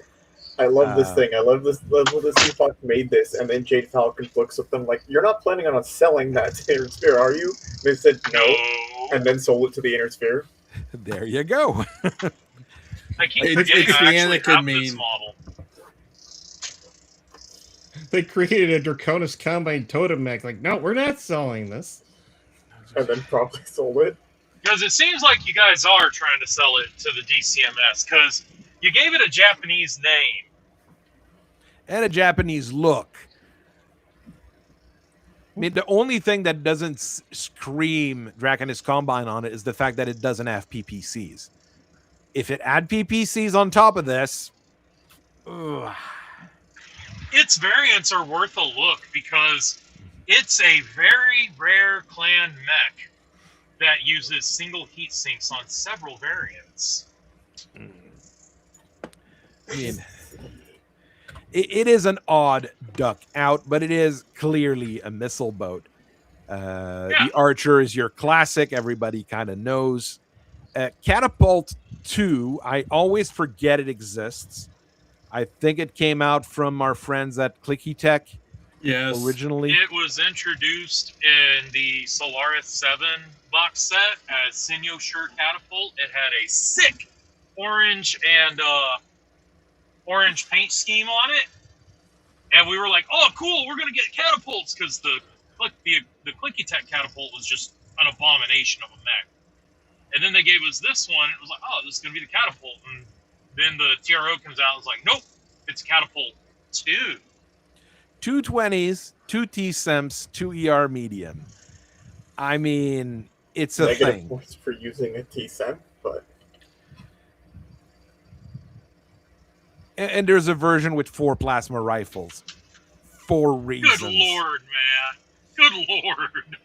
I love this thing. I love this. Love what the Seafox made this, and then Jade Falcon looks at them like, "You're not planning on selling that to Inner Sphere, are you?" And they said no, and then sold it to the Inner Sphere. There you go. I keep forgetting I actually have this model. They created a Draconis Combine Totem Mech. Like, no, we're not selling this. And then probably sold it. Because it seems like you guys are trying to sell it to the DCMS, because you gave it a Japanese name. And a Japanese look. I mean, the only thing that doesn't scream Draconis Combine on it is the fact that it doesn't have PPCs. If it had PPCs on top of this... Its variants are worth a look, because it's a very rare clan mech that uses single heat sinks on several variants. I mean, it is an odd duck out, but it is clearly a missile boat. The Archer is your classic. Everybody kind of knows. Catapult 2, I always forget it exists. I think it came out from our friends at Clicky Tech. Yes. Originally. It was introduced in the Solaris 7 box set as Sinyo Shirt Catapult. It had a sick orange and orange paint scheme on it. And we were like, oh, cool, we're going to get catapults, because the Clicky Tech Catapult was just an abomination of a mech. And then they gave us this one, and it was like, oh, this is going to be the catapult. And then the TRO comes out and it's like, nope, it's Catapult 2. 2 20s, 2 T-Semps, 2 ER medium. I mean, it's a negative thing. Points for using a T-Semp, but... And there's a version with 4 plasma rifles. For reasons. Good lord, man. Good lord.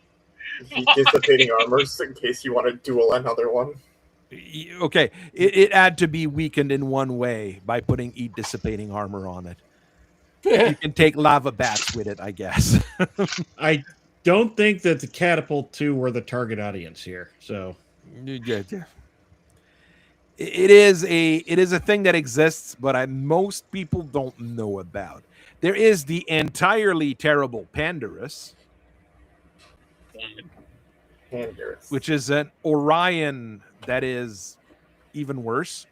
Dissipating armors in case you want to duel another one. Okay, it had to be weakened in one way by putting dissipating armor on it. You can take lava bats with it, I guess. I don't think that the Catapult 2 were the target audience here. So yeah. It is a thing that exists, but most people don't know about. There is the entirely terrible Pandarus, which is an Orion that is even worse.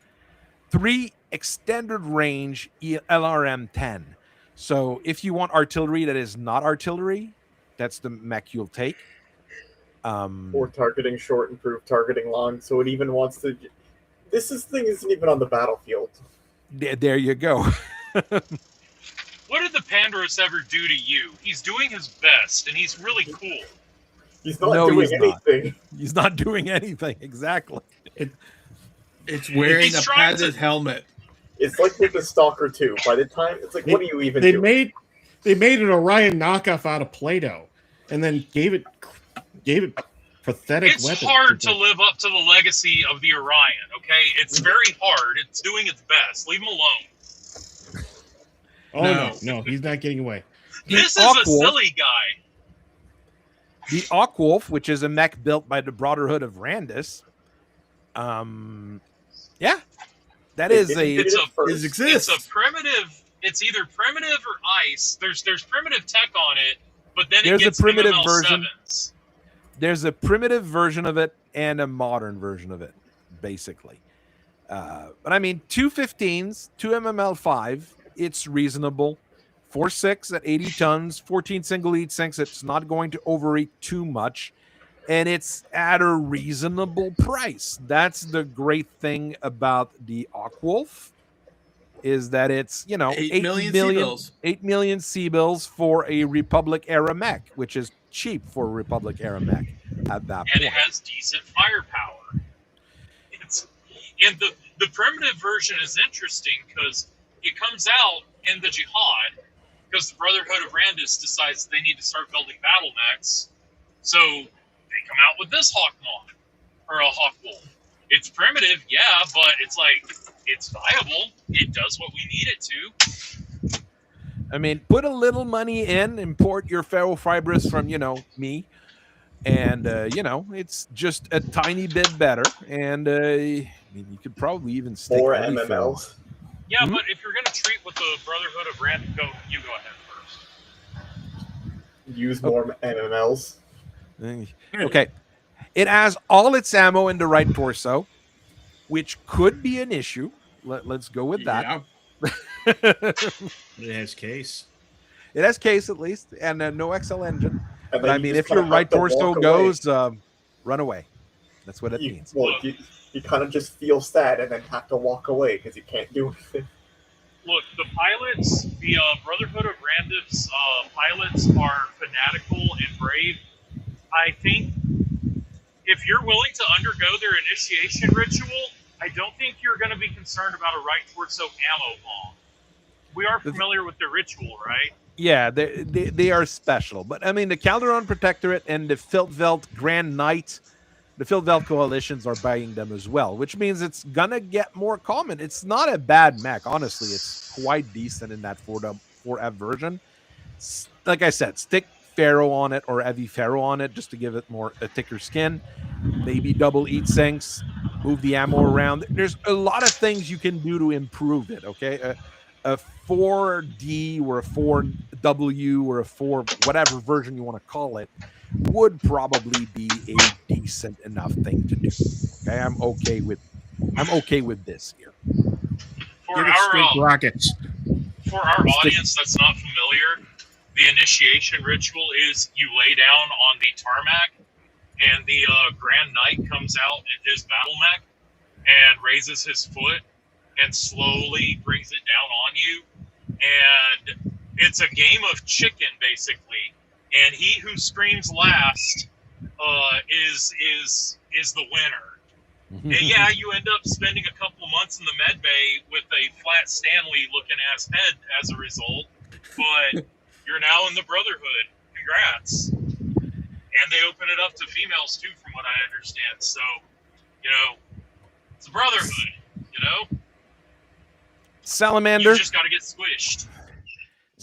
3 extended range LRM-10. So if you want artillery that is not artillery, that's the mech you'll take. Or targeting short, improved targeting long. So it even wants to. This thing isn't even on the battlefield. There you go. What did the Pandarus ever do to you? He's doing his best, and he's really cool. He's not doing anything. He's not doing anything, exactly. It's wearing a padded helmet. It's like with the Stalker 2. By the time, it's like, what are you even doing? They made an Orion knockoff out of Play-Doh, and then gave it pathetic weapons. It's hard to live up to the legacy of the Orion, okay? It's very hard. It's doing its best. Leave him alone. Oh, no, he's not getting away. This is a silly guy. The Aquwolf, which is a mech built by the Brotherhood of Randus. Yeah. That is It's a primitive. It's either primitive or ice. There's primitive tech on it, but then it gets a primitive MML version. 7s. There's a primitive version of it and a modern version of it, basically. But I mean, 2 15s, 2 MML5, it's reasonable. 4.6 at 80 tons, 14 single heat sinks. It's not going to overeat too much. And it's at a reasonable price. That's the great thing about the Aquwolf, is that it's, 8 million C-bills for a Republic era mech, which is cheap for a Republic era mech at that point. And it has decent firepower. And the primitive version is interesting because it comes out in the Jihad because the Brotherhood of Randus decides they need to start building battle mechs. So they come out with this Hawkmoth or a Hawkwolf. It's primitive, yeah, but it's like, it's viable. It does what we need it to. I mean, put a little money in, import your ferrofibrous from, me. And, it's just a tiny bit better. And, you could probably even stick 4 MMLs. Yeah, but if you're going to treat with the Brotherhood of Randus, you go ahead first. Use more MMLs. Okay. It has all its ammo in the right torso, which could be an issue. Let's go with that. Yeah. It has case. It has case at least, and no XL engine. And but I mean, if your right torso goes, run away. That's what it means. Well, you kind of just feel sad and then have to walk away because you can't do anything. Look, the pilots, the Brotherhood of Randus pilots are fanatical and brave. I think if you're willing to undergo their initiation ritual, I don't think you're going to be concerned about a right torso ammo bomb. We are familiar with the ritual, right? Yeah, they are special. But, I mean, the Calderon Protectorate and the Filtveld Grand Knight, the Filtveld coalitions are buying them as well, which means it's going to get more common. It's not a bad mech. Honestly, it's quite decent in that 4F version. Like I said, stick Ferro on it or heavy Ferro on it just to give it a thicker skin. Maybe double heat sinks, move the ammo around. There's a lot of things you can do to improve it, okay? A 4D or a 4W or a 4 whatever version you want to call it would probably be a decent enough thing to do. Okay, I'm okay with this here. For our rockets. For our audience that's not familiar, the initiation ritual is you lay down on the tarmac, and the Grand Knight comes out in his battle mech and raises his foot and slowly brings it down on you. And it's a game of chicken, basically. And he who screams last is the winner. And yeah, you end up spending a couple months in the med bay with a flat Stanley looking ass head as a result. But you're now in the Brotherhood. Congrats. And they open it up to females too, from what I understand. So, it's a Brotherhood, Salamander. You just got to get squished.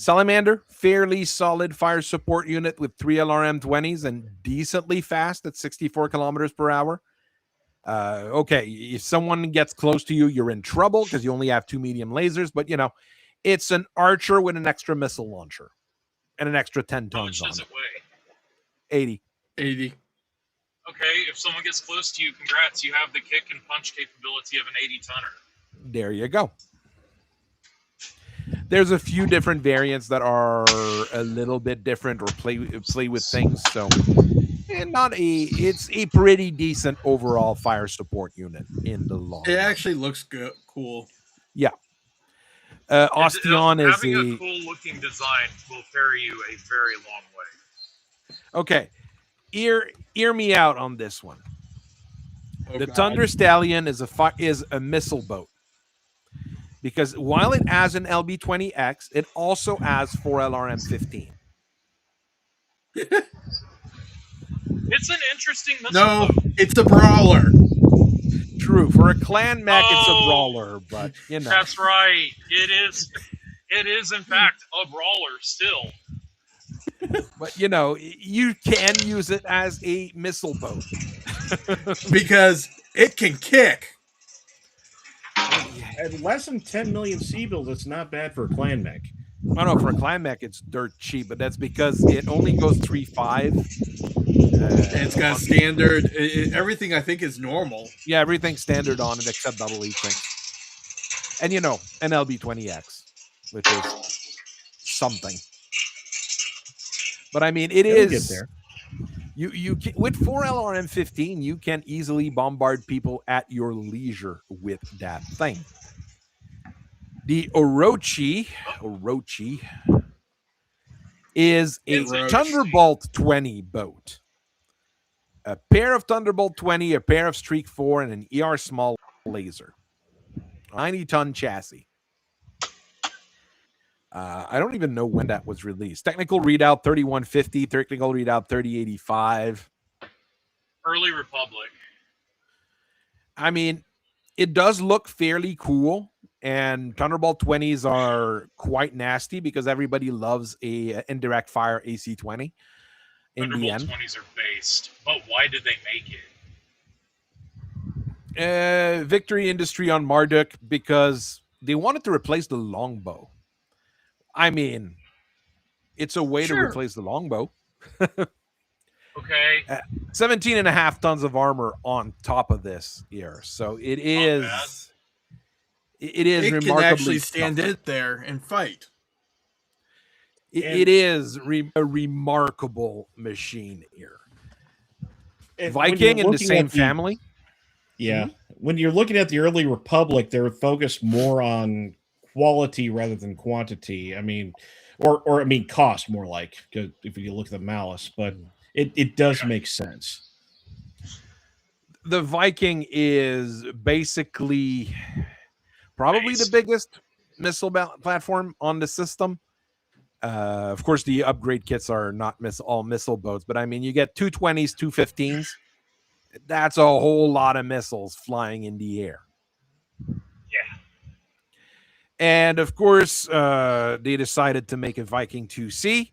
Salamander, fairly solid fire support unit with 3 LRM-20s and decently fast at 64 kilometers per hour. Okay, if someone gets close to you, you're in trouble because you only have 2 medium lasers, but it's an archer with an extra missile launcher and an extra 10 tons. How much does it weigh? 80. 80. Okay, if someone gets close to you, congrats, you have the kick and punch capability of an 80-tonner. There you go. There's a few different variants that are a little bit different or play with things. So, it's a pretty decent overall fire support unit in the long run. It actually looks good, cool. Yeah. Ostion is having a cool looking design will carry you a very long way. Okay. Hear me out on this one. The God. Thunder Stallion is a missile boat. Because while it has an LB-20X, it also has 4 LRM-15. It's an interesting missile No, boat. it's a brawler. True. For a clan mech, it's a brawler, but That's right. It is in fact a brawler still. But you can use it as a missile boat. Because it can kick. At less than 10 million C-bills, it's not bad for a clan mech. I don't know, for a clan mech, it's dirt cheap, but that's because it only goes 3.5. And it's got standard. Everything I think is normal. Yeah, everything's standard on it except double E-Things. And an LB-20X, which is something. But I mean, it is. Get there. You can, with 4 LRM-15, you can easily bombard people at your leisure with that thing. The Orochi is a Thunderbolt 20 boat. A pair of Thunderbolt 20, a pair of Streak 4, and an ER small laser. 90-ton chassis. I don't even know when that was released. Technical readout 3150, technical readout 3085. Early Republic. I mean, it does look fairly cool, and Thunderbolt 20s are quite nasty because everybody loves a indirect fire AC-20. In the end, 20s are based, but why did they make it? Victory Industry on Marduk, because they wanted to replace the longbow. I mean, it's a way to replace the longbow. Okay. 17 and a half tons of armor on top of this here. So it is remarkably can actually stand it there and fight. It is a remarkable machine here. Viking in the same family. Yeah. Mm-hmm. When you're looking at the early Republic, they're focused more on quality rather than quantity. I mean, or cost more like, because if you look at the Malice, but it does make sense. The Viking is basically probably the biggest missile platform on the system. Of course, the upgrade kits are not all missile boats, but I mean, you get 220s, 215s. That's a whole lot of missiles flying in the air. Yeah. And of course, they decided to make a Viking 2C,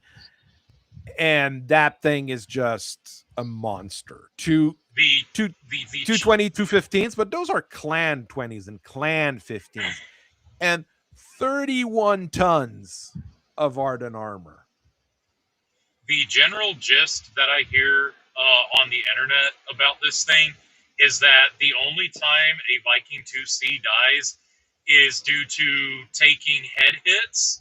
and that thing is just a monster. 220, 215s, but those are clan 20s and clan 15s, and 31 tons of Arden armor. The general gist that I hear on the internet about this thing is that the only time a Viking 2C dies is due to taking head hits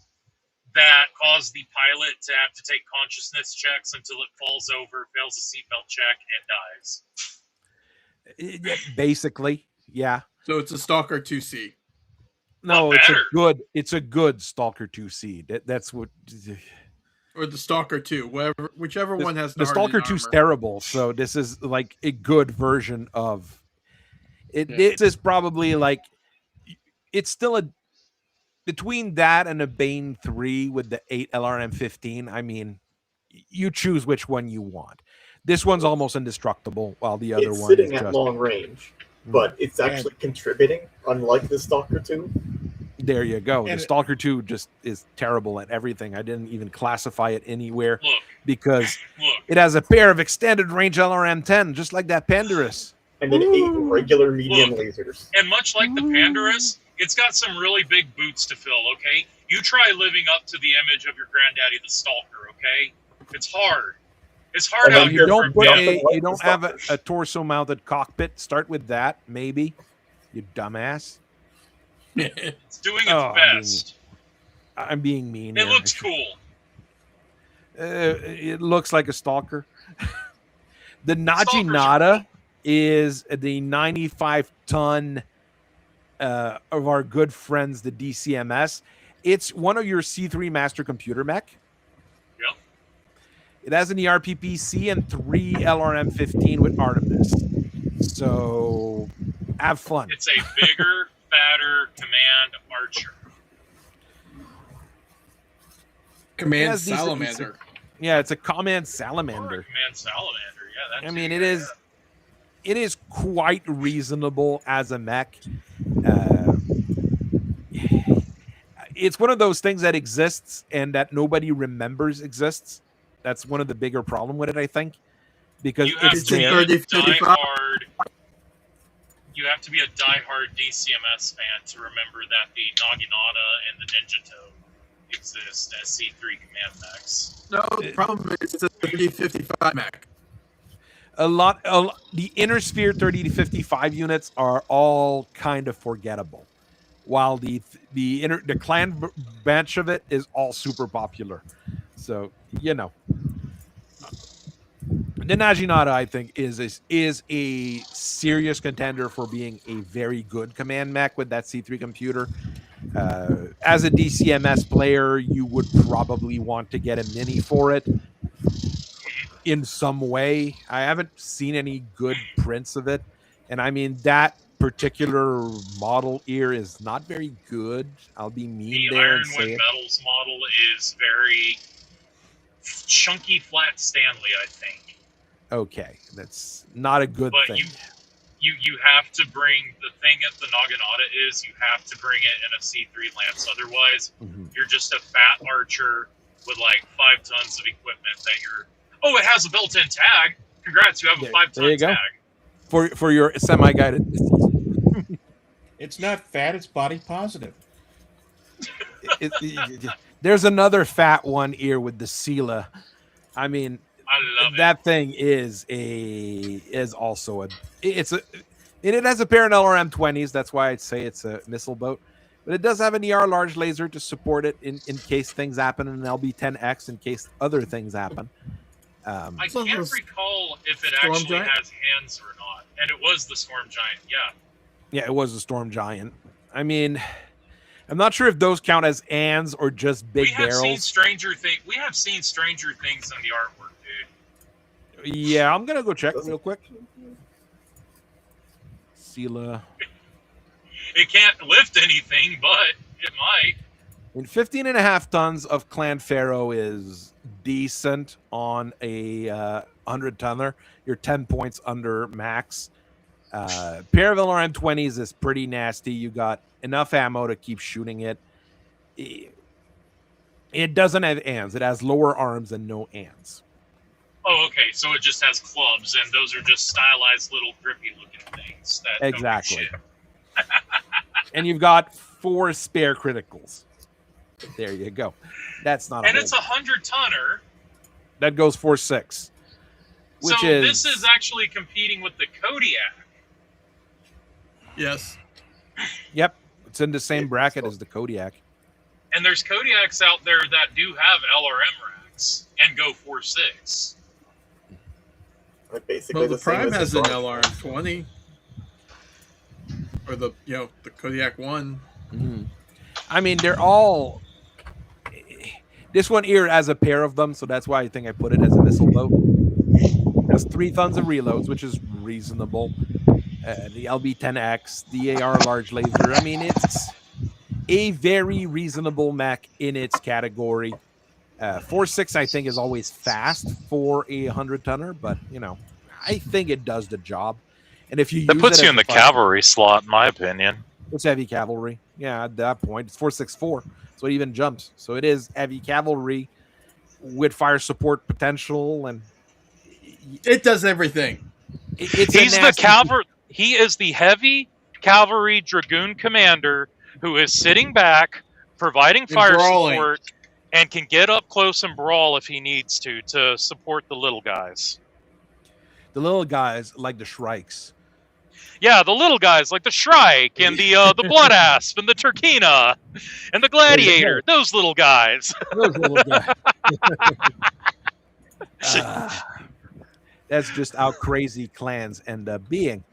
that cause the pilot to have to take consciousness checks until it falls over, fails a seatbelt check, and dies. Basically, yeah. So it's a Stalker 2C. No, it's a good Stalker 2C. That's what. Or the Stalker 2, whichever one has the Stalker 2 is terrible. So this is like a good version of it. Yeah. This is probably like it's still between that and a Bane 3 with the 8 LRM-15. I mean, you choose which one you want. This one's almost indestructible, while the other one is sitting at long range, but it's actually contributing, unlike the Stalker 2. There you go. And the Stalker 2 just is terrible at everything. I didn't even classify it anywhere because it has a pair of extended range LRM-10, just like that Pandarus. And then 8 regular medium lasers. And much like the Pandarus, it's got some really big boots to fill, okay? You try living up to the image of your granddaddy, the Stalker, okay? It's hard. It's hard out here. You don't have a torso-mounted cockpit. Start with that, maybe. You dumbass. It's doing its best. I'm being mean. It looks cool. It looks like a Stalker. The Najinata is the 95-ton of our good friends, the DCMS. It's one of your C3 master computer mech. Yep. It has an ERPPC and 3 LRM-15 with Artemis. So have fun. It's a bigger, fatter command archer. Command salamander. It's a command salamander. Command salamander, yeah. I mean, it is quite reasonable as a mech. It's one of those things that exists and that nobody remembers exists. That's one of the bigger problem with it, I think, because it's diehard. You have to be a diehard DCMS fan to remember that the Naginata and the Ninja Toe exist as C3 command mechs. No, the problem is it's a 3055 mech. The Inner Sphere 30 to 55 units are all kind of forgettable, while the clan batch of it is all super popular. So the Najinata, I think, is a serious contender for being a very good command mech with that C3 computer. As a DCMS player, you would probably want to get a mini for it in some way. I haven't seen any good prints of it, and I mean that particular model here is not very good. I'll be mean there and say it. The Metals model is very chunky, flat Stanley, I think. Okay, that's not a good thing. You have to bring the thing at the Naginata is you have to bring it in a C3 Lance. Otherwise, you're just a fat archer with like 5 tons of equipment that you're. Oh, it has a built-in tag. Congrats, you have a 5-ton tag. For your semi-guided. It's not fat; it's body positive. There's another fat one here with the Sela. I mean, I love that thing is also it has a pair of LRM-20s. That's why I'd say it's a missile boat. But it does have an ER large laser to support it in case things happen, and an LB-10X in case other things happen. I can't recall if it actually has hands or not. And it was the Storm Giant, yeah. Yeah, it was the Storm Giant. I mean, I'm not sure if those count as hands or just big barrels. We have seen stranger things in the artwork, dude. Yeah, I'm gonna go check real quick. Sela. It can't lift anything, but it might. And 15.5 tons of Clan Pharaoh is decent on a 100-tonner. You're 10 points under max. Pair of LRM-20s is pretty nasty. You got enough ammo to keep shooting it. It doesn't have hands. It has lower arms and no hands. Oh, okay. So it just has clubs, and those are just stylized little grippy-looking things. That exactly. And you've got 4 spare criticals. There you go. That's not. And it's a 100-tonner. That goes 4.6. Which is this is actually competing with the Kodiak. Yes. Yep. It's in the same bracket as the Kodiak. And there's Kodiaks out there that do have LRM racks and go 4.6. Basically, the Prime has an LRM-20. Or the Kodiak 1. Mm-hmm. I mean, they're all. This one here has a pair of them, so that's why I think I put it as a missile boat. It has 3 tons of reloads, which is reasonable. The LB-10X, the AR large laser. I mean, it's a very reasonable mech in its category. 4.6, I think, is always fast for a 100-tonner, but I think it does the job. And if you that puts you in the cavalry slot, in my opinion. It's heavy cavalry. Yeah, at that point, it's 464, so it even jumps. So it is heavy cavalry with fire support potential, and it does everything. He's the cavalry. He is the heavy cavalry dragoon commander who is sitting back, providing fire support, and can get up close and brawl if he needs to support the little guys. The little guys like the Shrikes. Yeah, the little guys like the Shrike and the Blood Asp and the Turkina and the Gladiator. Those little guys. Those little guys. That's just how crazy clans end up being.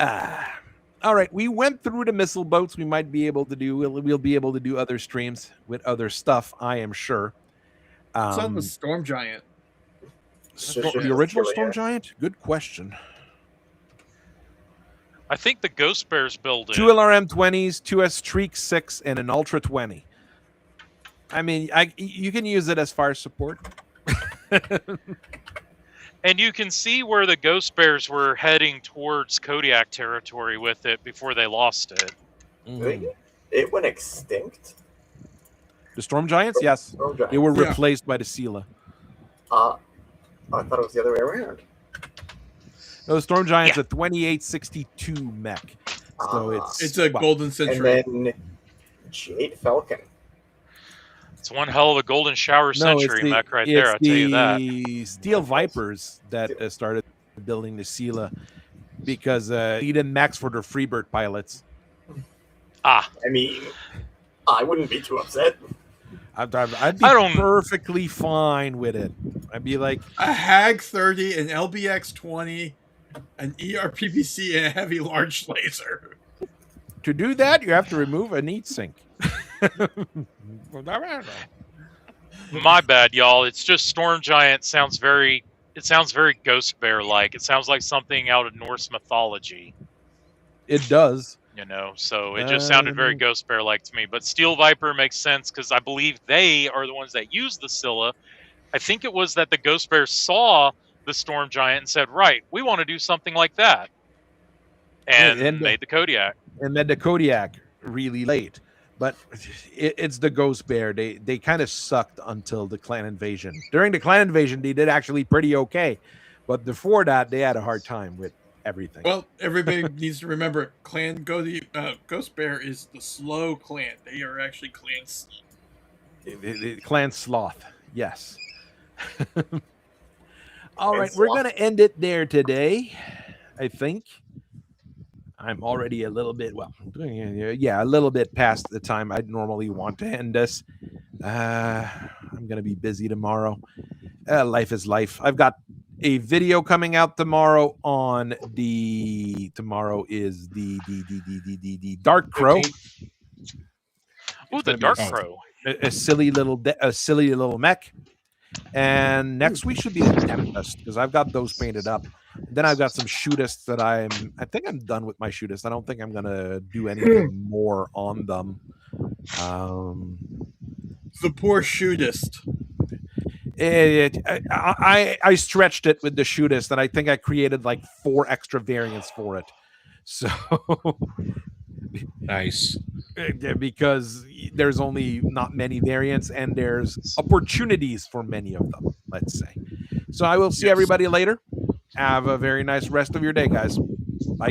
All right, we went through the missile boats. We'll be able to do other streams with other stuff, I am sure. What's on the Storm Giant? The original Storm Giant? Good question. I think the Ghost Bears build it. 2 LRM-20s, 2 Streak 6, and an Ultra 20. I mean, you can use it as fire support. And you can see where the Ghost Bears were heading towards Kodiak territory with it before they lost it. Mm-hmm. It went extinct? The Storm Giants? Yes. Storm Giants. They were replaced by the Sela. I thought it was the other way around. No, the Storm Giant's a 2862 mech. So it's a Golden Century. And then Jade Falcon. It's one hell of a Golden Shower Century mech right there, I'll tell you that. The Steel Vipers that started building the Sela because needed mechs for their Freebird pilots. I mean, I wouldn't be too upset. I'd be perfectly fine with it. I'd be like a HAG 30, an LBX 20, an ERPPC, and a heavy large laser. To do that, you have to remove a heat sink. My bad, y'all. It's just Storm Giant sounds very Ghost Bear like. It sounds like something out of Norse mythology. It does. You know, so it just sounded very Ghost Bear like to me. But Steel Viper makes sense because I believe they are the ones that use the Scylla. I think it was that the Ghost Bear saw the Storm Giant and said, right, we want to do something like that. And made the Kodiak. And made the Kodiak really late. But it's the Ghost Bear. They kind of sucked until the clan invasion. During the clan invasion, they did actually pretty okay. But before that, they had a hard time with everything. Well, everybody needs to remember, Ghost Bear is the slow clan. They are actually clan sloth. Clan sloth, yes. All right, we're going to end it there today, I think. I'm already a little bit, a little bit past the time I'd normally want to end this. I'm going to be busy tomorrow. Life is life. I've got a video coming out tomorrow on tomorrow is the Dark Crow. Ooh, the Dark Crow. A silly little mech. And next week should be the Tempest because I've got those painted up. Then I've got some Shootist that I think I'm done with my Shootist. I don't think I'm gonna do anything more on them. The poor Shootist. I stretched it with the Shootist, and I think I created like 4 extra variants for it. So nice. Because there's only not many variants, and there's opportunities for many of them, let's say. So I will see everybody later. Have a very nice rest of your day, guys. Bye.